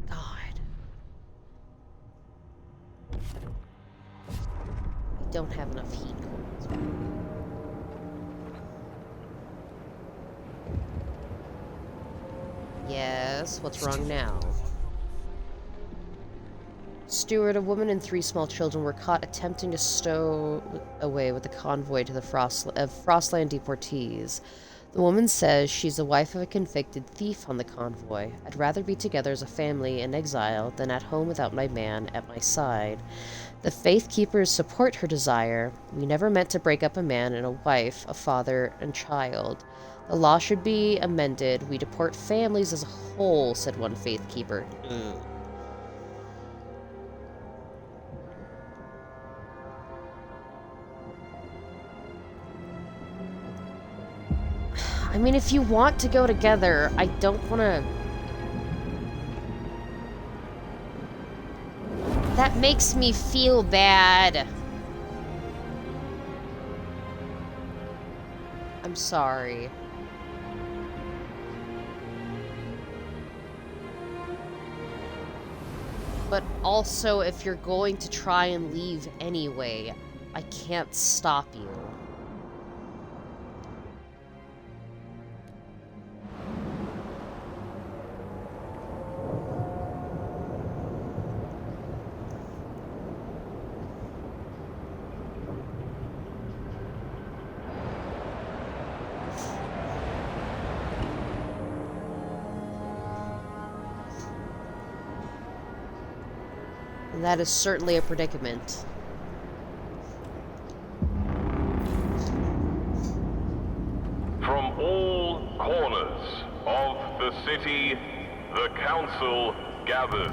God. I don't have enough heat coils. Yes, what's wrong now? Stuart, a woman and 3 small children were caught attempting to stow away with the convoy to the Frostland deportees. The woman says she's the wife of a convicted thief on the convoy. I'd rather be together as a family in exile than at home without my man at my side. The Faithkeepers support her desire. We never meant to break up a man and a wife, a father and child. The law should be amended. We deport families as a whole, said one Faithkeeper. I mean, if you want to go together, I don't want to... That makes me feel bad. I'm sorry. But also, if you're going to try and leave anyway, I can't stop you. And that is certainly a predicament. From all corners of the city, the council gathers.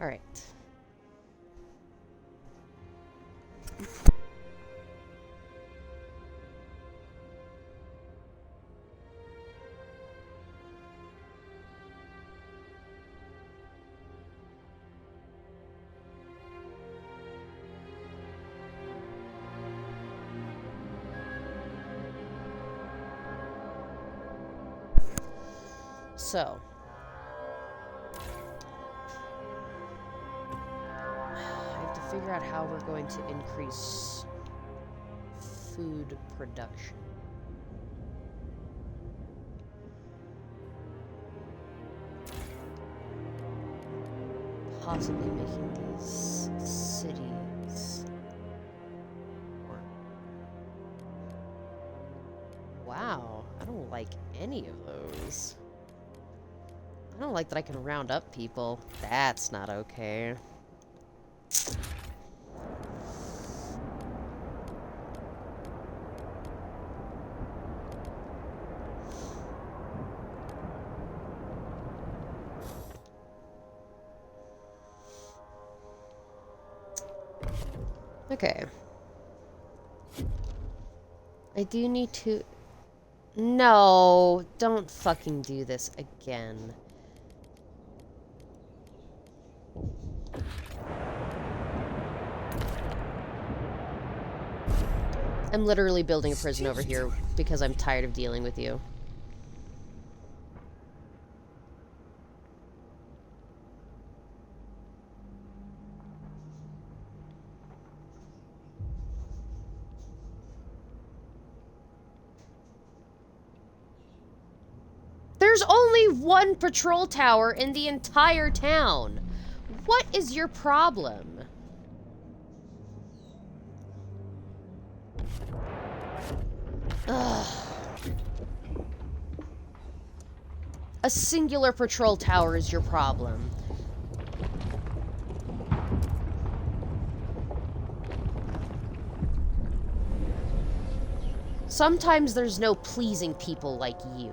All right. So, I have to figure out how we're going to increase food production. Possibly making these cities work. Wow, I don't like any of those. I don't like that I can round up people. That's not okay. Okay. I do need to... No, don't fucking do this again. I'm literally building a prison over here because I'm tired of dealing with you. There's only one patrol tower in the entire town. What is your problem? Ugh. A singular patrol tower is your problem. Sometimes there's no pleasing people like you.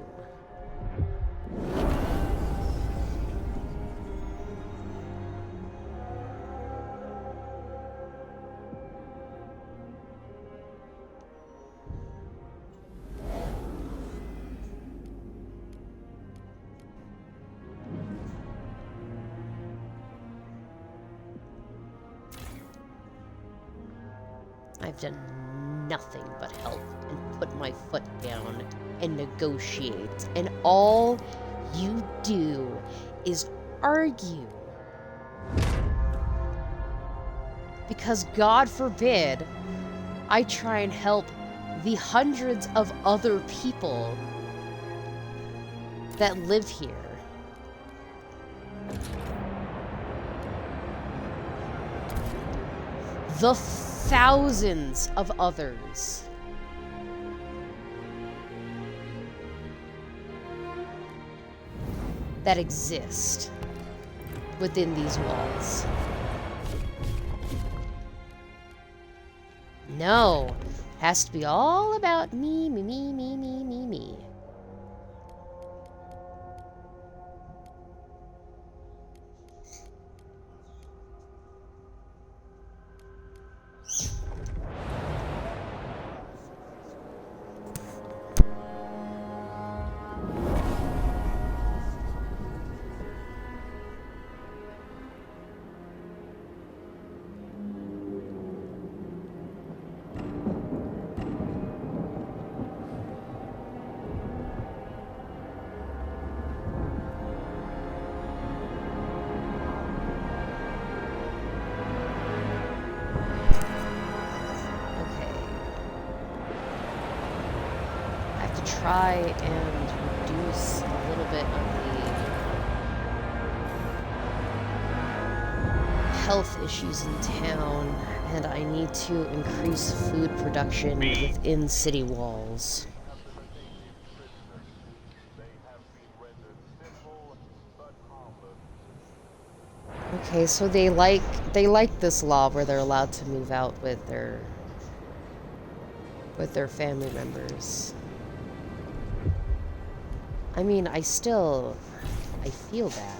I've done nothing but help and put my foot down and negotiate, and all you do is argue. Because God forbid I try and help the hundreds of other people that live here. The thousands of others. That exist within these walls. No, it has to be all about me, me, me, me, me, me, me. Try and reduce a little bit of the health issues in town, and I need to increase food production within city walls. Okay, so they like this law where they're allowed to move out with their family members. I mean, I feel bad.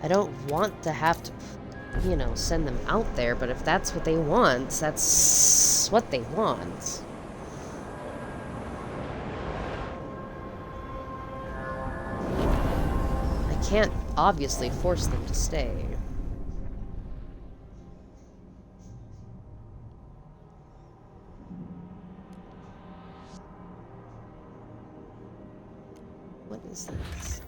I don't want to have to, you know, send them out there, but if that's what they want, that's what they want. I can't obviously force them to stay. What is this?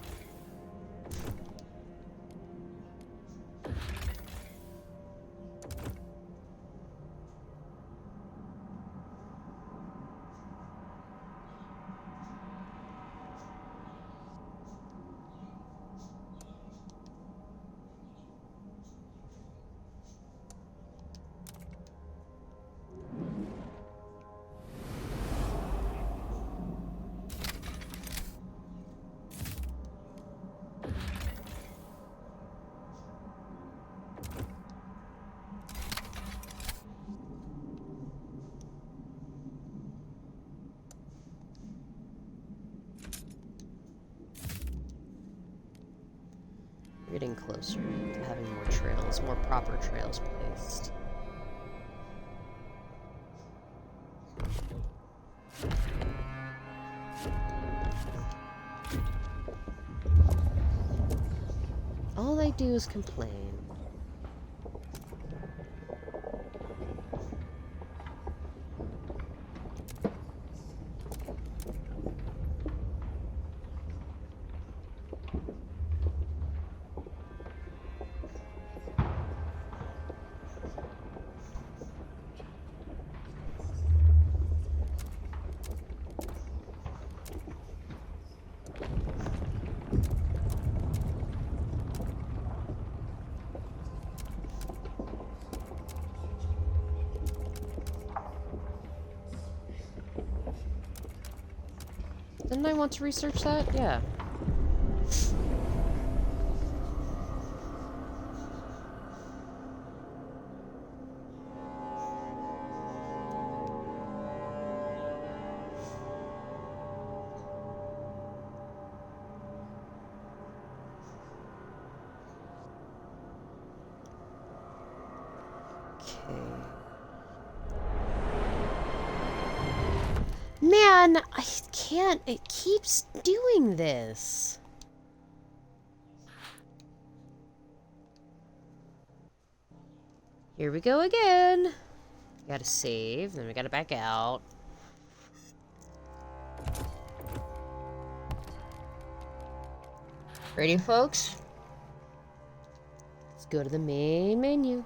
Getting closer to having more trails, more proper trails placed. do is complain. Didn't I want to research that? Yeah. Man, I can't. It keeps doing this. Here we go again. Gotta save, then we gotta back out. Ready, folks? Let's go to the main menu.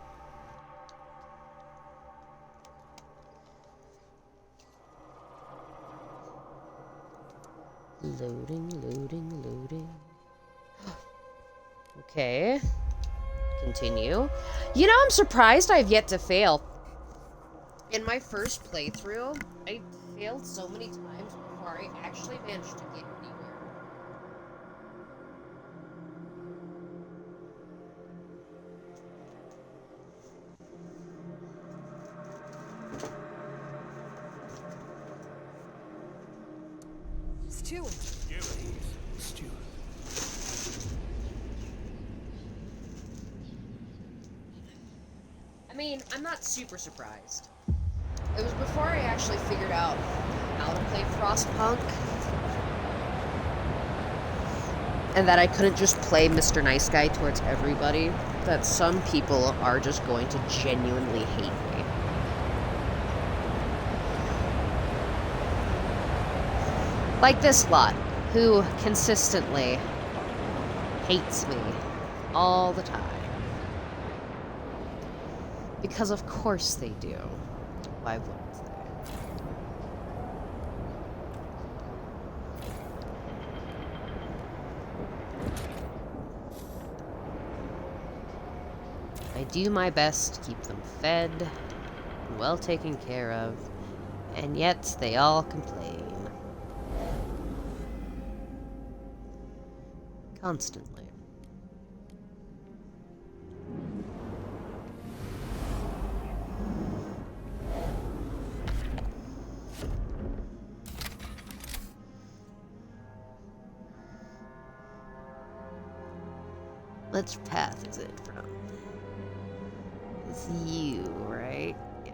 Loading, loading, loading. Okay. Continue. You know, I'm surprised I've yet to fail. In my first playthrough, I failed so many times before I actually managed to get anywhere. Stewart. Stewart. I mean, I'm not super surprised. It was before I actually figured out how to play Frostpunk. And that I couldn't just play Mr. Nice Guy towards everybody. That some people are just going to genuinely hate me. Like this lot, who consistently hates me all the time. Because of course they do. Why wouldn't they? I do my best to keep them fed and well taken care of, and yet they all complain. Constantly. Which path is it from? It's you, right? Yeah.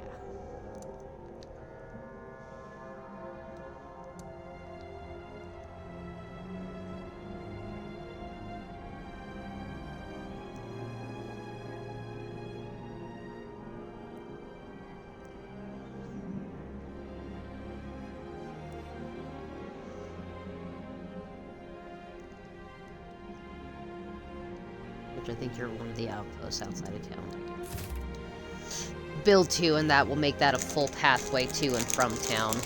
Which I think you're one of the outposts outside of town. Build to, and that will make that a full pathway to and from town.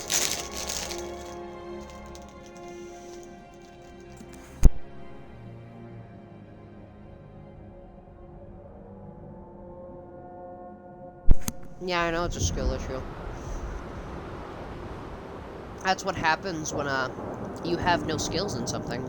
Yeah, I know, it's a skill issue. That's what happens when, you have no skills in something.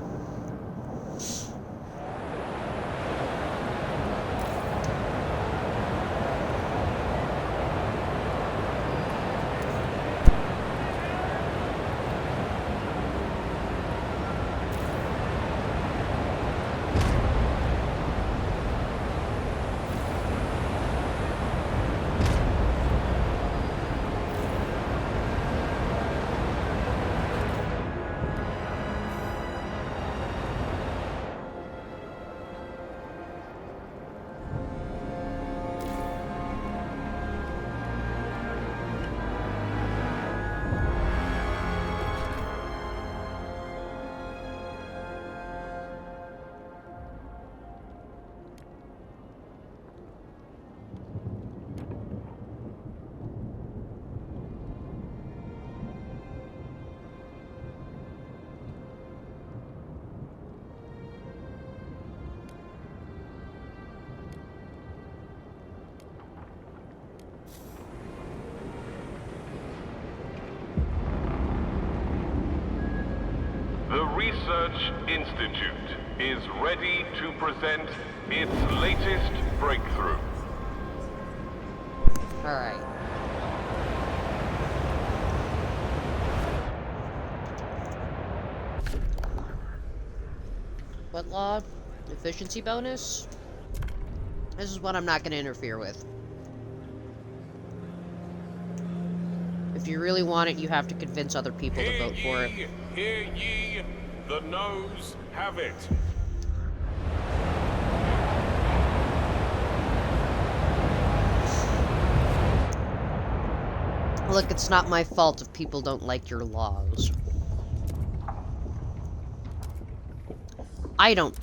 Research Institute is ready to present its latest breakthrough. Alright. What law? Efficiency bonus? This is what I'm not going to interfere with. If you really want it, you have to convince other people to vote for it. Hear ye, the noes have it. Look, it's not my fault if people don't like your laws. I don't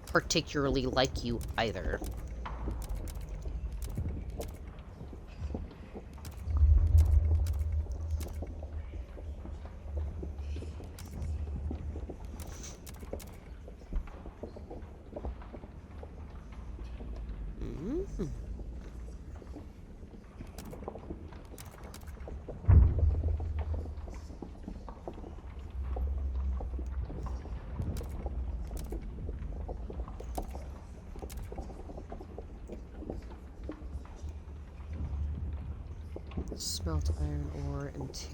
particularly like you either. Smelt iron ore into...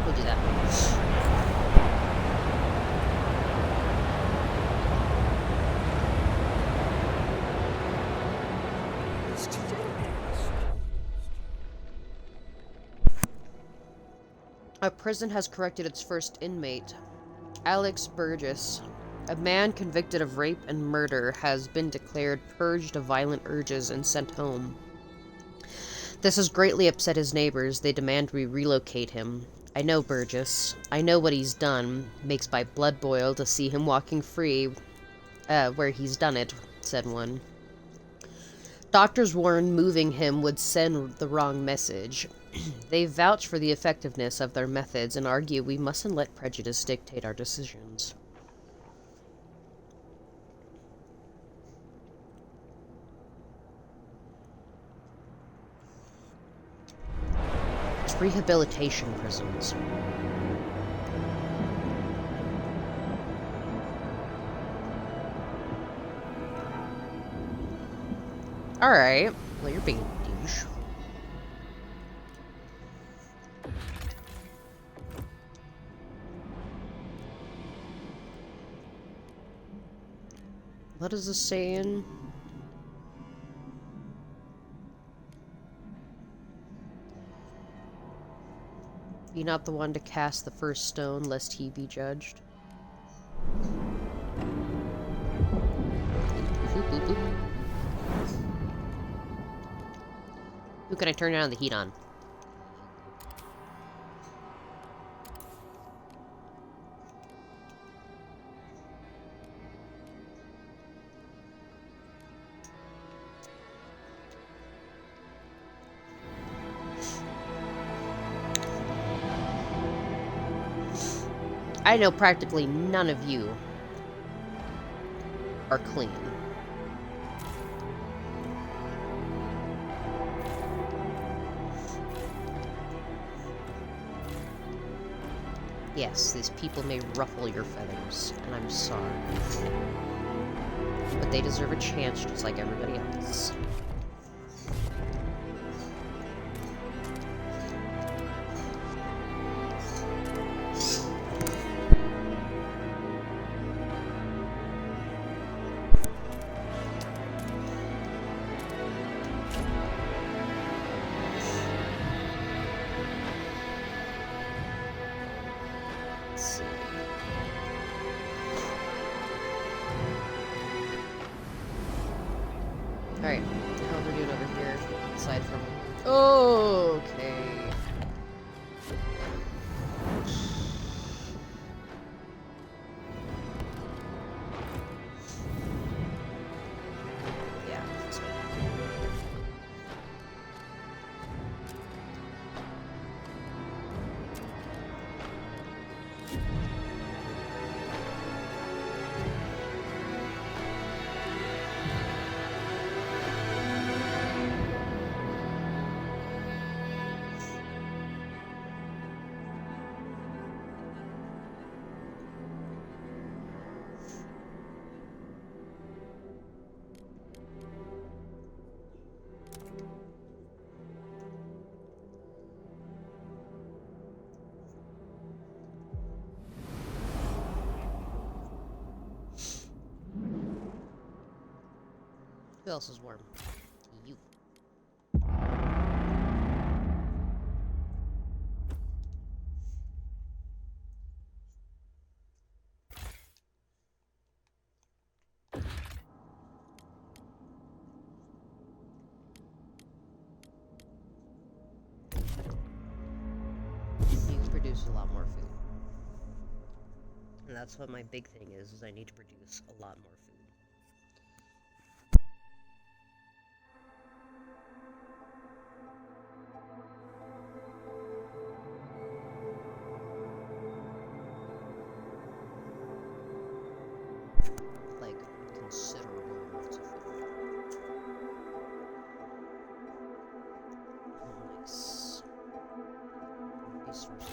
We'll do that. A prison has corrected its first inmate. Alex Burgess, a man convicted of rape and murder, has been declared purged of violent urges and sent home. This has greatly upset his neighbors. They demand we relocate him. I know Burgess. I know what he's done. Makes my blood boil to see him walking free where he's done it, said one. Doctors warn moving him would send the wrong message. They vouch for the effectiveness of their methods and argue we mustn't let prejudice dictate our decisions. It's rehabilitation prisons. Alright. Well, you're being a douche. What is this saying? Be not the one to cast the first stone, lest he be judged. Who can I turn down the heat on? I know practically none of you are clean. Yes, these people may ruffle your feathers, and I'm sorry. But they deserve a chance just like everybody else. Alright, how are we doing over here, aside from... Okay. Who else is warm? You. You can produce a lot more food. And that's what my big thing is I need to produce a lot more food. Like, considerable amounts of food. Nice. Resources.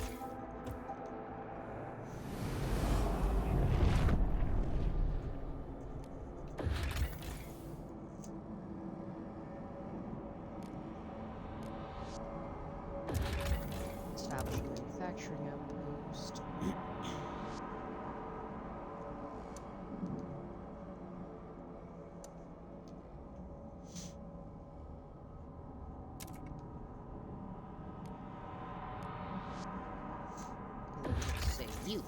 Establish a manufacturing outpost. Say you.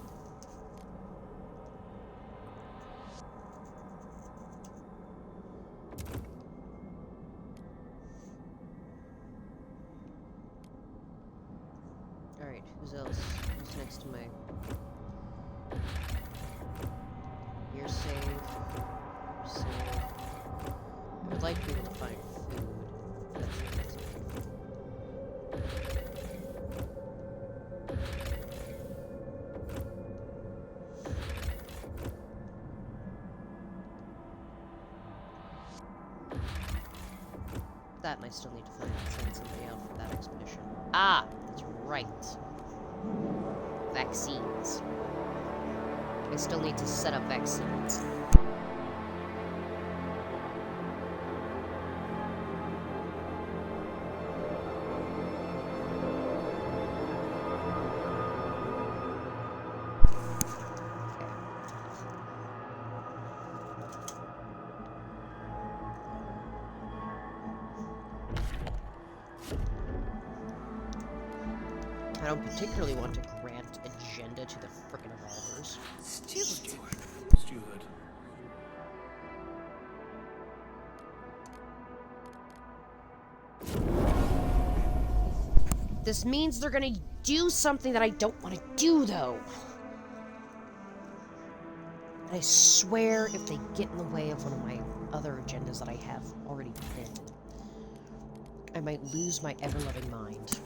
Alright, who's else? Who's next to my... You're safe. You're safe. I would like to be able to find food. That's the next one. That, and I still need to send somebody out for that expedition. Ah! That's right. Vaccines. I still need to set up vaccines. I don't particularly want to grant agenda to the frickin' evolvers. Steward. This means they're gonna do something that I don't want to do, though. And I swear if they get in the way of one of my other agendas that I have already planned, I might lose my ever-loving mind.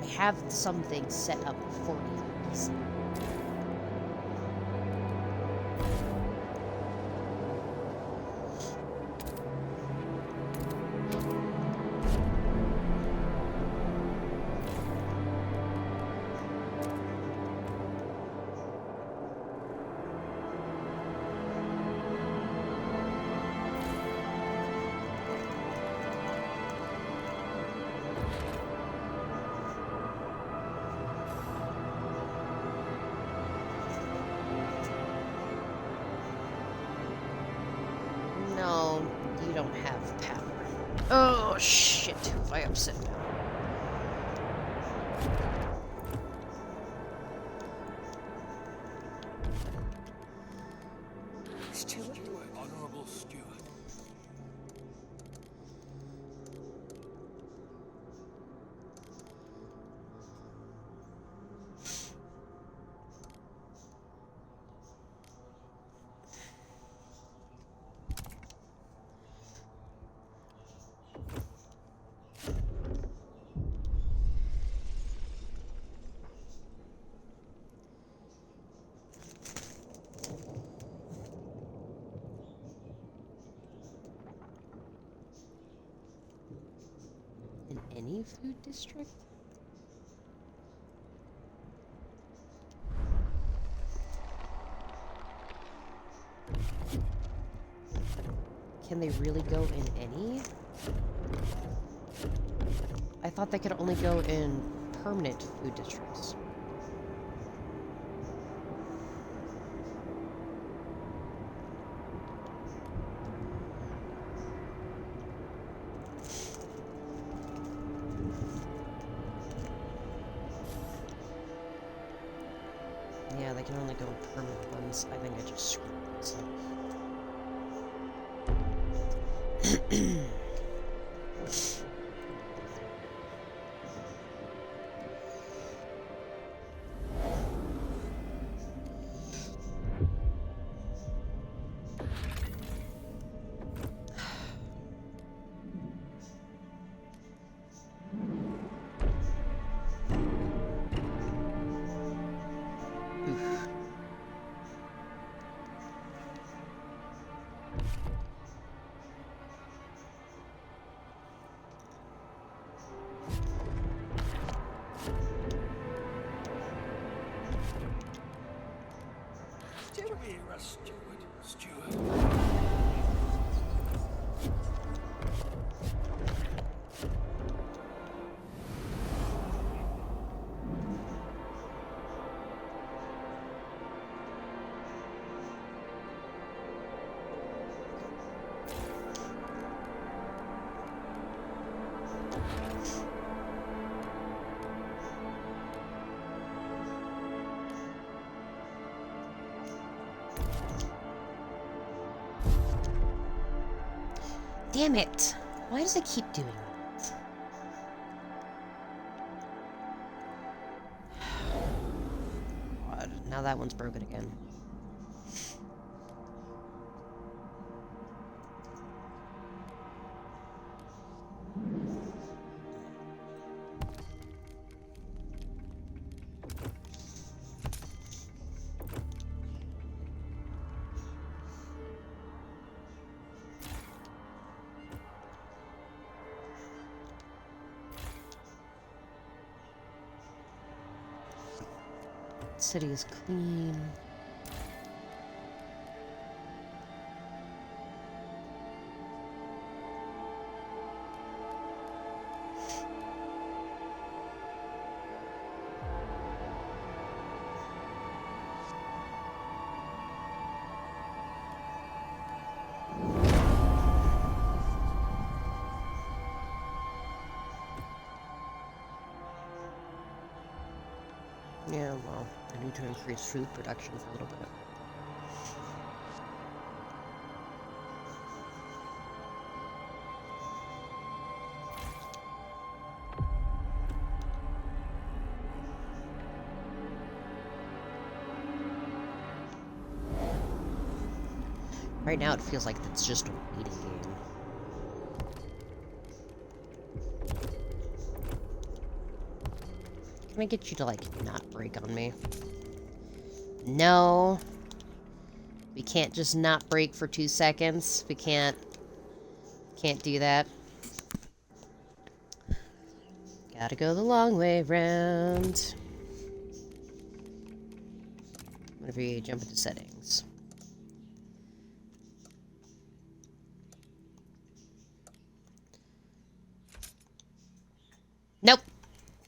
I have some things set up for me. No, you don't have power. Oh, shit. Who have I upset now? Steward. Honorable Steward. In any food district? Can they really go in any? I thought they could only go in permanent food districts. Yeah, they can only go permanent ones. I think I just screwed myself. We're a steward. Damn it! Why does it keep doing that? God, now that one's broken again. City is clean. Yeah, well, I need to increase food production for a little bit. Right now it feels like it's just a waiting game. Can I get you to, like, not break on me? No. We can't just not break for 2 seconds. We can't do that. Gotta go the long way round. Whenever you jump into settings. Nope.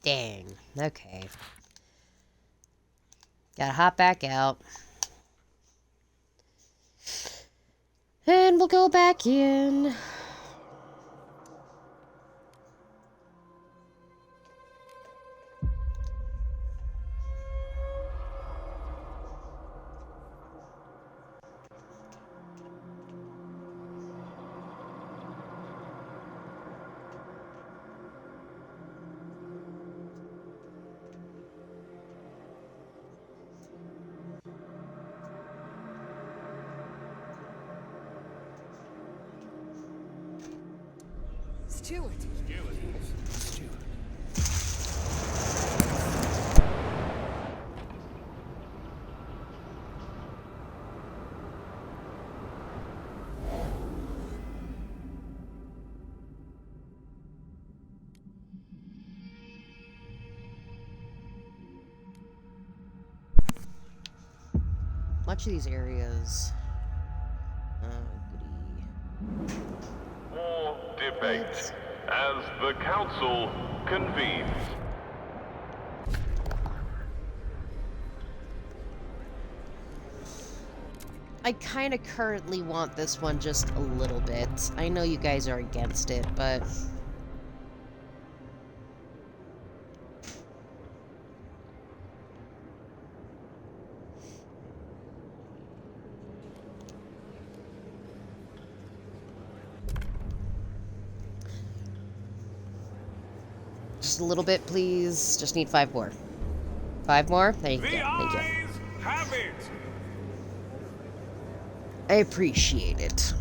Dang. Okay. Gotta hop back out. And we'll go back in. Steward. Steward. Much of these areas. Goody. More debate as the council convenes. I kind of currently want this one just a little bit. I know you guys are against it, but... Just a little bit, please. Just need 5 more. 5 more? There you go. The Thank you. eyes have it. I appreciate it.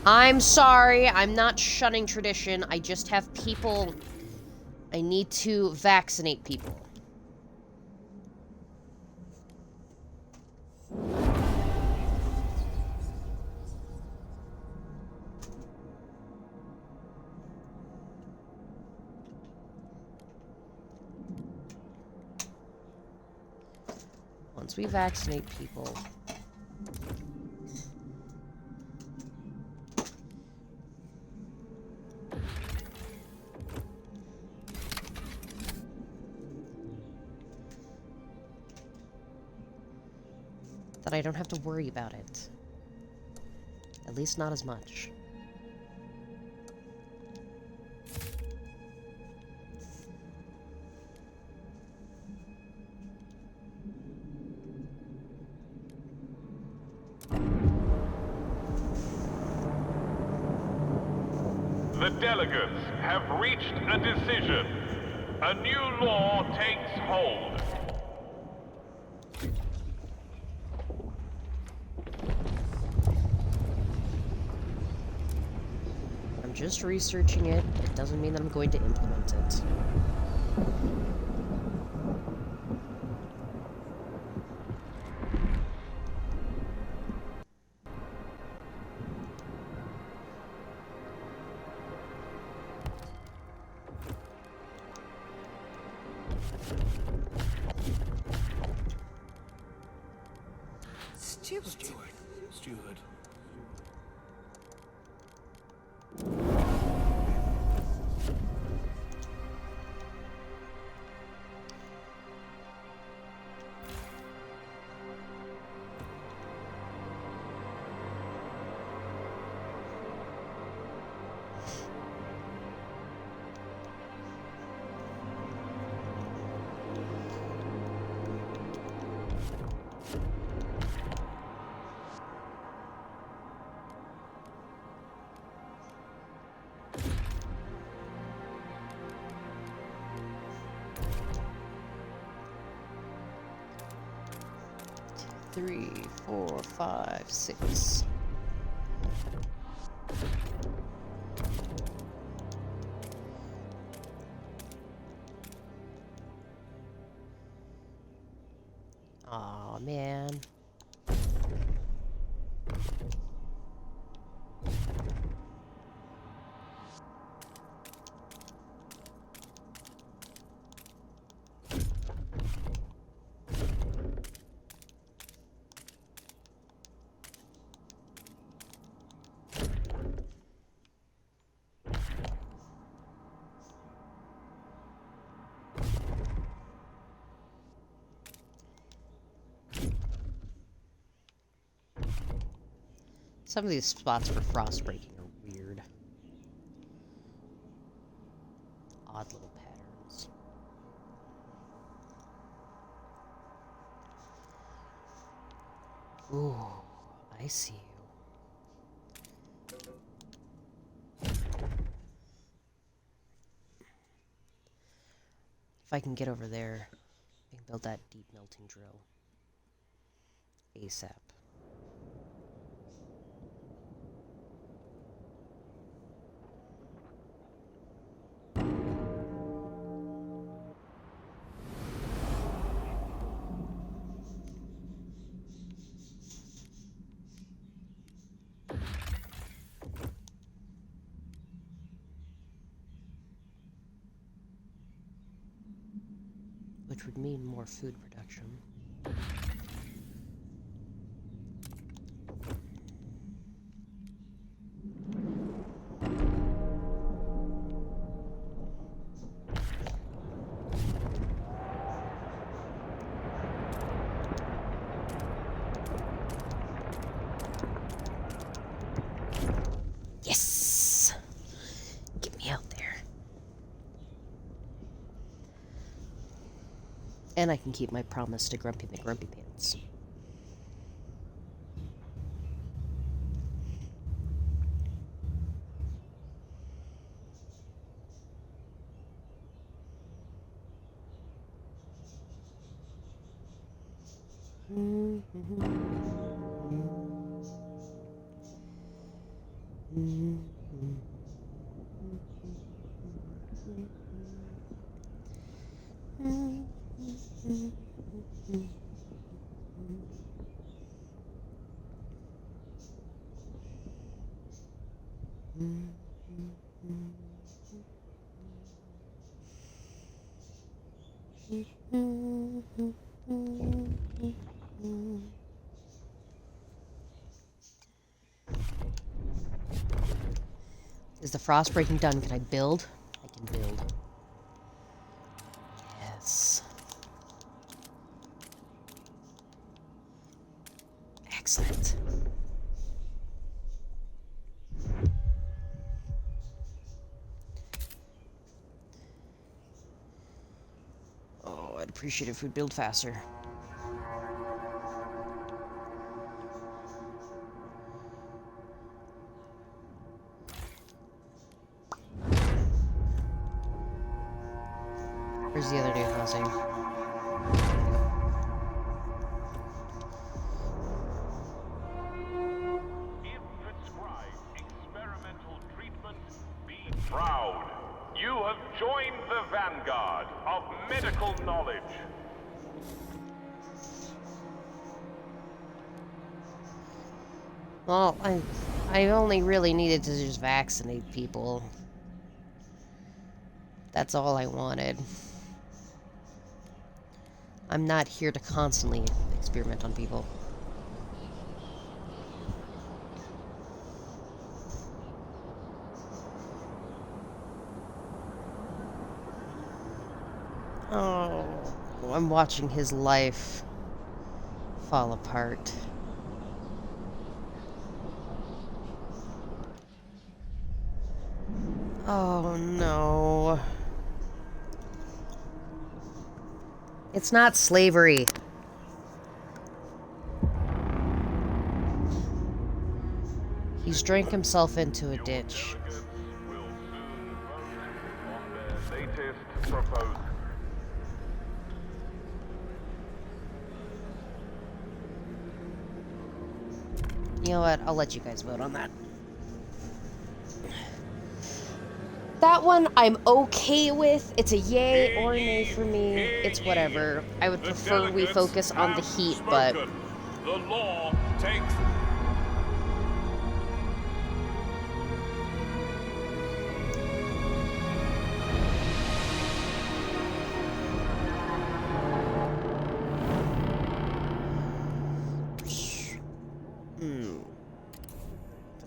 I'm sorry. I'm not shunning tradition. I just have people... I need to vaccinate people. Once we vaccinate people... that I don't have to worry about it. At least not as much. The delegates have reached a decision. A new law takes hold. I'm just researching it. It doesn't mean that I'm going to implement it. Steward. Three, 4, 5, 6. Aw, man. Some of these spots for frost breaking are weird. Odd little patterns. Ooh, I see you. If I can get over there, I can build that deep melting drill. ASAP. Which would mean more food production. Yes! Get me out there. And I can keep my promise to Grumpy McGrumpy Pants. Is the frost breaking done? Can I build? I can build. Yes. Excellent. Oh, I'd appreciate it if we'd build faster. Where's the other new housing? If prescribed experimental treatment, be proud. You have joined the vanguard of medical knowledge. Well, I only really needed to just vaccinate people. That's all I wanted. I'm not here to constantly experiment on people. Oh, I'm watching his life fall apart. Oh no. It's not slavery. He's drank himself into a ditch. Delegates will soon vote on their latest proposal. You know what? I'll let you guys vote on that. That one I'm okay with. It's a yay or a nay for me. It's whatever. I would prefer we focus on the heat, but The law takes.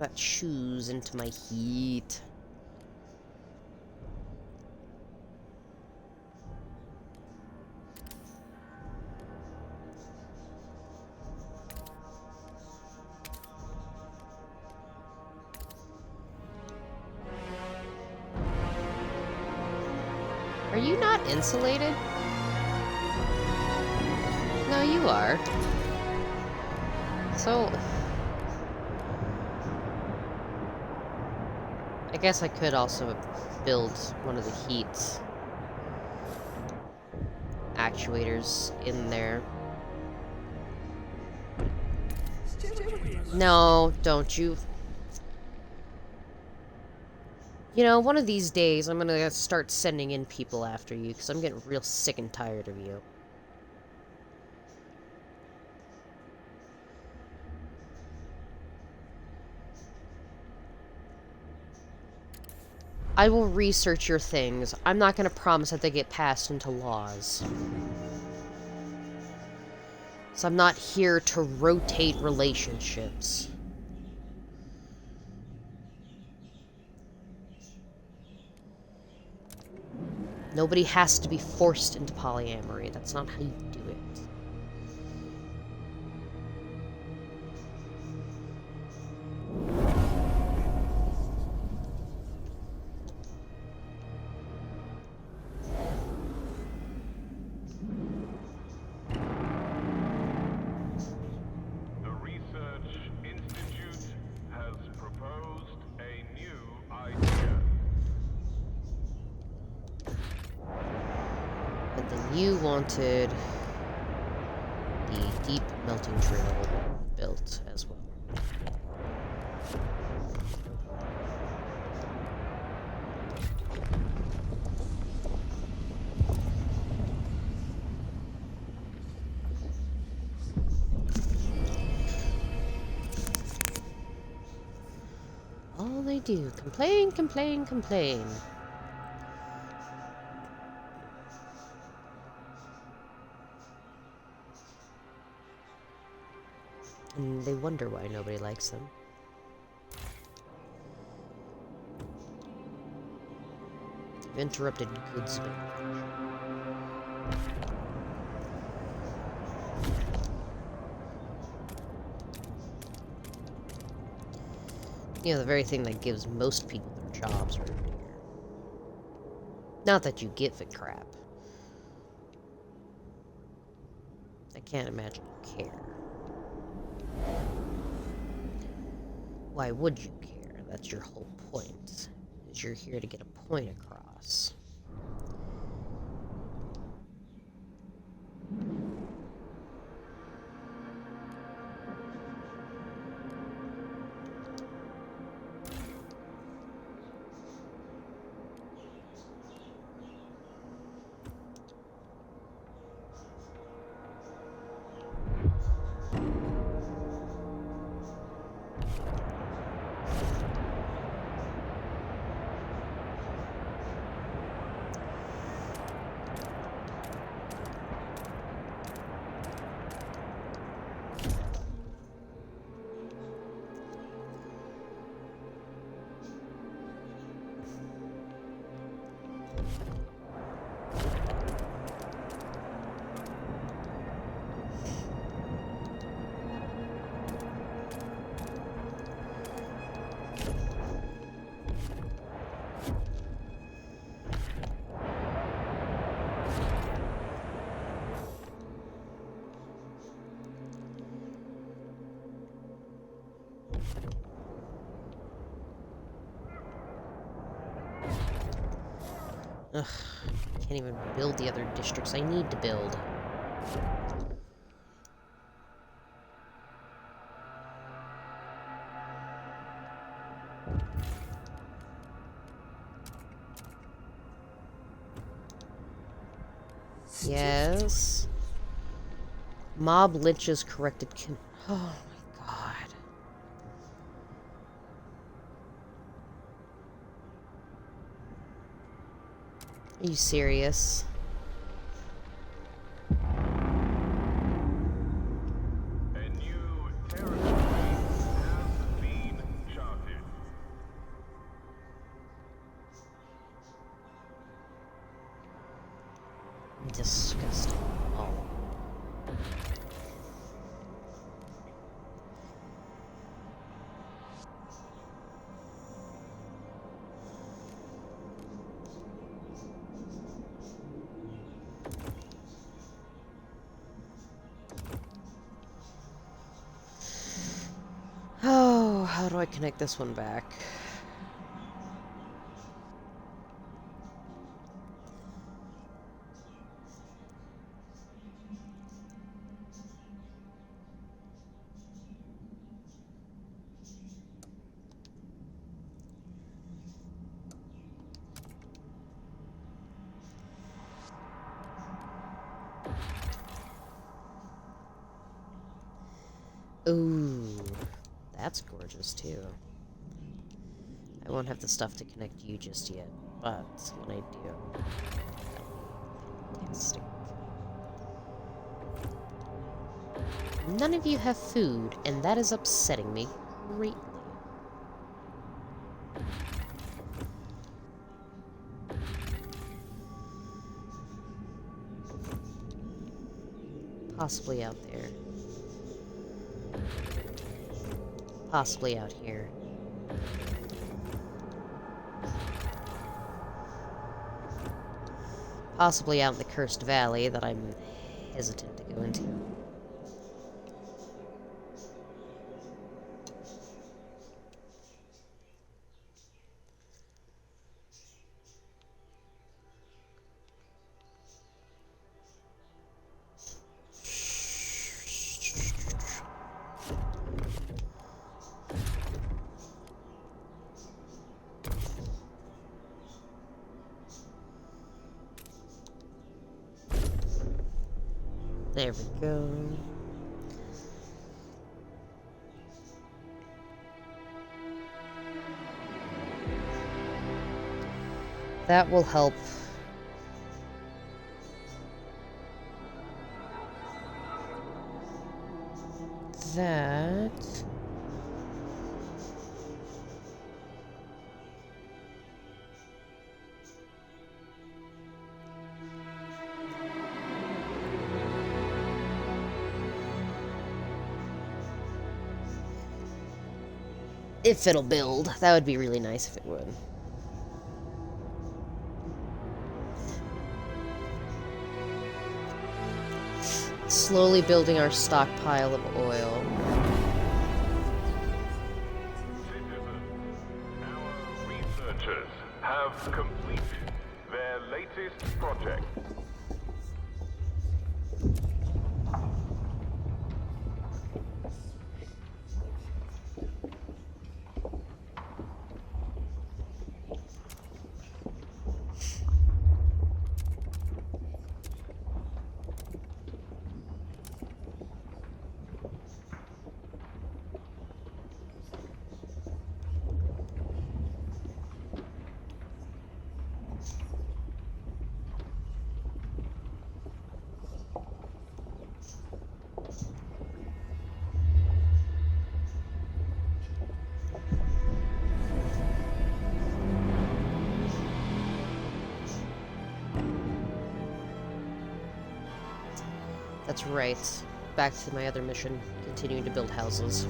that shoes into my heat. Are you not insulated? No, you are. So... I guess I could also build one of the heat actuators in there. No, don't you. You know, one of these days, I'm gonna start sending in people after you, because I'm getting real sick and tired of you. I will research your things. I'm not gonna promise that they get passed into laws. So I'm not here to rotate relationships. Nobody has to be forced into polyamory. That's not how you do it. The Research Institute has proposed a new idea. But then you wanted the deep melting drill built as well. All they do, complain, complain, complain. And they wonder why nobody likes them. They've interrupted goods manufacture. You know, the very thing that gives most people their jobs around here. Not that you give a crap. I can't imagine you care. Why would you care? That's your whole point. Is you're here to get a point across. Ugh, can't even build the other districts I need to build. Yes. Mob lynches corrected oh my god. Are you serious? A new territory has been charted. Disgusting. Oh. Oh, how do I connect this one back? Ooh, that's gorgeous too. I won't have the stuff to connect you just yet, but when I do, fantastic. None of you have food, and that is upsetting me greatly. Possibly out there. Possibly out here. Possibly out in the Cursed Valley that I'm hesitant to go into. There we go. That will help. That... if it'll build. That would be really nice if it would. Slowly building our stockpile of oil. Citizens, our researchers have completed their latest project. That's right. Back to my other mission, continuing to build houses.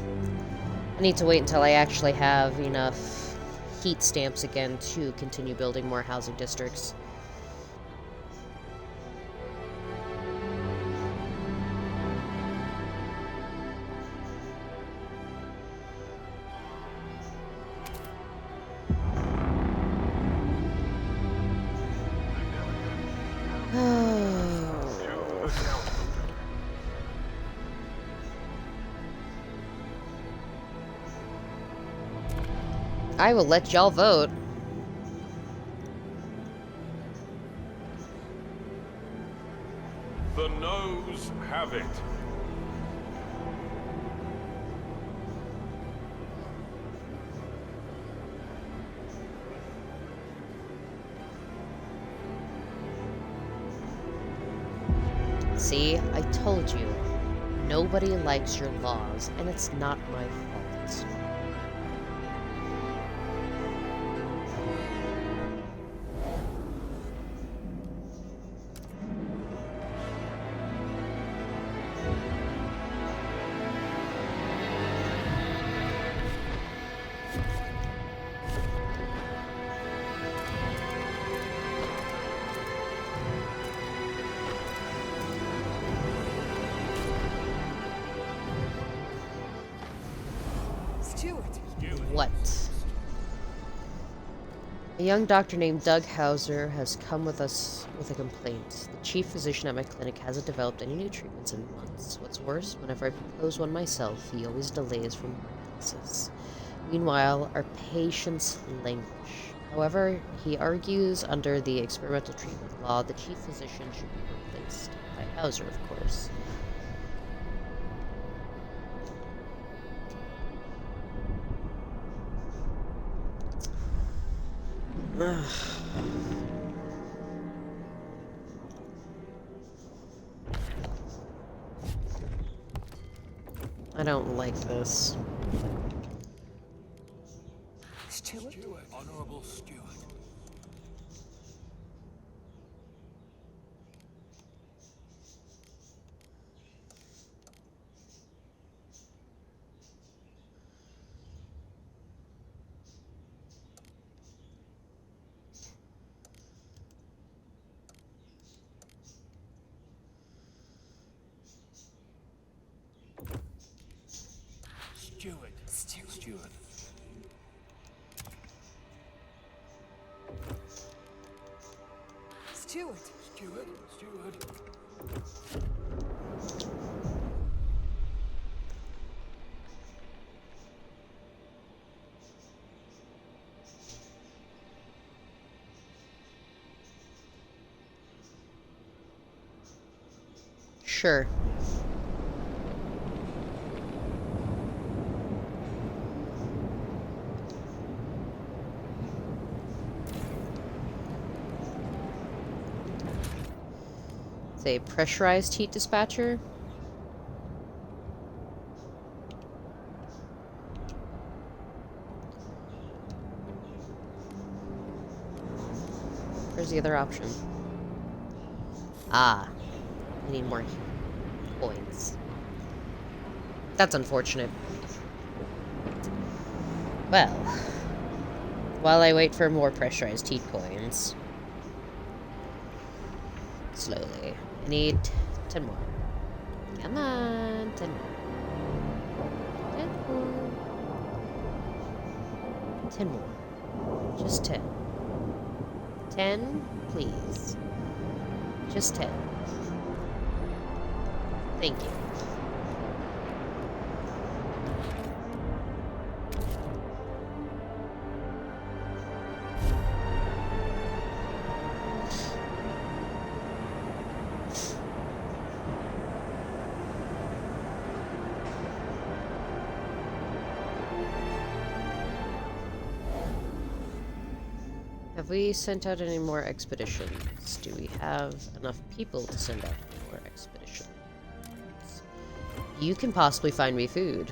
I need to wait until I actually have enough heat stamps again to continue building more housing districts. I will let y'all vote. The noes have it. See, I told you. Nobody likes your laws, and it's not my fault. What? A young doctor named Doug Hauser has come with us with a complaint. The chief physician at my clinic hasn't developed any new treatments in months. What's worse, whenever I propose one myself, he always delays for months. Meanwhile, our patients languish. However, he argues under the experimental treatment law, the chief physician should be replaced. By Hauser, of course. I don't like this. Steward? Honorable Steward. Steward. Steward. Steward. Steward. Sure. It's a pressurized heat dispatcher. Where's the other option? Ah, I need more coins. That's unfortunate. Well, while I wait for more pressurized heat coins, slowly. I need 10 more. Come on, 10 more. 10 more. 10 more. Just 10. 10, please. Just 10. Thank you. Have we sent out any more expeditions? Do we have enough people to send out any more expeditions? You can possibly find me food.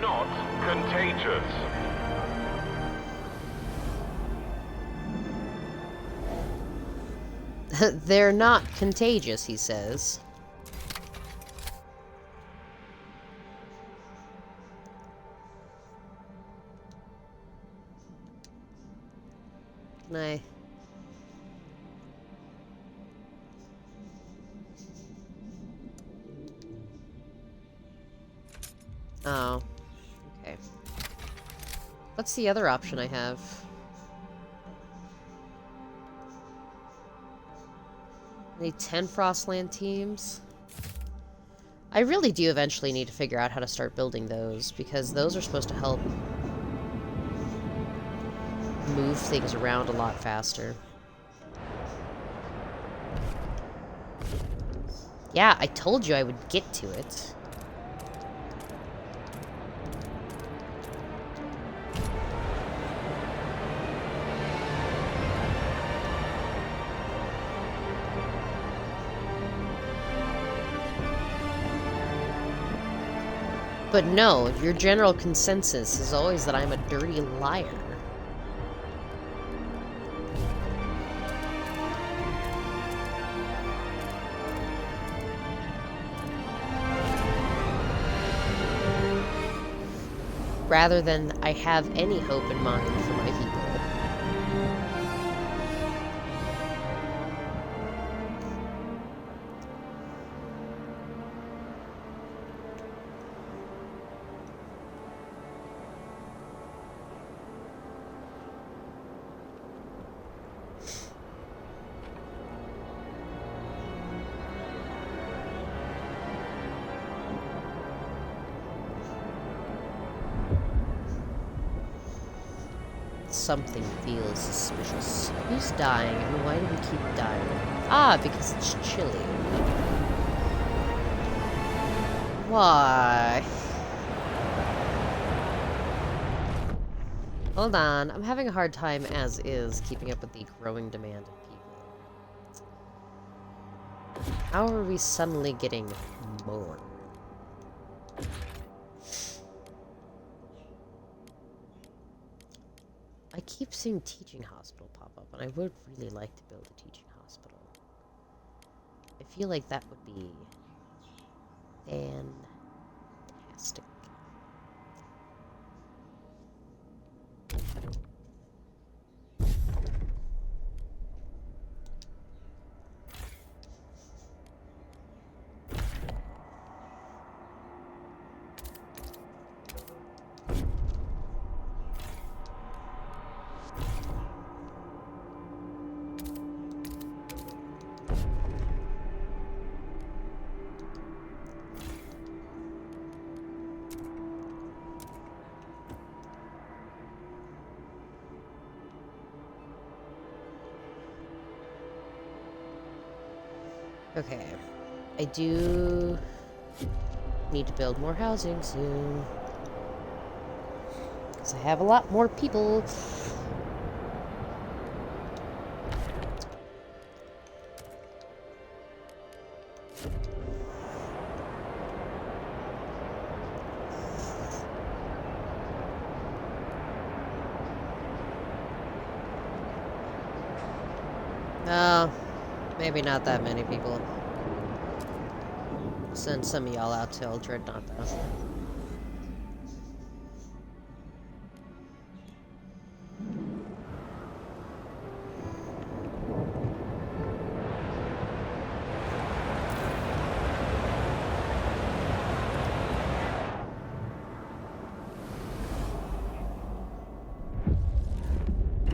Not contagious. They're not contagious, he says. Can I... Oh. Okay. What's the other option I have? I need 10 Frostland teams. I really do eventually need to figure out how to start building those, because those are supposed to help move things around a lot faster. Yeah, I told you I would get to it. But no, your general consensus is always that I'm a dirty liar. Rather than I have any hope in mind for my people. Something feels suspicious. Who's dying, and why do we keep dying? Ah, because it's chilly. Why? Hold on, I'm having a hard time, as is, keeping up with the growing demand of people. How are we suddenly getting more? I keep seeing teaching hospital pop up, and I would really like to build a teaching hospital. I feel like that would be fantastic. Okay. I do need to build more housing soon. Because I have a lot more people. Oh, maybe not that many people. Send some of y'all out to Dreadnought, though.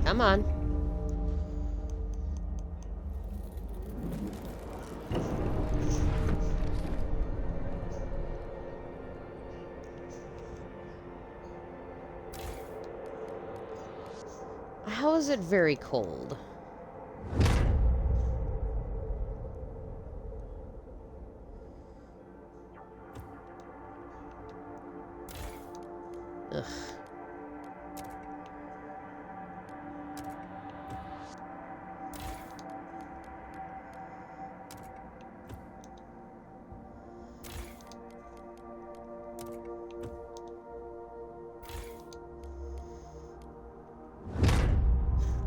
Come on. How is it very cold? Ugh.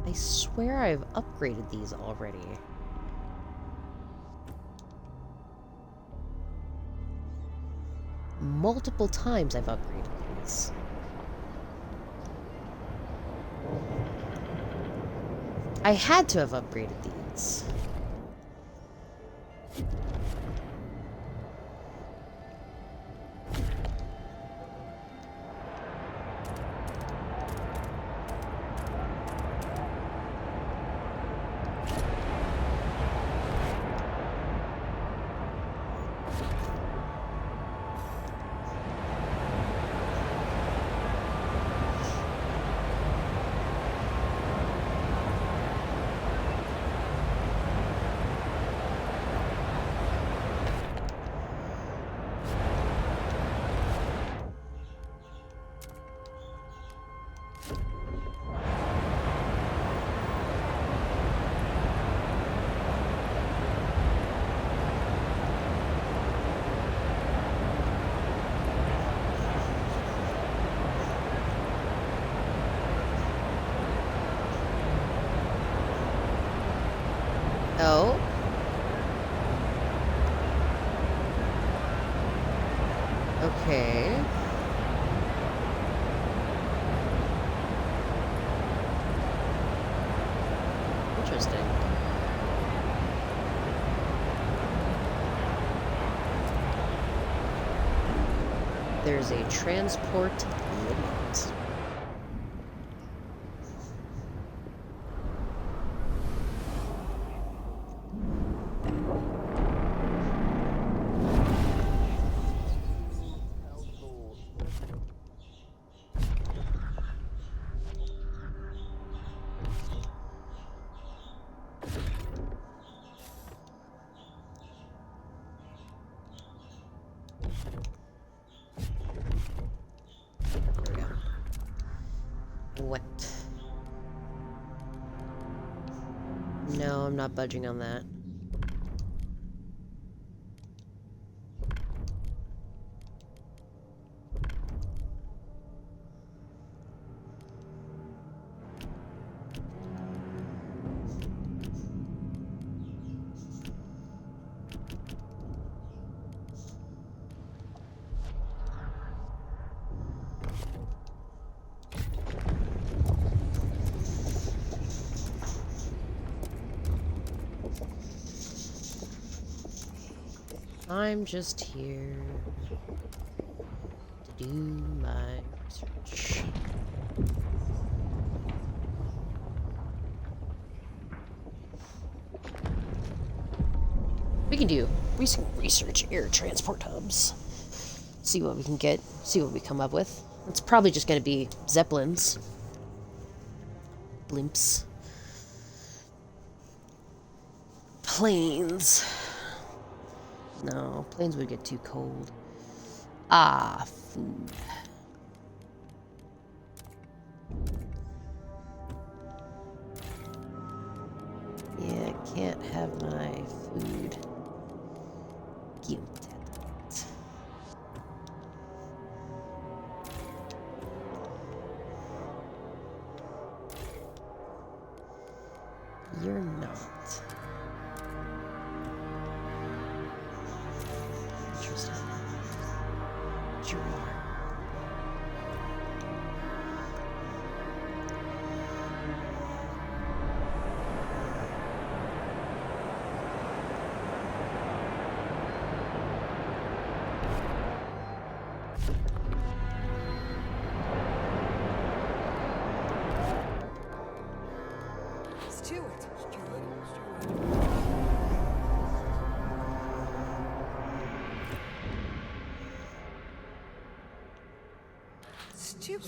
I swear I've upgraded these already. Multiple times I've upgraded these. I had to have upgraded these. Oh? Okay. Interesting. There's a transport limit. What? No, I'm not budging on that. I'm just here to do my research. We can do research air transport hubs. See what we can get, see what we come up with. It's probably just going to be Zeppelins. Blimps. Planes. No, planes would get too cold. Ah, food. Yeah, can't have my food. Give that. You're not. Interesting. You are. Steward.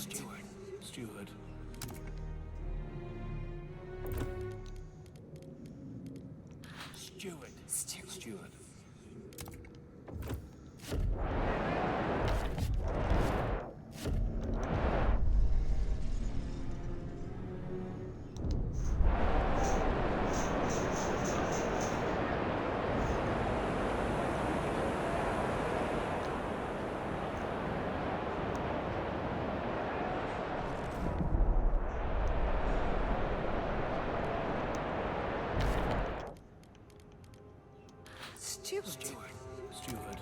Steward. Steward. Steward. Steward. Steward.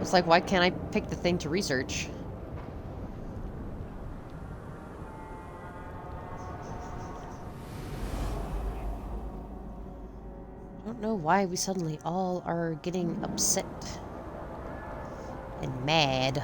It's like, why can't I pick the thing to research? I don't know why we suddenly all are getting upset and mad.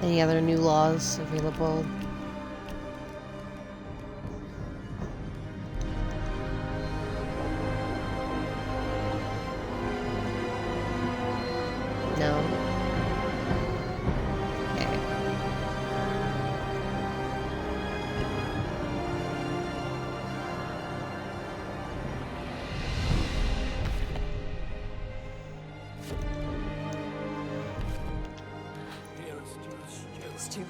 Any other new laws available? No. Okay. Steward.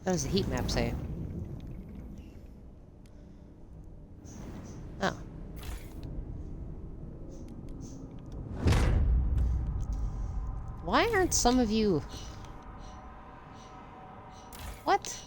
What does the heat map say? Oh. Why aren't some of you... What?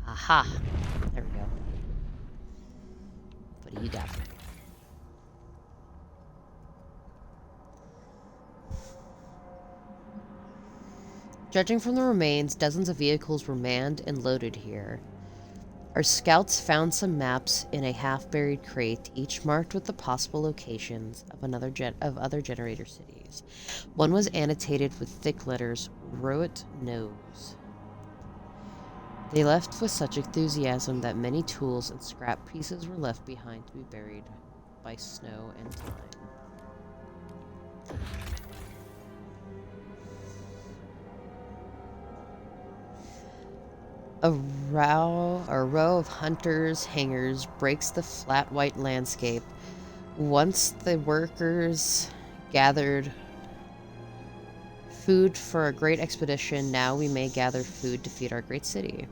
Aha. There we go. What do you got for me? Judging from the remains, dozens of vehicles were manned and loaded here. Our scouts found some maps in a half-buried crate, each marked with the possible locations of other generator cities. One was annotated with thick letters, Rowett Knows. They left with such enthusiasm that many tools and scrap pieces were left behind to be buried by snow and time. A row of hunters' hangars breaks the flat white landscape. Once the workers gathered food for a great expedition, now we may gather food to feed our great city.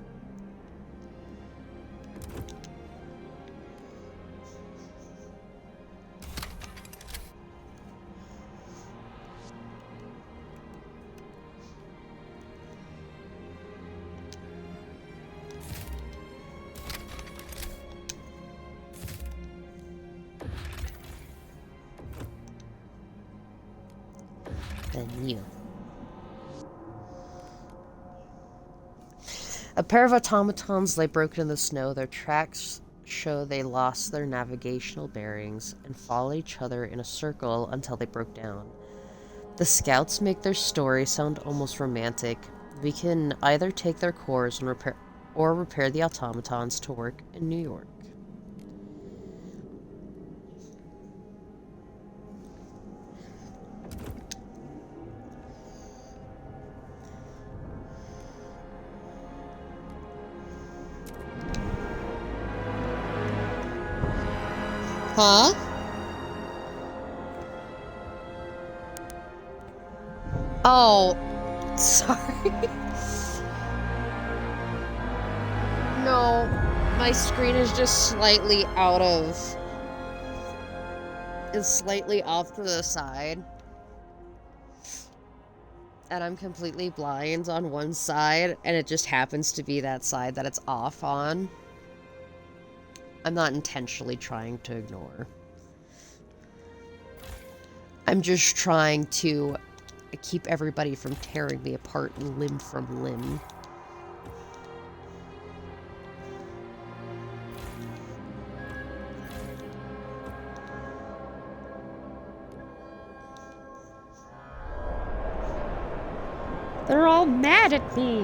Then you. A pair of automatons lay broken in the snow. Their tracks show they lost their navigational bearings and followed each other in a circle until they broke down. The scouts make their story sound almost romantic. We can either take their cores and repair the automatons to work in New York. Huh? Oh, sorry. No, my screen is just slightly it's slightly off to the side. And I'm completely blind on one side, and it just happens to be that side that it's off on. I'm not intentionally trying to ignore. I'm just trying to keep everybody from tearing me apart limb from limb. They're all mad at me.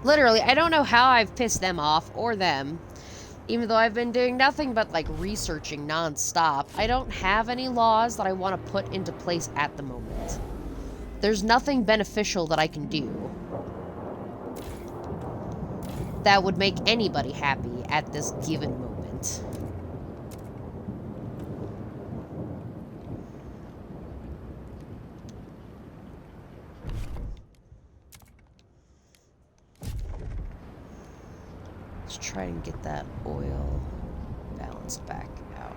Literally, I don't know how I've pissed them off, or them. Even though I've been doing nothing but, like, researching non-stop, I don't have any laws that I want to put into place at the moment. There's nothing beneficial that I can do that would make anybody happy at this given moment. Let's try and get that oil balanced back out.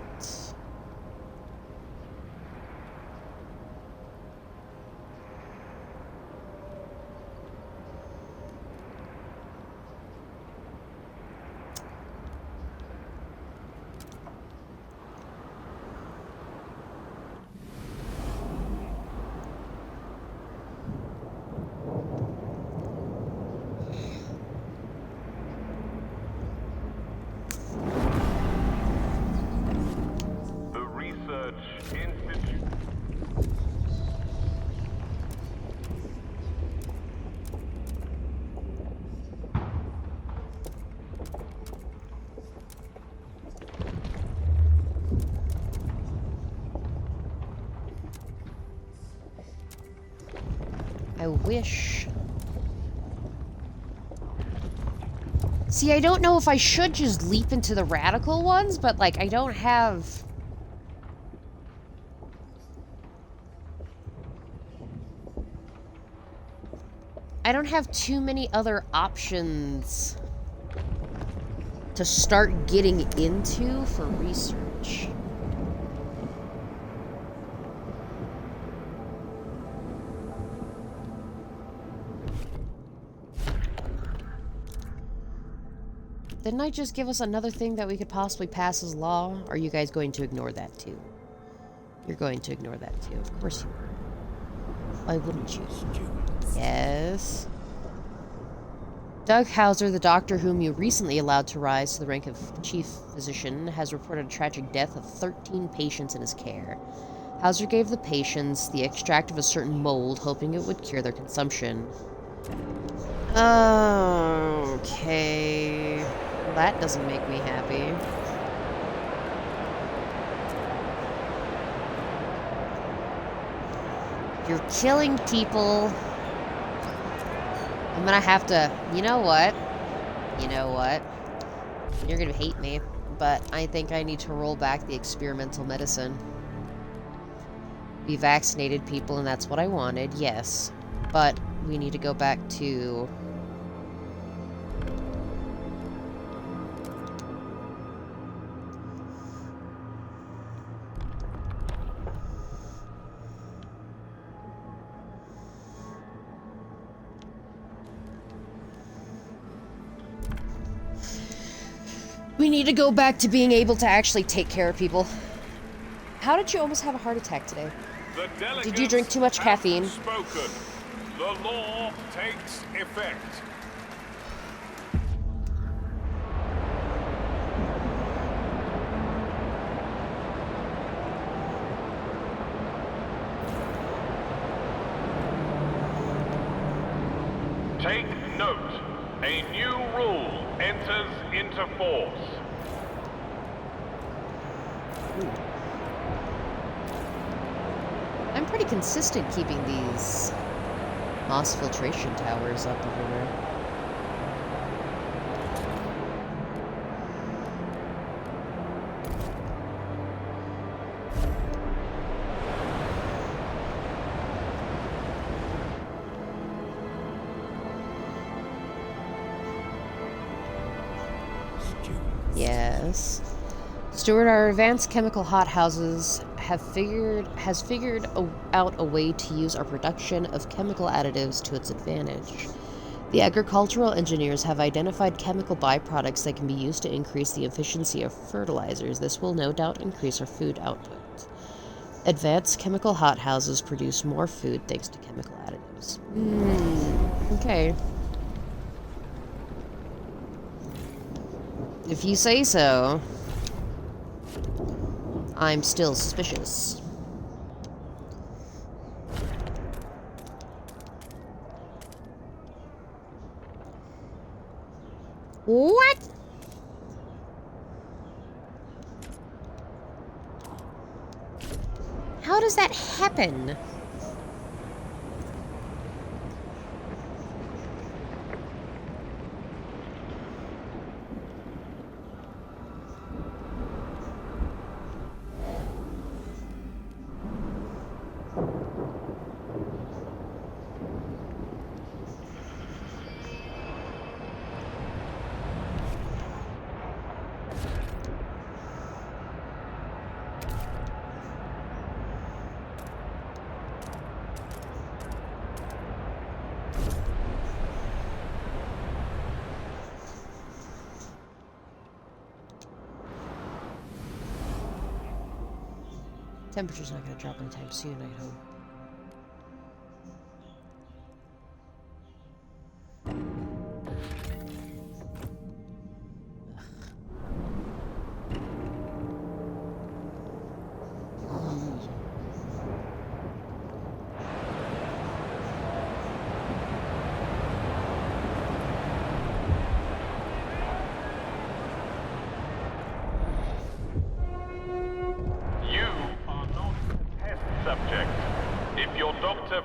I wish... See, I don't know if I should just leap into the radical ones, but, like, I don't have... I don't have too many other options to start getting into for research. Didn't I just give us another thing that we could possibly pass as law? Or are you guys going to ignore that too? You're going to ignore that too. Of course you are. Why wouldn't you? Steward. Yes. Doug Hauser, the doctor whom you recently allowed to rise to the rank of chief physician, has reported a tragic death of 13 patients in his care. Hauser gave the patients the extract of a certain mold, hoping it would cure their consumption. Okay. Well, that doesn't make me happy. You're killing people. I'm gonna have to... You know what? You know what? You're gonna hate me, but I think I need to roll back the experimental medicine. We vaccinated people, and that's what I wanted, yes. But we need to go back to... We need to go back to being able to actually take care of people. How did you almost have a heart attack today? Did you drink too much caffeine? Spoken. The law takes effect. Take note. A new rule enters into force. I'm pretty consistent keeping these moss filtration towers up everywhere. Yes. Stewart, our advanced chemical hothouses has figured out a way to use our production of chemical additives to its advantage. The agricultural engineers have identified chemical byproducts that can be used to increase the efficiency of fertilizers. This will no doubt increase our food output. Advanced chemical hothouses produce more food thanks to chemical additives. Okay. If you say so. I'm still suspicious. What? How does that happen? Temperature's not going to drop anytime soon, I hope.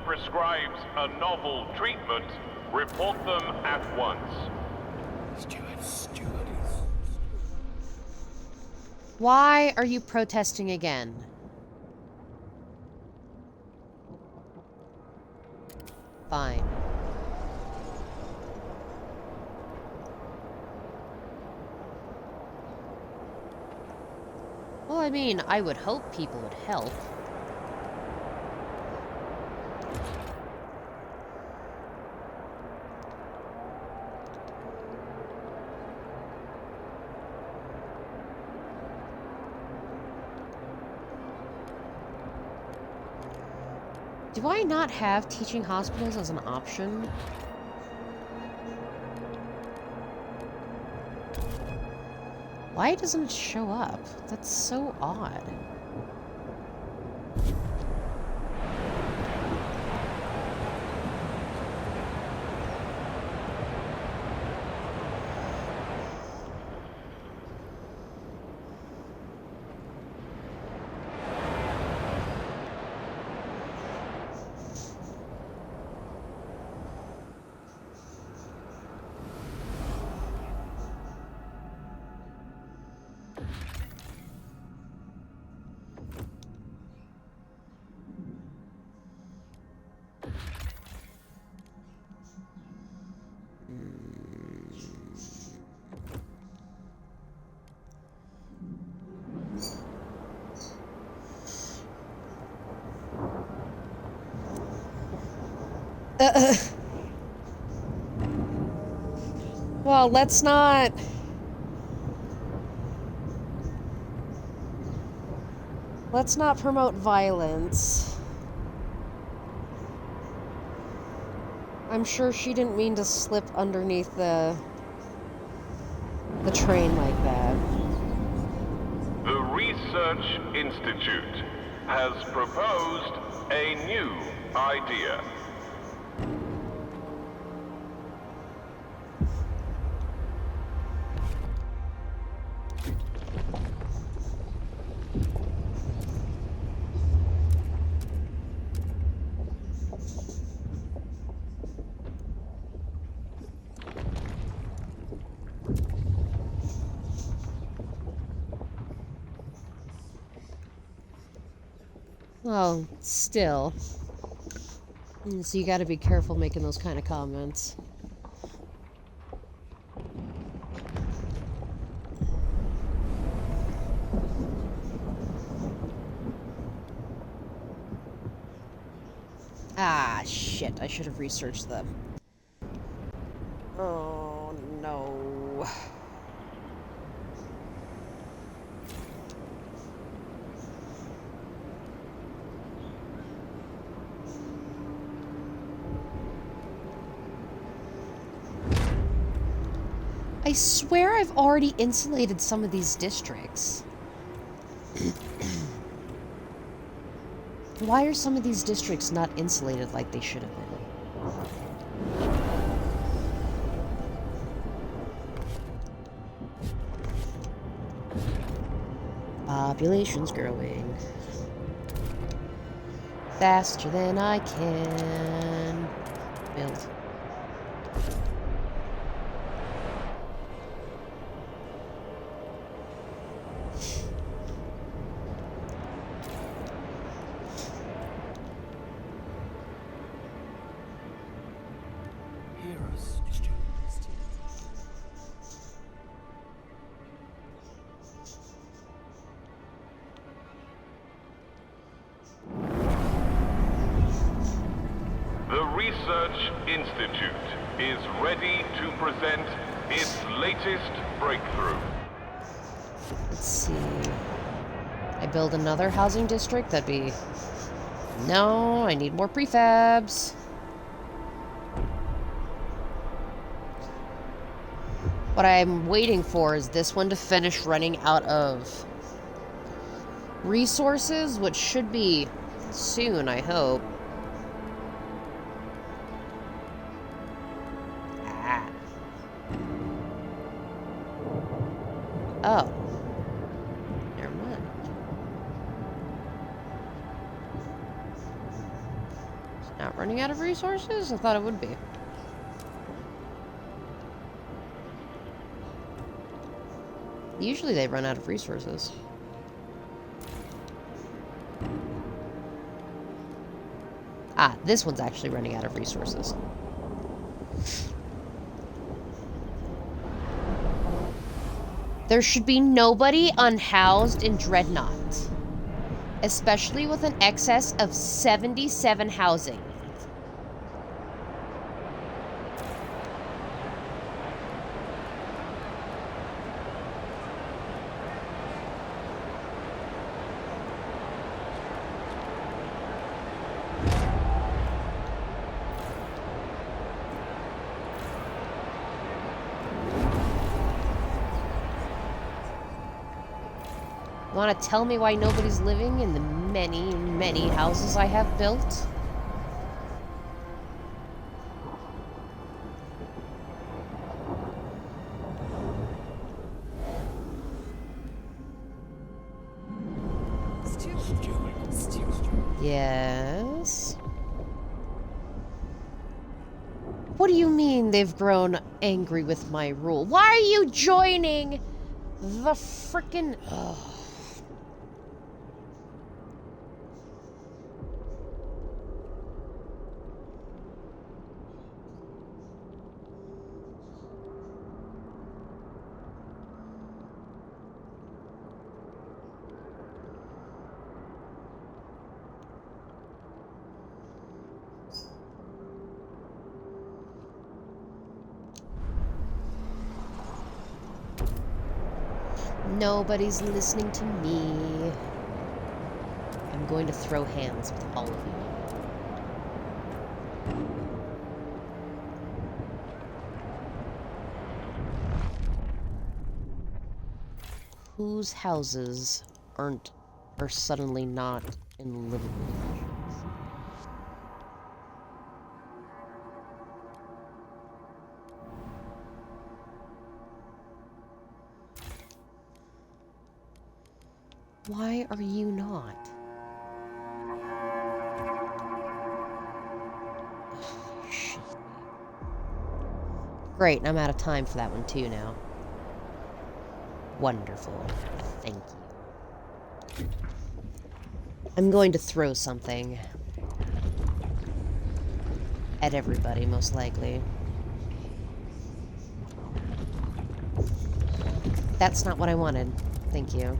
Prescribes a novel treatment, report them at once. Steward. Why are you protesting again? Fine. Well, I mean, I would hope people would help. Do I not have teaching hospitals as an option? Why doesn't it show up? That's so odd. Well, let's not... Let's not promote violence. I'm sure she didn't mean to slip underneath the train like that. The Research Institute has proposed a new idea. Well, still. So you gotta be careful making those kind of comments. Ah, shit. I should have researched them. Oh, no. I swear I've already insulated some of these districts. Why are some of these districts not insulated like they should have been? Population's growing faster than I can build. The Research Institute is ready to present its latest breakthrough. Let's see. I build another housing district? That'd be... No, I need more prefabs. What I'm waiting for is this one to finish running out of resources, which should be soon, I hope. Ah. Oh. Never mind. It's not running out of resources? I thought it would be. Usually they run out of resources. Ah, this one's actually running out of resources. There should be nobody unhoused in Dreadnought, especially with an excess of 77 housing. Want to tell me why nobody's living in the many, many houses I have built? Yes. What do you mean they've grown angry with my rule? Why are you joining the frickin'... Nobody's listening to me. I'm going to throw hands with all of you. Whose houses are suddenly not in livable conditions? Why are you not? Shit. Great, I'm out of time for that one too now. Wonderful. Thank you. I'm going to throw something at everybody, most likely. That's not what I wanted. Thank you.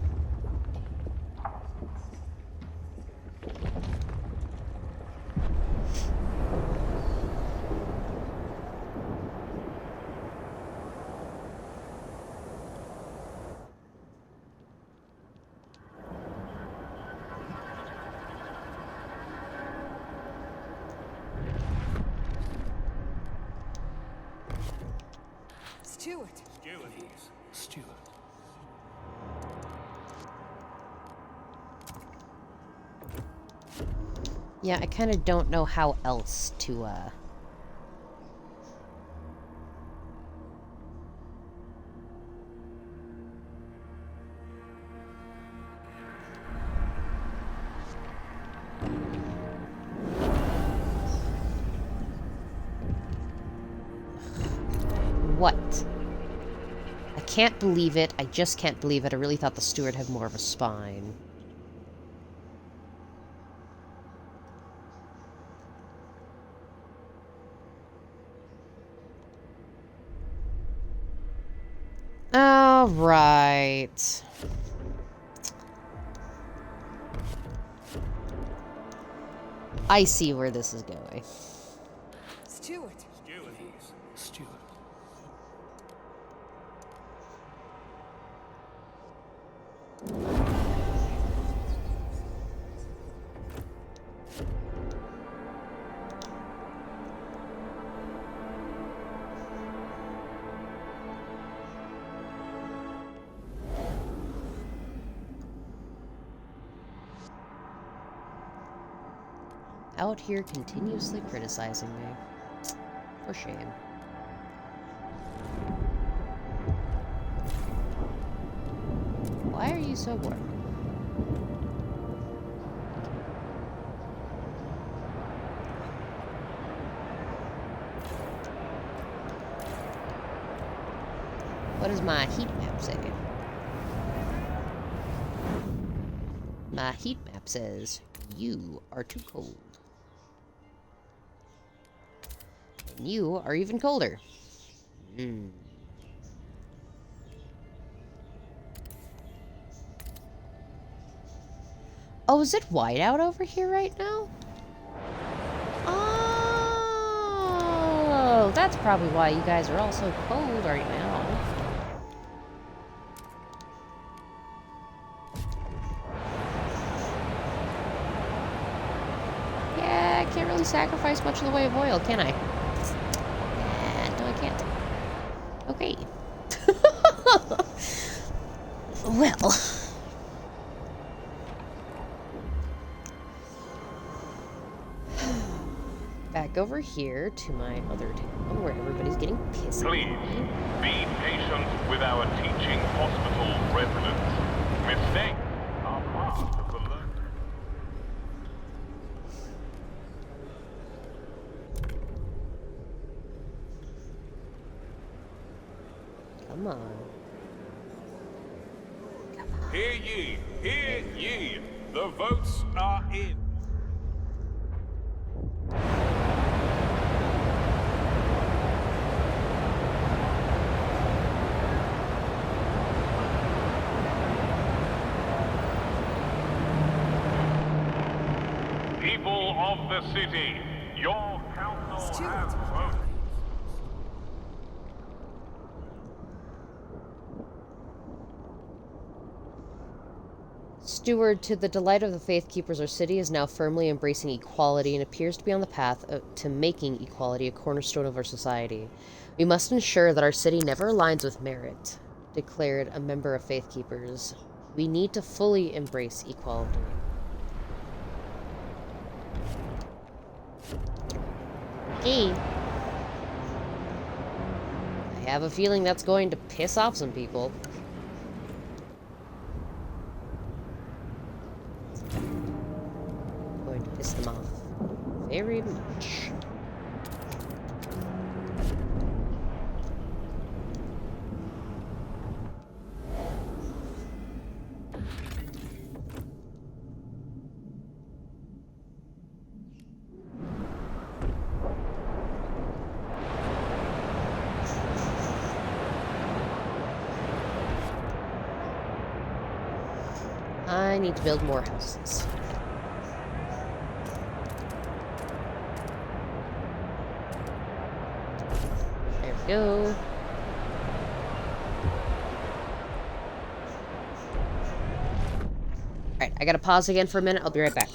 Stewart. Stewart. Yeah, I kind of don't know how else to, What? I can't believe it. I just can't believe it. I really thought the steward had more of a spine. All right. I see where this is going. Stewart. Stewart. Out here continuously criticizing me. For shame. Why are you so bored? What does my heat map say? My heat map says, you are too cold. And you are even colder. Oh, is it whiteout over here right now? Oh, that's probably why you guys are all so cold right now. Yeah, I can't really sacrifice much in the way of oil, can I? No, I can't. Okay. Well. back over here to my other town where everybody's getting pissy. Please, be patient with our teaching hospital residents. Mistakes are part of the learning. Come on. Hear ye, hear ye. The votes are in. People of the city, your council has voted. Steward, to the delight of the Faithkeepers, our city is now firmly embracing equality and appears to be on the path to making equality a cornerstone of our society. We must ensure that our city never aligns with merit, declared a member of Faithkeepers. We need to fully embrace equality. Okay. I have a feeling that's going to piss off some people. Going to piss them off very much. I need to build more houses. There we go. Alright, I gotta pause again for a minute. I'll be right back.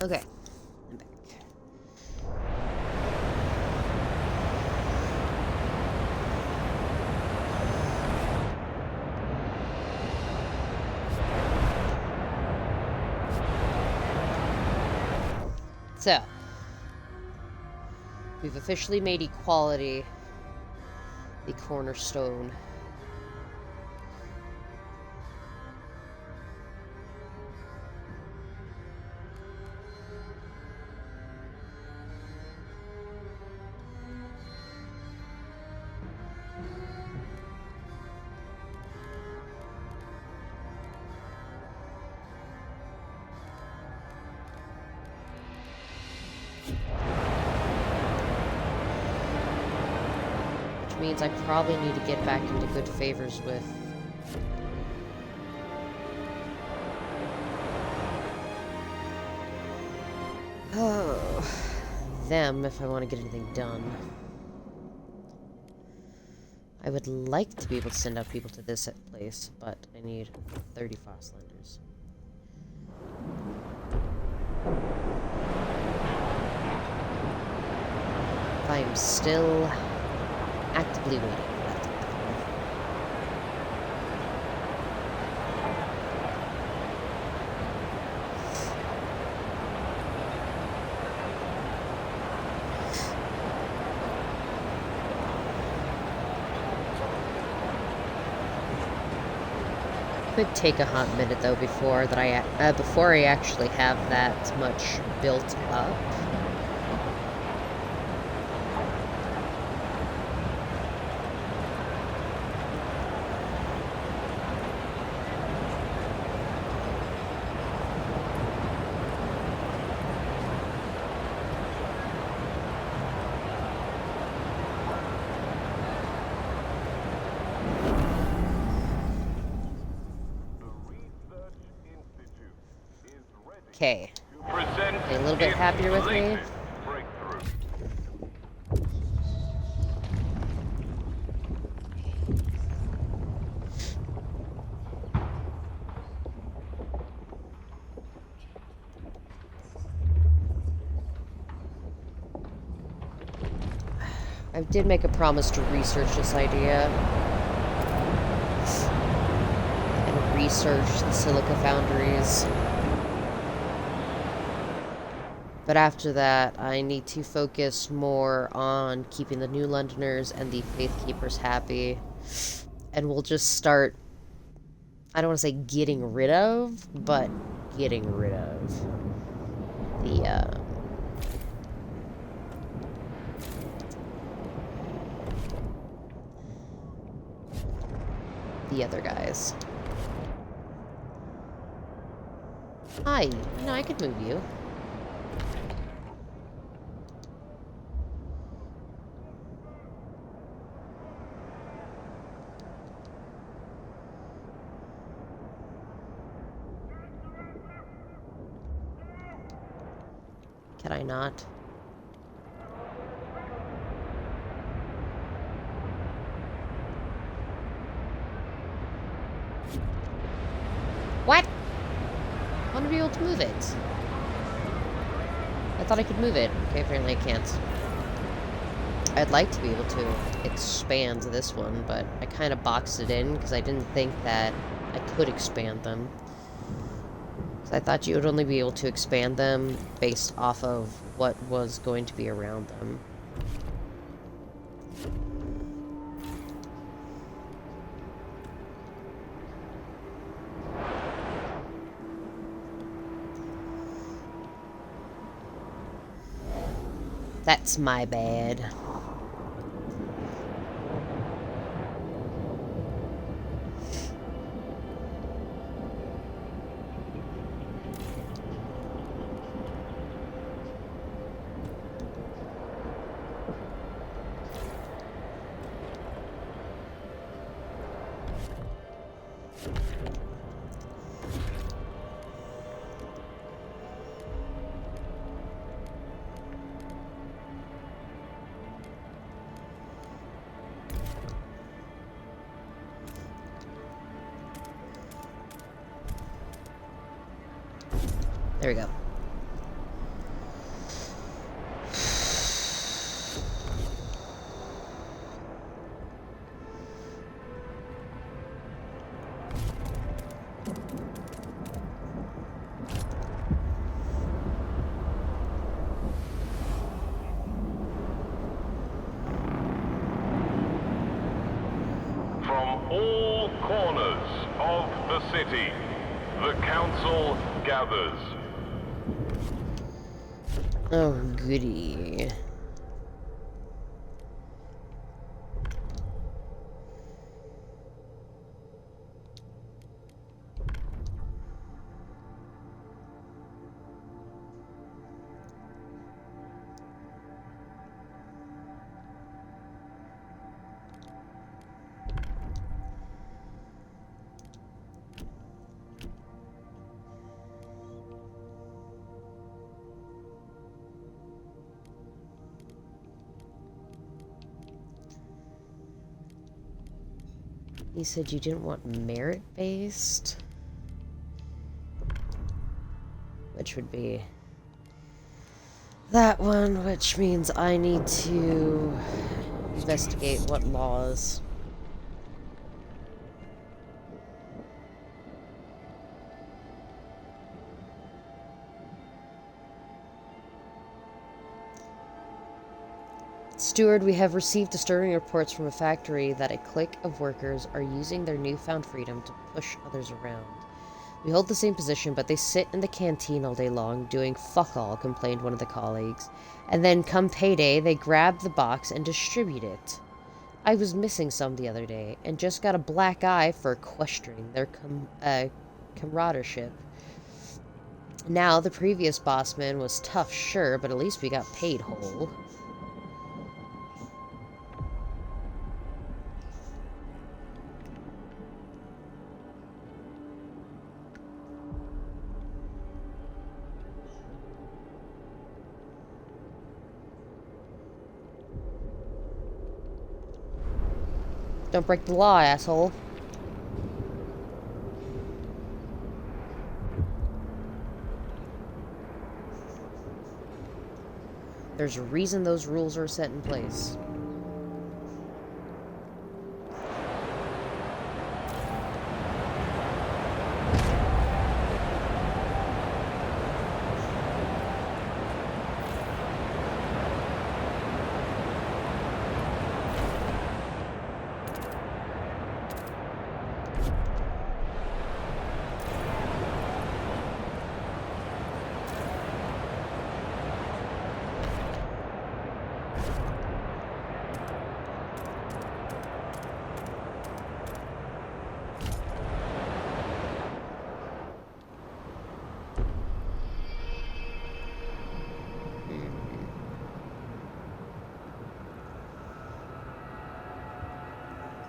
Okay, I'm back. So, we've officially made equality the cornerstone. Means I probably need to get back into good favors with them if I want to get anything done. I would like to be able to send out people to this place, but I need 30 Frostlanders. I am still actively waiting for that to happen. Could take a hot minute though before I actually have that much built up. Okay. A little bit happier with me. I did make a promise to research this idea. And research the silica foundries. But after that, I need to focus more on keeping the New Londoners and the Faithkeepers happy. And we'll just start, I don't want to say getting rid of, but getting rid of the other guys. Hi, no, I could move you. Can I not? What? I want to be able to move it. I thought I could move it. Okay, apparently I can't. I'd like to be able to expand this one, but I kind of boxed it in because I didn't think that I could expand them. I thought you would only be able to expand them based off of what was going to be around them. That's my bad. There we go. city. The council gathers. Oh, goody. You said you didn't want merit-based? Which would be that one, which means I need to investigate what laws. Steward, we have received disturbing reports from a factory that a clique of workers are using their newfound freedom to push others around. We hold the same position, but they sit in the canteen all day long, doing fuck all, complained one of the colleagues. And then, come payday, they grab the box and distribute it. I was missing some the other day, and just got a black eye for questioning their camaraderie. Now, the previous bossman was tough, sure, but at least we got paid whole. Don't break the law, asshole. There's a reason those rules are set in place.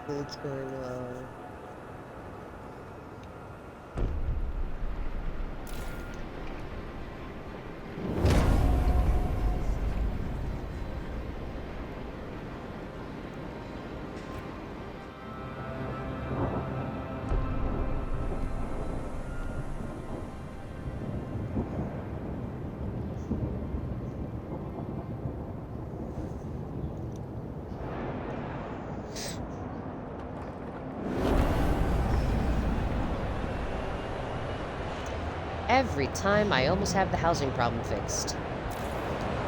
What's going on? Every time I almost have the housing problem fixed,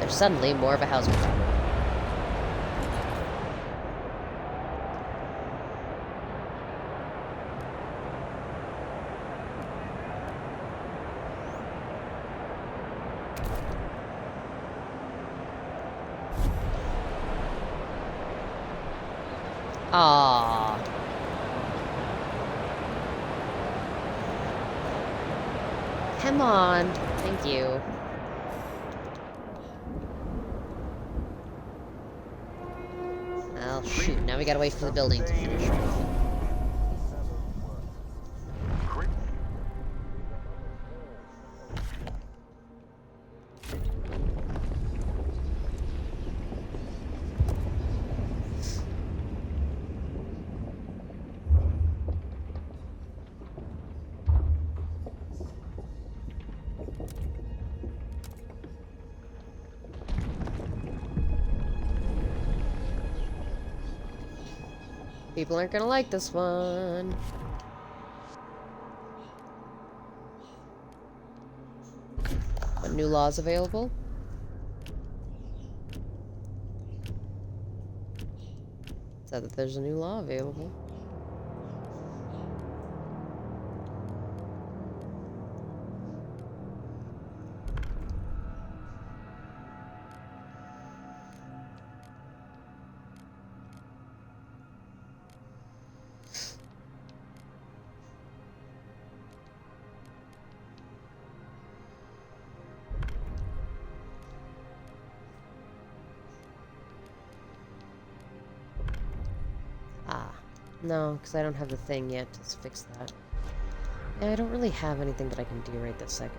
there's suddenly more of a housing problem. Aww. Come on. Thank you. Well, shoot. Now we gotta wait for the building to finish. People aren't gonna like this one. What new laws available? Said that there's a new law available. No, because I don't have the thing yet to fix that. Yeah, I don't really have anything that I can do right this second.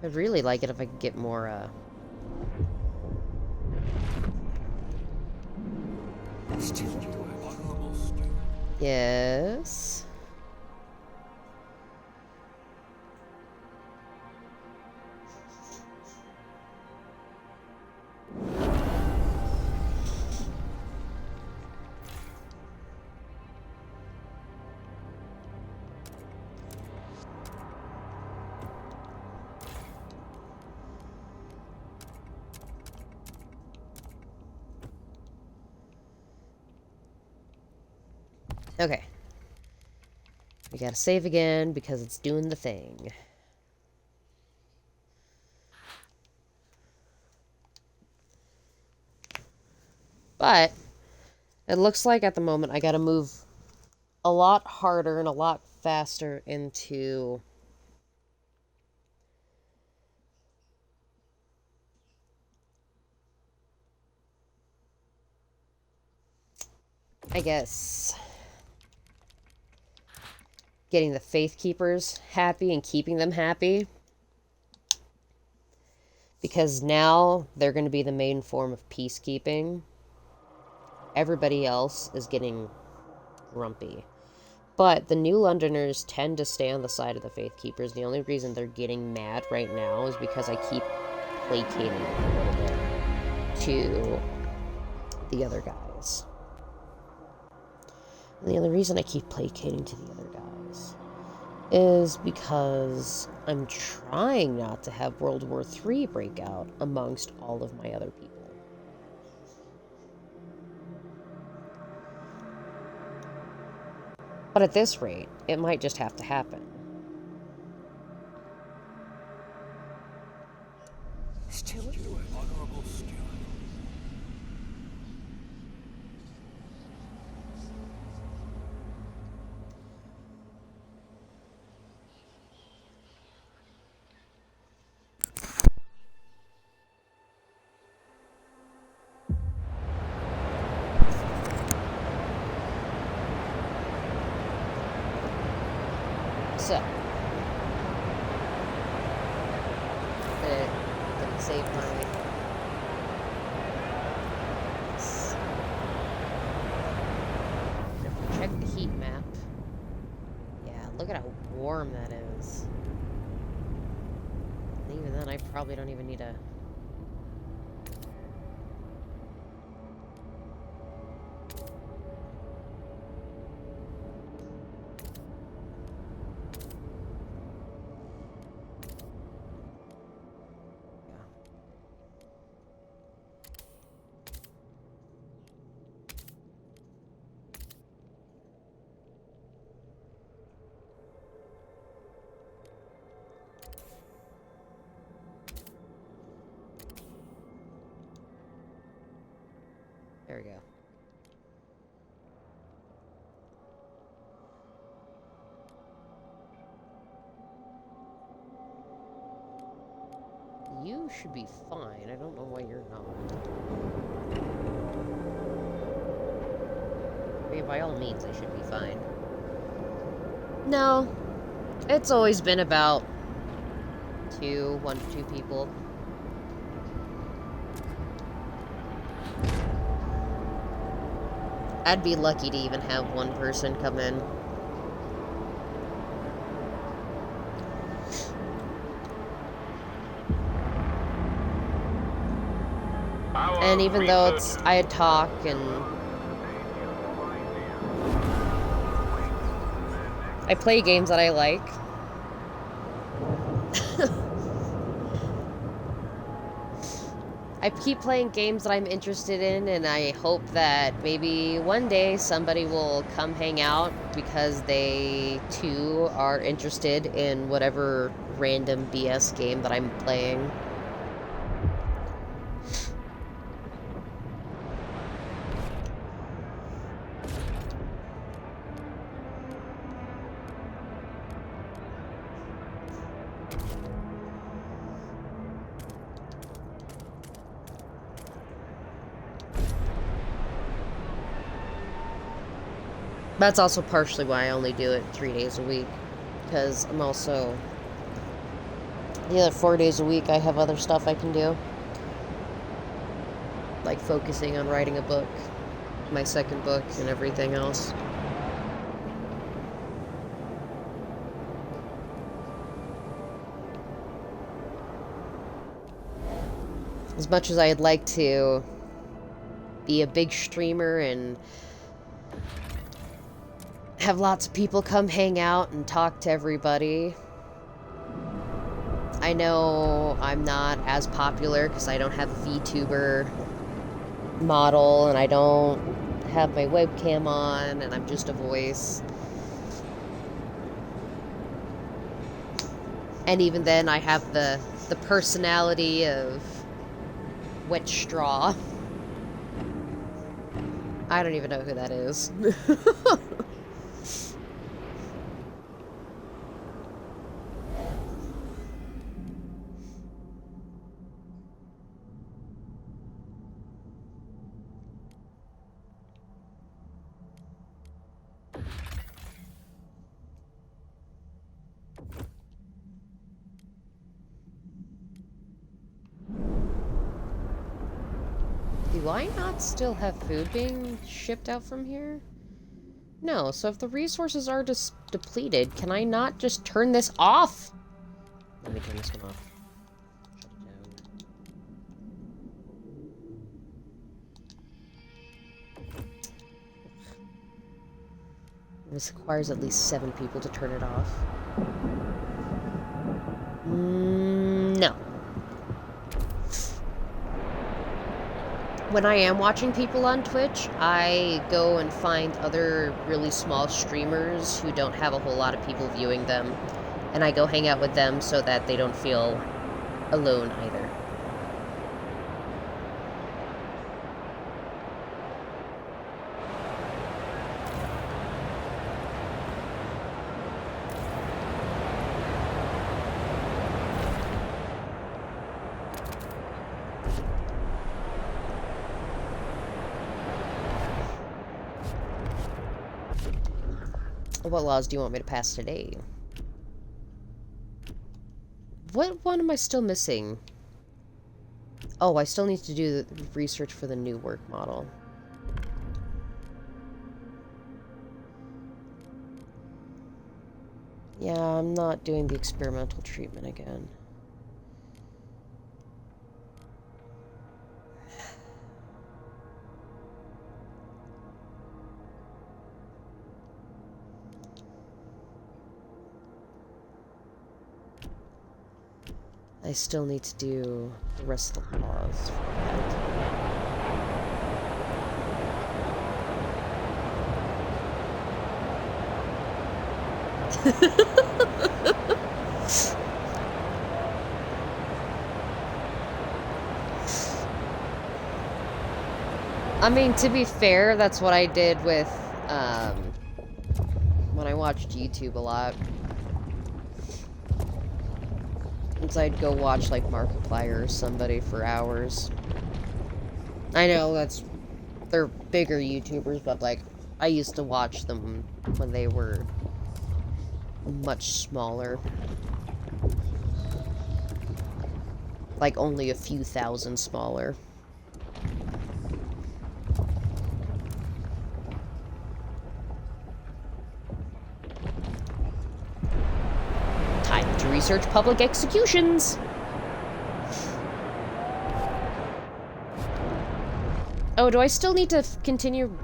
I'd really like it if I could get more, Steward, honorable steward. Yes. Okay. We gotta save again because it's doing the thing. But it looks like at the moment I gotta move a lot harder and a lot faster into I guess getting the Faithkeepers happy and keeping them happy. Because now they're going to be the main form of peacekeeping. Everybody else is getting grumpy. But the New Londoners tend to stay on the side of the Faithkeepers. The only reason they're getting mad right now is because I keep placating a little bit to the other guys. And the only reason I keep placating to the other guys is because I'm trying not to have World War III break out amongst all of my other people. But at this rate, it might just have to happen. Steward, honorable steward. So, did it save my... If we check the heat map, yeah, look at how warm that is. And even then, I probably don't even need a... There we go. You should be fine. I don't know why you're not. I mean, by all means, I should be fine. No. It's always been about 1 to 2 people. I'd be lucky to even have 1 person come in. And even though I talk and I play games that I like, I keep playing games that I'm interested in, and I hope that maybe one day somebody will come hang out because they too are interested in whatever random BS game that I'm playing. That's also partially why I only do it 3 days a week. Because I'm also... The other 4 days a week, I have other stuff I can do. Like focusing on writing a book. My second book and everything else. As much as I'd like to be a big streamer and have lots of people come hang out and talk to everybody, I know I'm not as popular because I don't have a VTuber model and I don't have my webcam on and I'm just a voice. And even then I have the personality of Wet Straw. I don't even know who that is. Do I not still have food being shipped out from here? No, so if the resources are depleted, can I not just turn this off? Let me turn this one off. Shut it down. This requires at least 7 people to turn it off. No. When I am watching people on Twitch, I go and find other really small streamers who don't have a whole lot of people viewing them, and I go hang out with them so that they don't feel alone either. What laws do you want me to pass today? What one am I still missing? Oh, I still need to do the research for the new work model. Yeah, I'm not doing the experimental treatment again. I still need to do the rest of the laws for that. I mean, to be fair, that's what I did with, when I watched YouTube a lot. So I'd go watch, like, Markiplier or somebody for hours. I know, they're bigger YouTubers, but, like, I used to watch them when they were much smaller. Like, only a few thousand smaller. Time to research public executions! Oh, do I still need to continue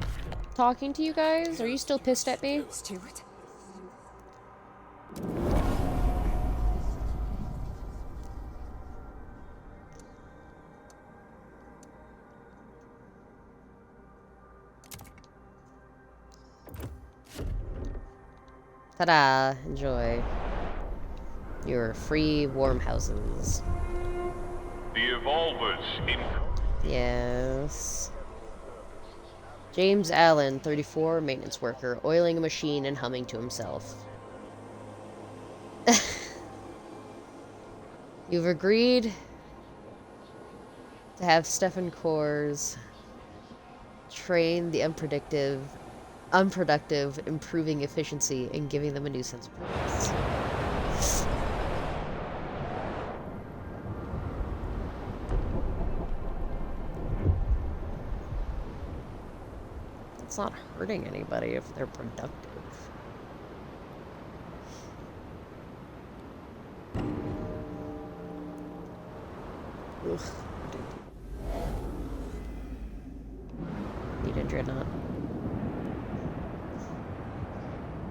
talking to you guys? Are you still pissed at me? Stuart? Ta-da! Enjoy your free warm houses. The Evolvers in... Yes. James Allen, 34, maintenance worker, oiling a machine and humming to himself. You've agreed to have Stefan Kors train the unproductive, improving efficiency, and giving them a new sense of purpose. It's not hurting anybody if they're productive. Ugh, need a dreadnought.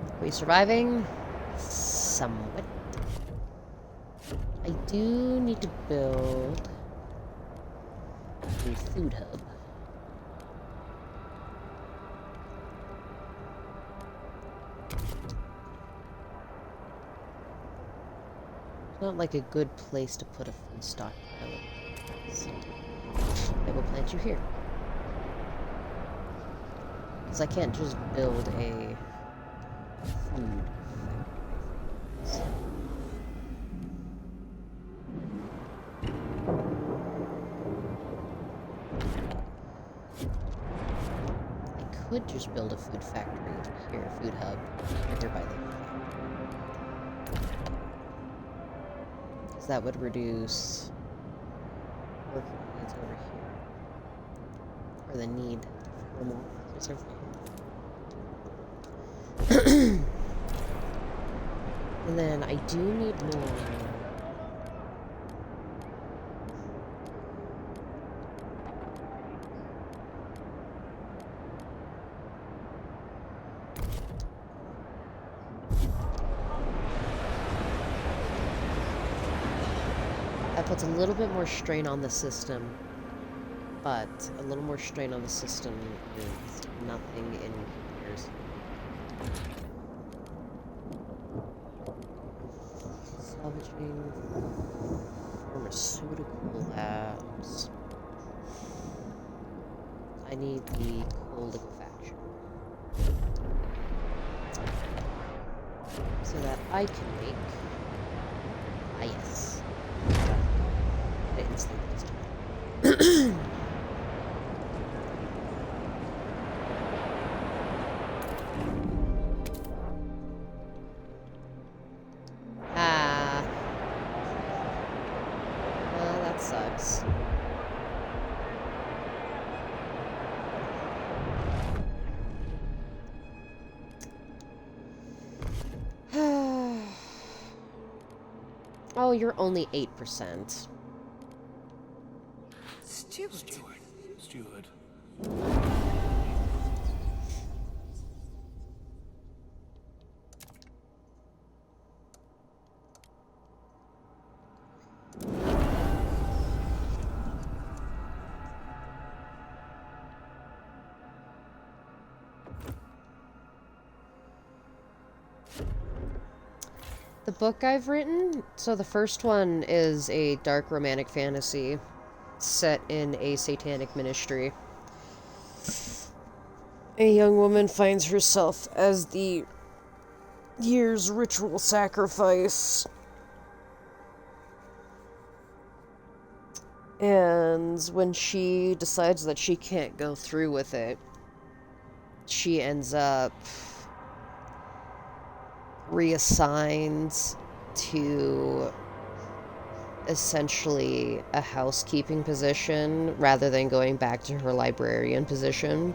Are we surviving? Somewhat. I do need to build a food hub. Not like a good place to put a food stockpile. So I will plant you here. Because I can't just build a food factory. I could just build a food factory here, a food hub, right here by the factory. That would reduce worker needs over here. Or the need for more workers over here. And then I do need more. That puts a little bit more strain on the system, but a little more strain on the system is nothing in comparison. Salvaging pharmaceutical labs. I need the coal liquefaction so that I can make. Ah, yes. That sucks. Oh, you're only 8%. Steward. The book I've written, so the first one is a dark romantic fantasy set in a satanic ministry. A young woman finds herself as the year's ritual sacrifice. And when she decides that she can't go through with it, she ends up reassigned to essentially a housekeeping position rather than going back to her librarian position.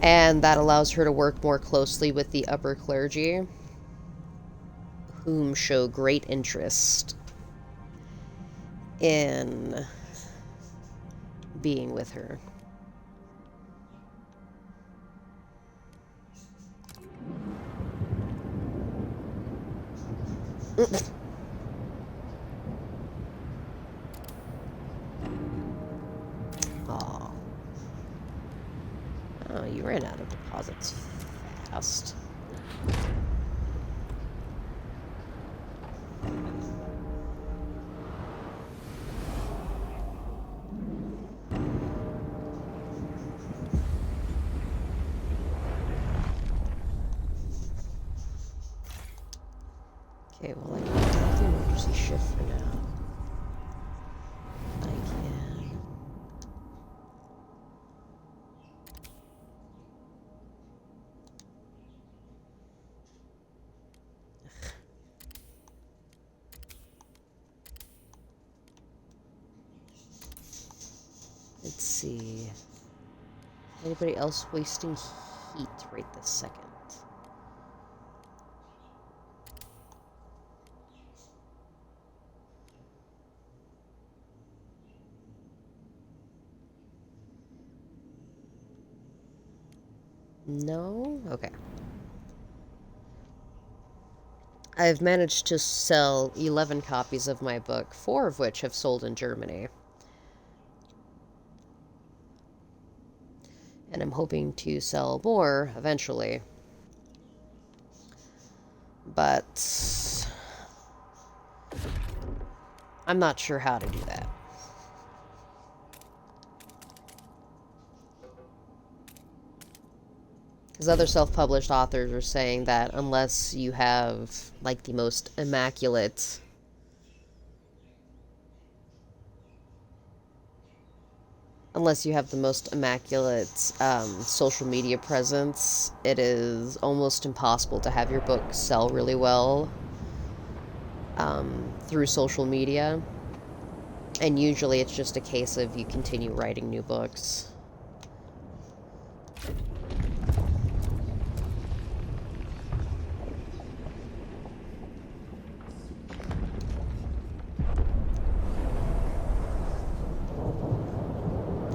And that allows her to work more closely with the upper clergy, whom show great interest in being with her. Aw. Oh, you ran out of deposits fast. Okay, well, I can take the emergency shift for now. I can Let's see. Anybody else wasting heat right this second? No? Okay. I've managed to sell 11 copies of my book, 4 of which have sold in Germany. And I'm hoping to sell more eventually. But I'm not sure how to do that. Because other self-published authors are saying that unless you have, like, the most immaculate... Unless you have the most immaculate social media presence, it is almost impossible to have your book sell really well through social media. And usually it's just a case of you continue writing new books.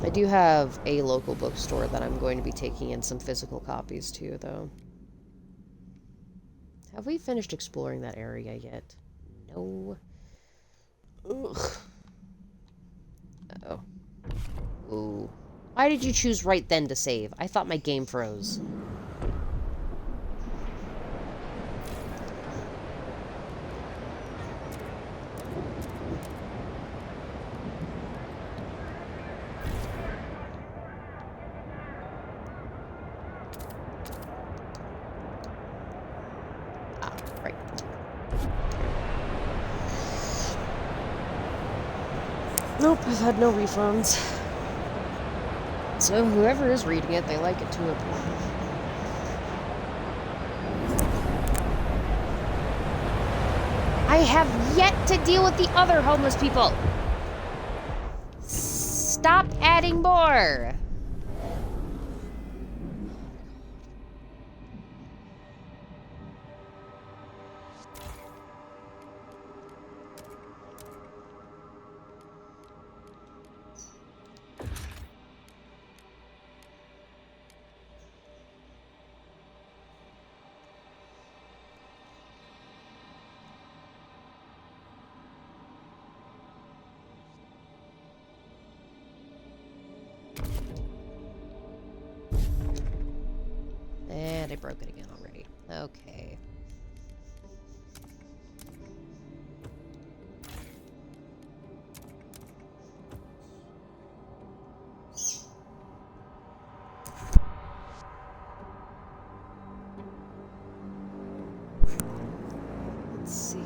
I do have a local bookstore that I'm going to be taking in some physical copies to, though. Have we finished exploring that area yet? No. Ugh. Uh-oh. Ooh. Why did you choose right then to save? I thought my game froze. Right. Nope, I've had no refunds. So whoever is reading it, they like it to a point. I have yet to deal with the other homeless people. Stop adding more. And I broke it again already. Okay. Let's see.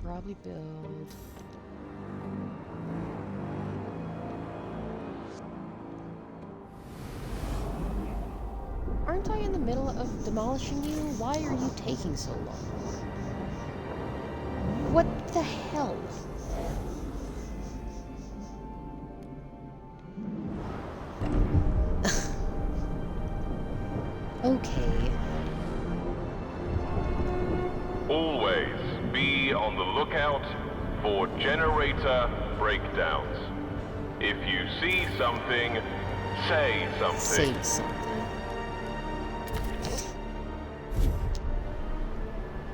Probably build. Aren't I in the middle of demolishing you? Why are you taking so long? What the hell? Okay. Always be on the lookout for generator breakdowns. If you see something, say something. Say something.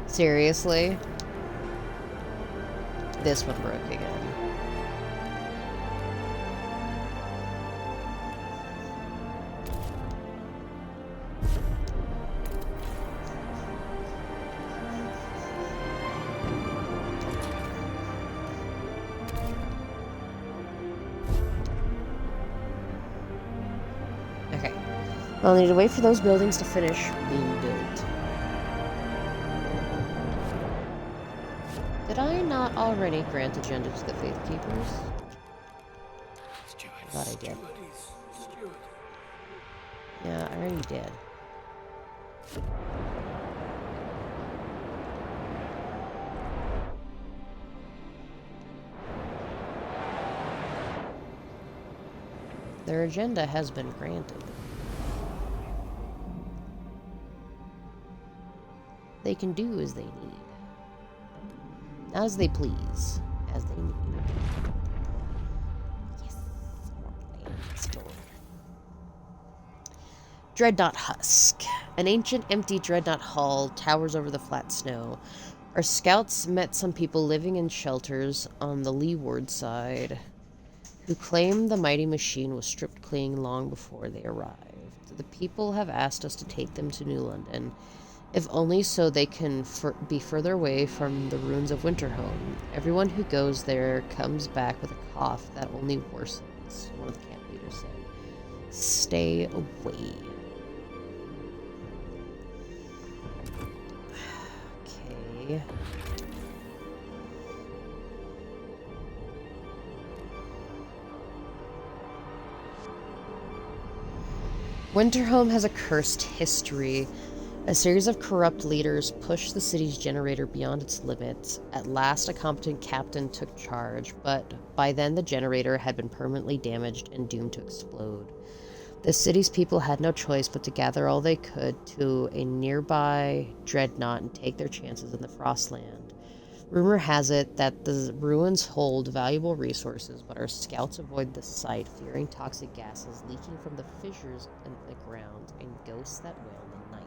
Seriously? This one broke again. Okay. I'll need to wait for those buildings to finish being built. Did I not already grant agenda to the Faithkeepers? I thought I did. Yeah, I already did. Their agenda has been granted. They can do as they need. As they please. As they need. Yes. Store. Dreadnought Husk. An ancient, empty dreadnought hull towers over the flat snow. Our scouts met some people living in shelters on the leeward side, who claimed the mighty machine was stripped clean long before they arrived. The people have asked us to take them to New London, if only so they can be further away from the ruins of Winterhome. Everyone who goes there comes back with a cough that only worsens, one of the camp leaders said. Stay away. Okay. Winterhome has a cursed history. A series of corrupt leaders pushed the city's generator beyond its limits. At last, a competent captain took charge, but by then the generator had been permanently damaged and doomed to explode. The city's people had no choice but to gather all they could to a nearby dreadnought and take their chances in the Frostland. Rumor has it that the ruins hold valuable resources, but our scouts avoid the site, fearing toxic gases leaking from the fissures in the ground and ghosts that wail in the night.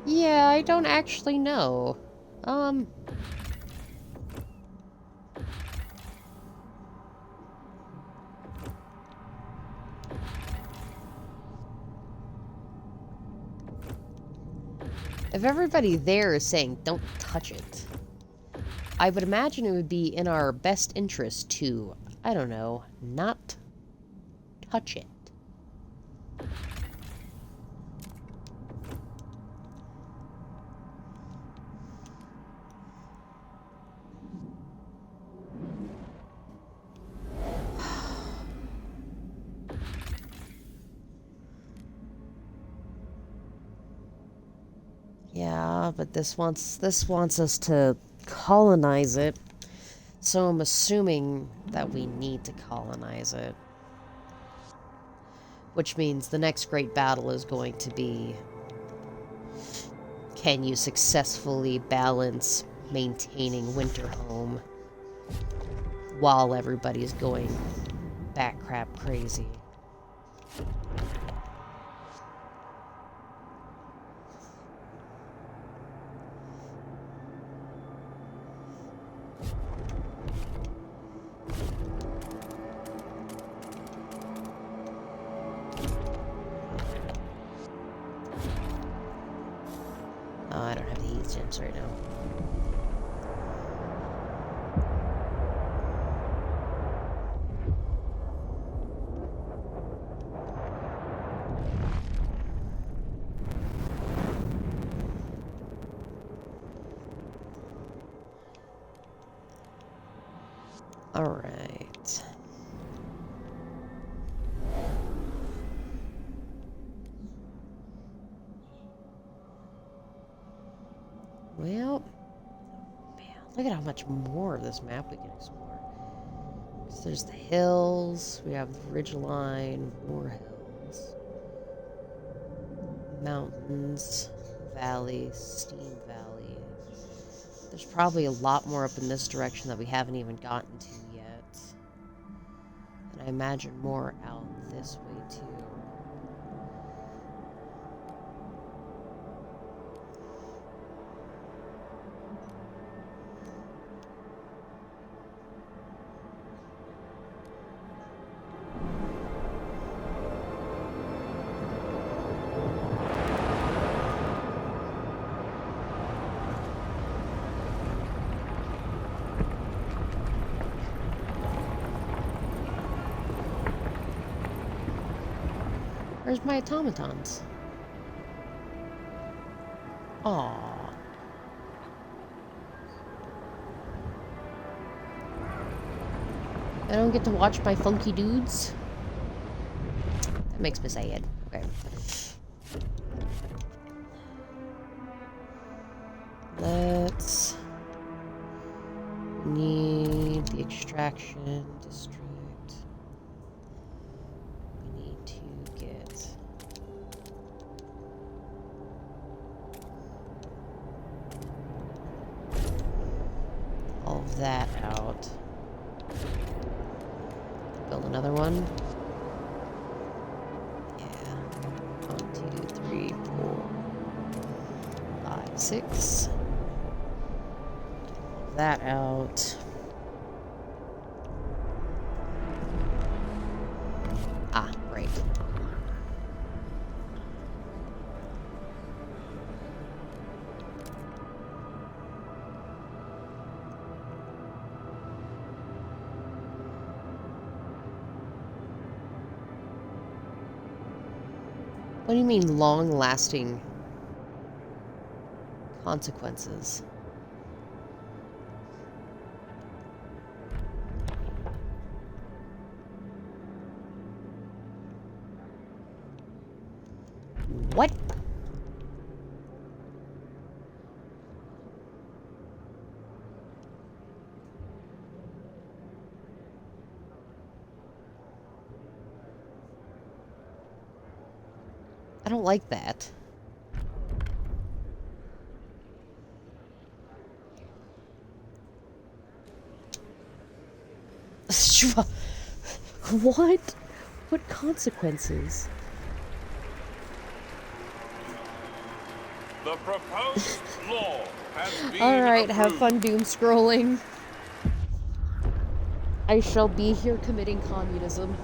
Yeah, I don't actually know. If everybody there is saying don't touch it, I would imagine it would be in our best interest to, I don't know, not touch it. Yeah, but this wants us to colonize it. So I'm assuming that we need to colonize it. Which means the next great battle is going to be, can you successfully balance maintaining Winterhome while everybody's going bat crap crazy? Oh, I don't have the heat gems right now. All right. Well, man, look at how much more of this map we can explore. So there's the hills, we have the ridgeline, more hills, mountains, valley, steam valley. There's probably a lot more up in this direction that we haven't even gotten to yet. And I imagine more out this way too. Where's my automatons? Aww. I don't get to watch my funky dudes? That makes me sad. Okay. Let's need the extraction district. We need to get all of that out. Build another one. Yeah. 1, 2, 3, 4, 5, 6. That out. Ah, right. What do you mean long-lasting consequences? What? I don't like that. What? What consequences? The proposed law has been Alright, have approved. fun doom scrolling. I shall be here committing communism.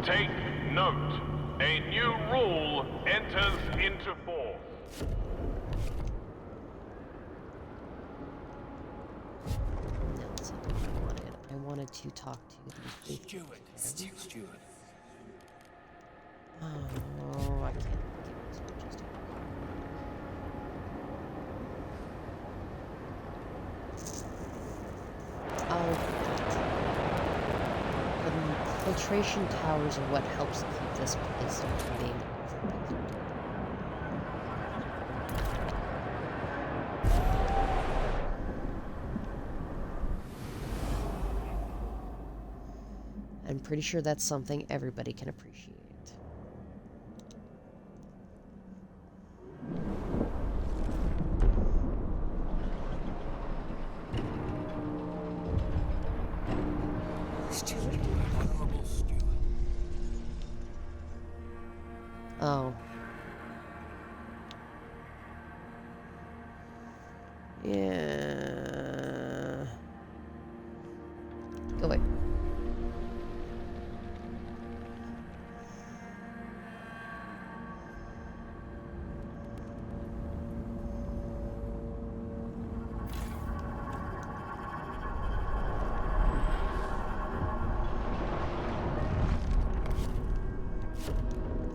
Take note. A new rule enters into force. No, that's not what I wanted. I wanted to talk to these people. Steward. Oh, I can't give this one just yet. Oh. The filtration towers are what helps keep this place from being overbuilt. I'm pretty sure that's something everybody can appreciate. Honorable steward. Oh. Yeah. Go away.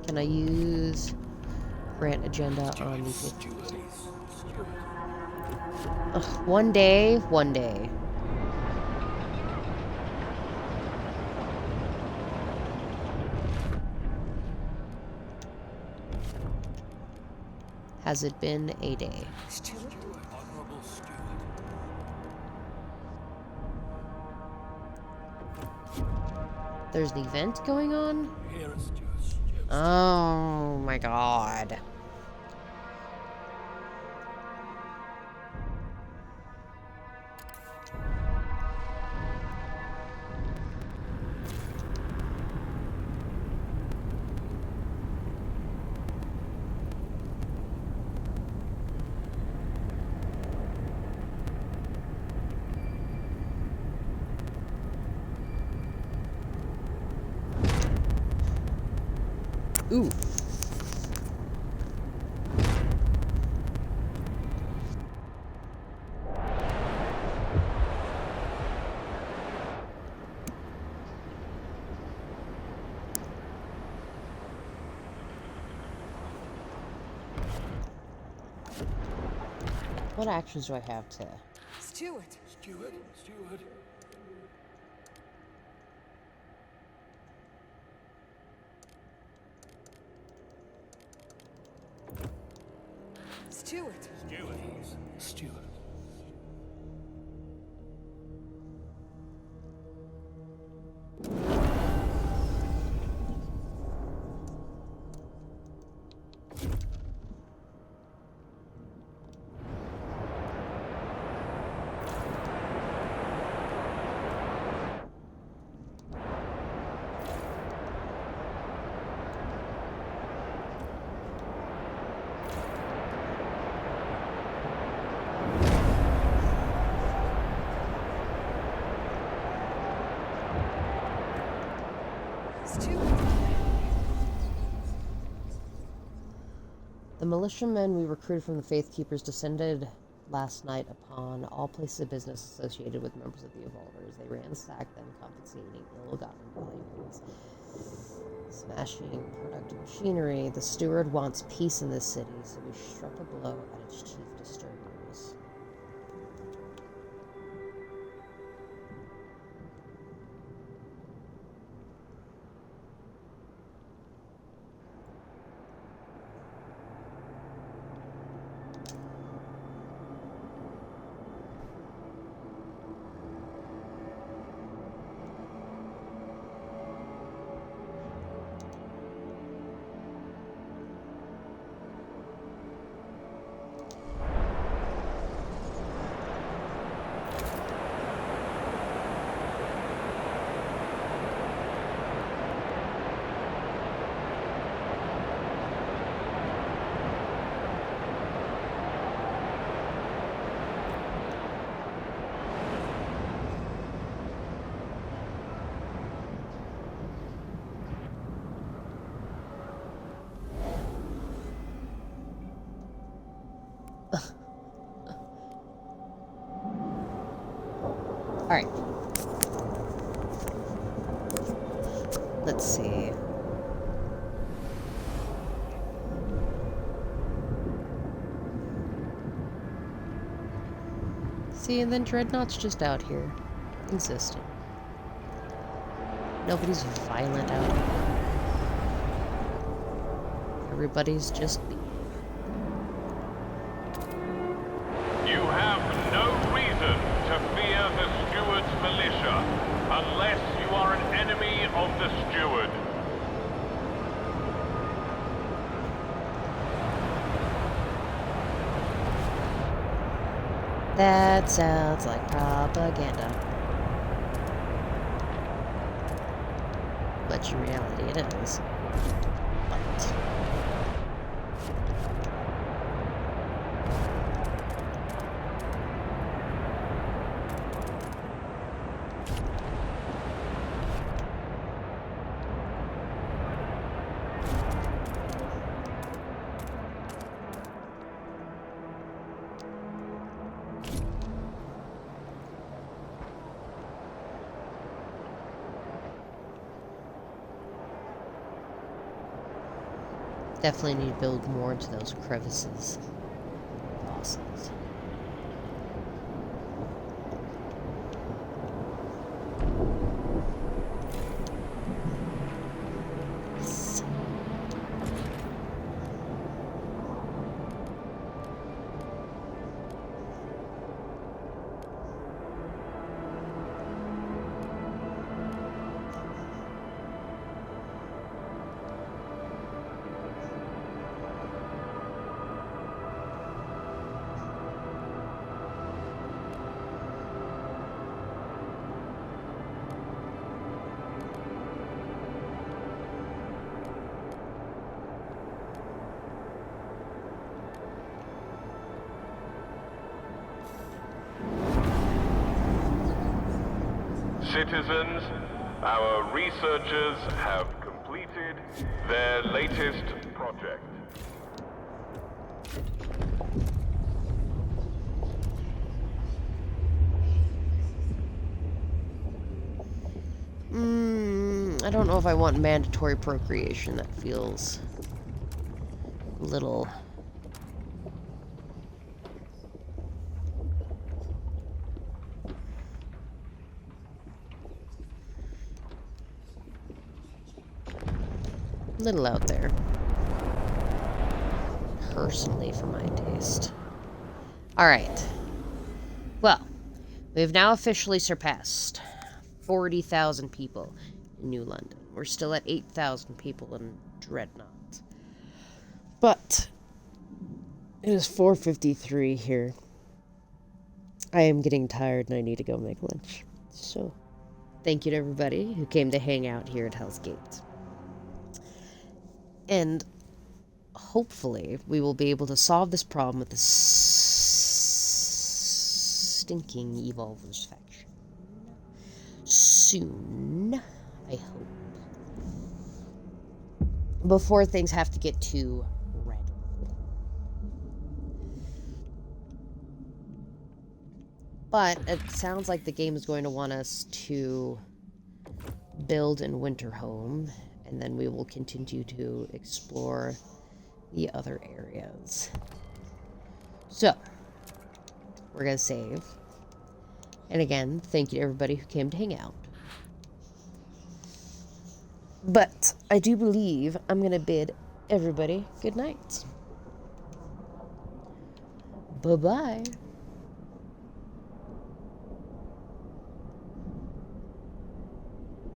Can I use grant agenda on the Steward. Ugh, one day, one day. Has it been a day? Honorable steward. There's an event going on? Here is steward. Oh my god. Ooh. What actions do I have to... Steward. Steward. Steward. Steward. Steward. Steward. The militiamen we recruited from the Faithkeepers descended last night upon all places of business associated with members of the Evolvers. They ransacked them, confiscating ill-gotten valuables, smashing productive machinery. The steward wants peace in this city, so we struck a blow at its chief disturbers. Alright. Let's see. See, and then Dreadnought's just out here, consistent. Nobody's violent out here. Everybody's just being. You have no reason to fear the Steward's militia, unless you are an enemy of the Steward. That sounds like propaganda. But in reality it is. But... definitely need to build more into those crevices. Bosses. Yes. Citizens, our researchers have completed their latest project. I don't know if I want mandatory procreation. That feels a little... little out there. personally for my taste. Alright. Well, we've now officially surpassed 40,000 people in New London. We're still at 8,000 people in Dreadnought. But it is 4:53 here. I am getting tired and I need to go make lunch. So, thank you to everybody who came to hang out here at Hell's Gate. And hopefully we will be able to solve this problem with this stinking Evolvers faction. Soon, I hope. Before things have to get too radical. But it sounds like the game is going to want us to build in Winterhome, and then we will continue to explore the other areas. So, we're going to save. And again, thank you to everybody who came to hang out. But I do believe I'm going to bid everybody good night. Bye-bye.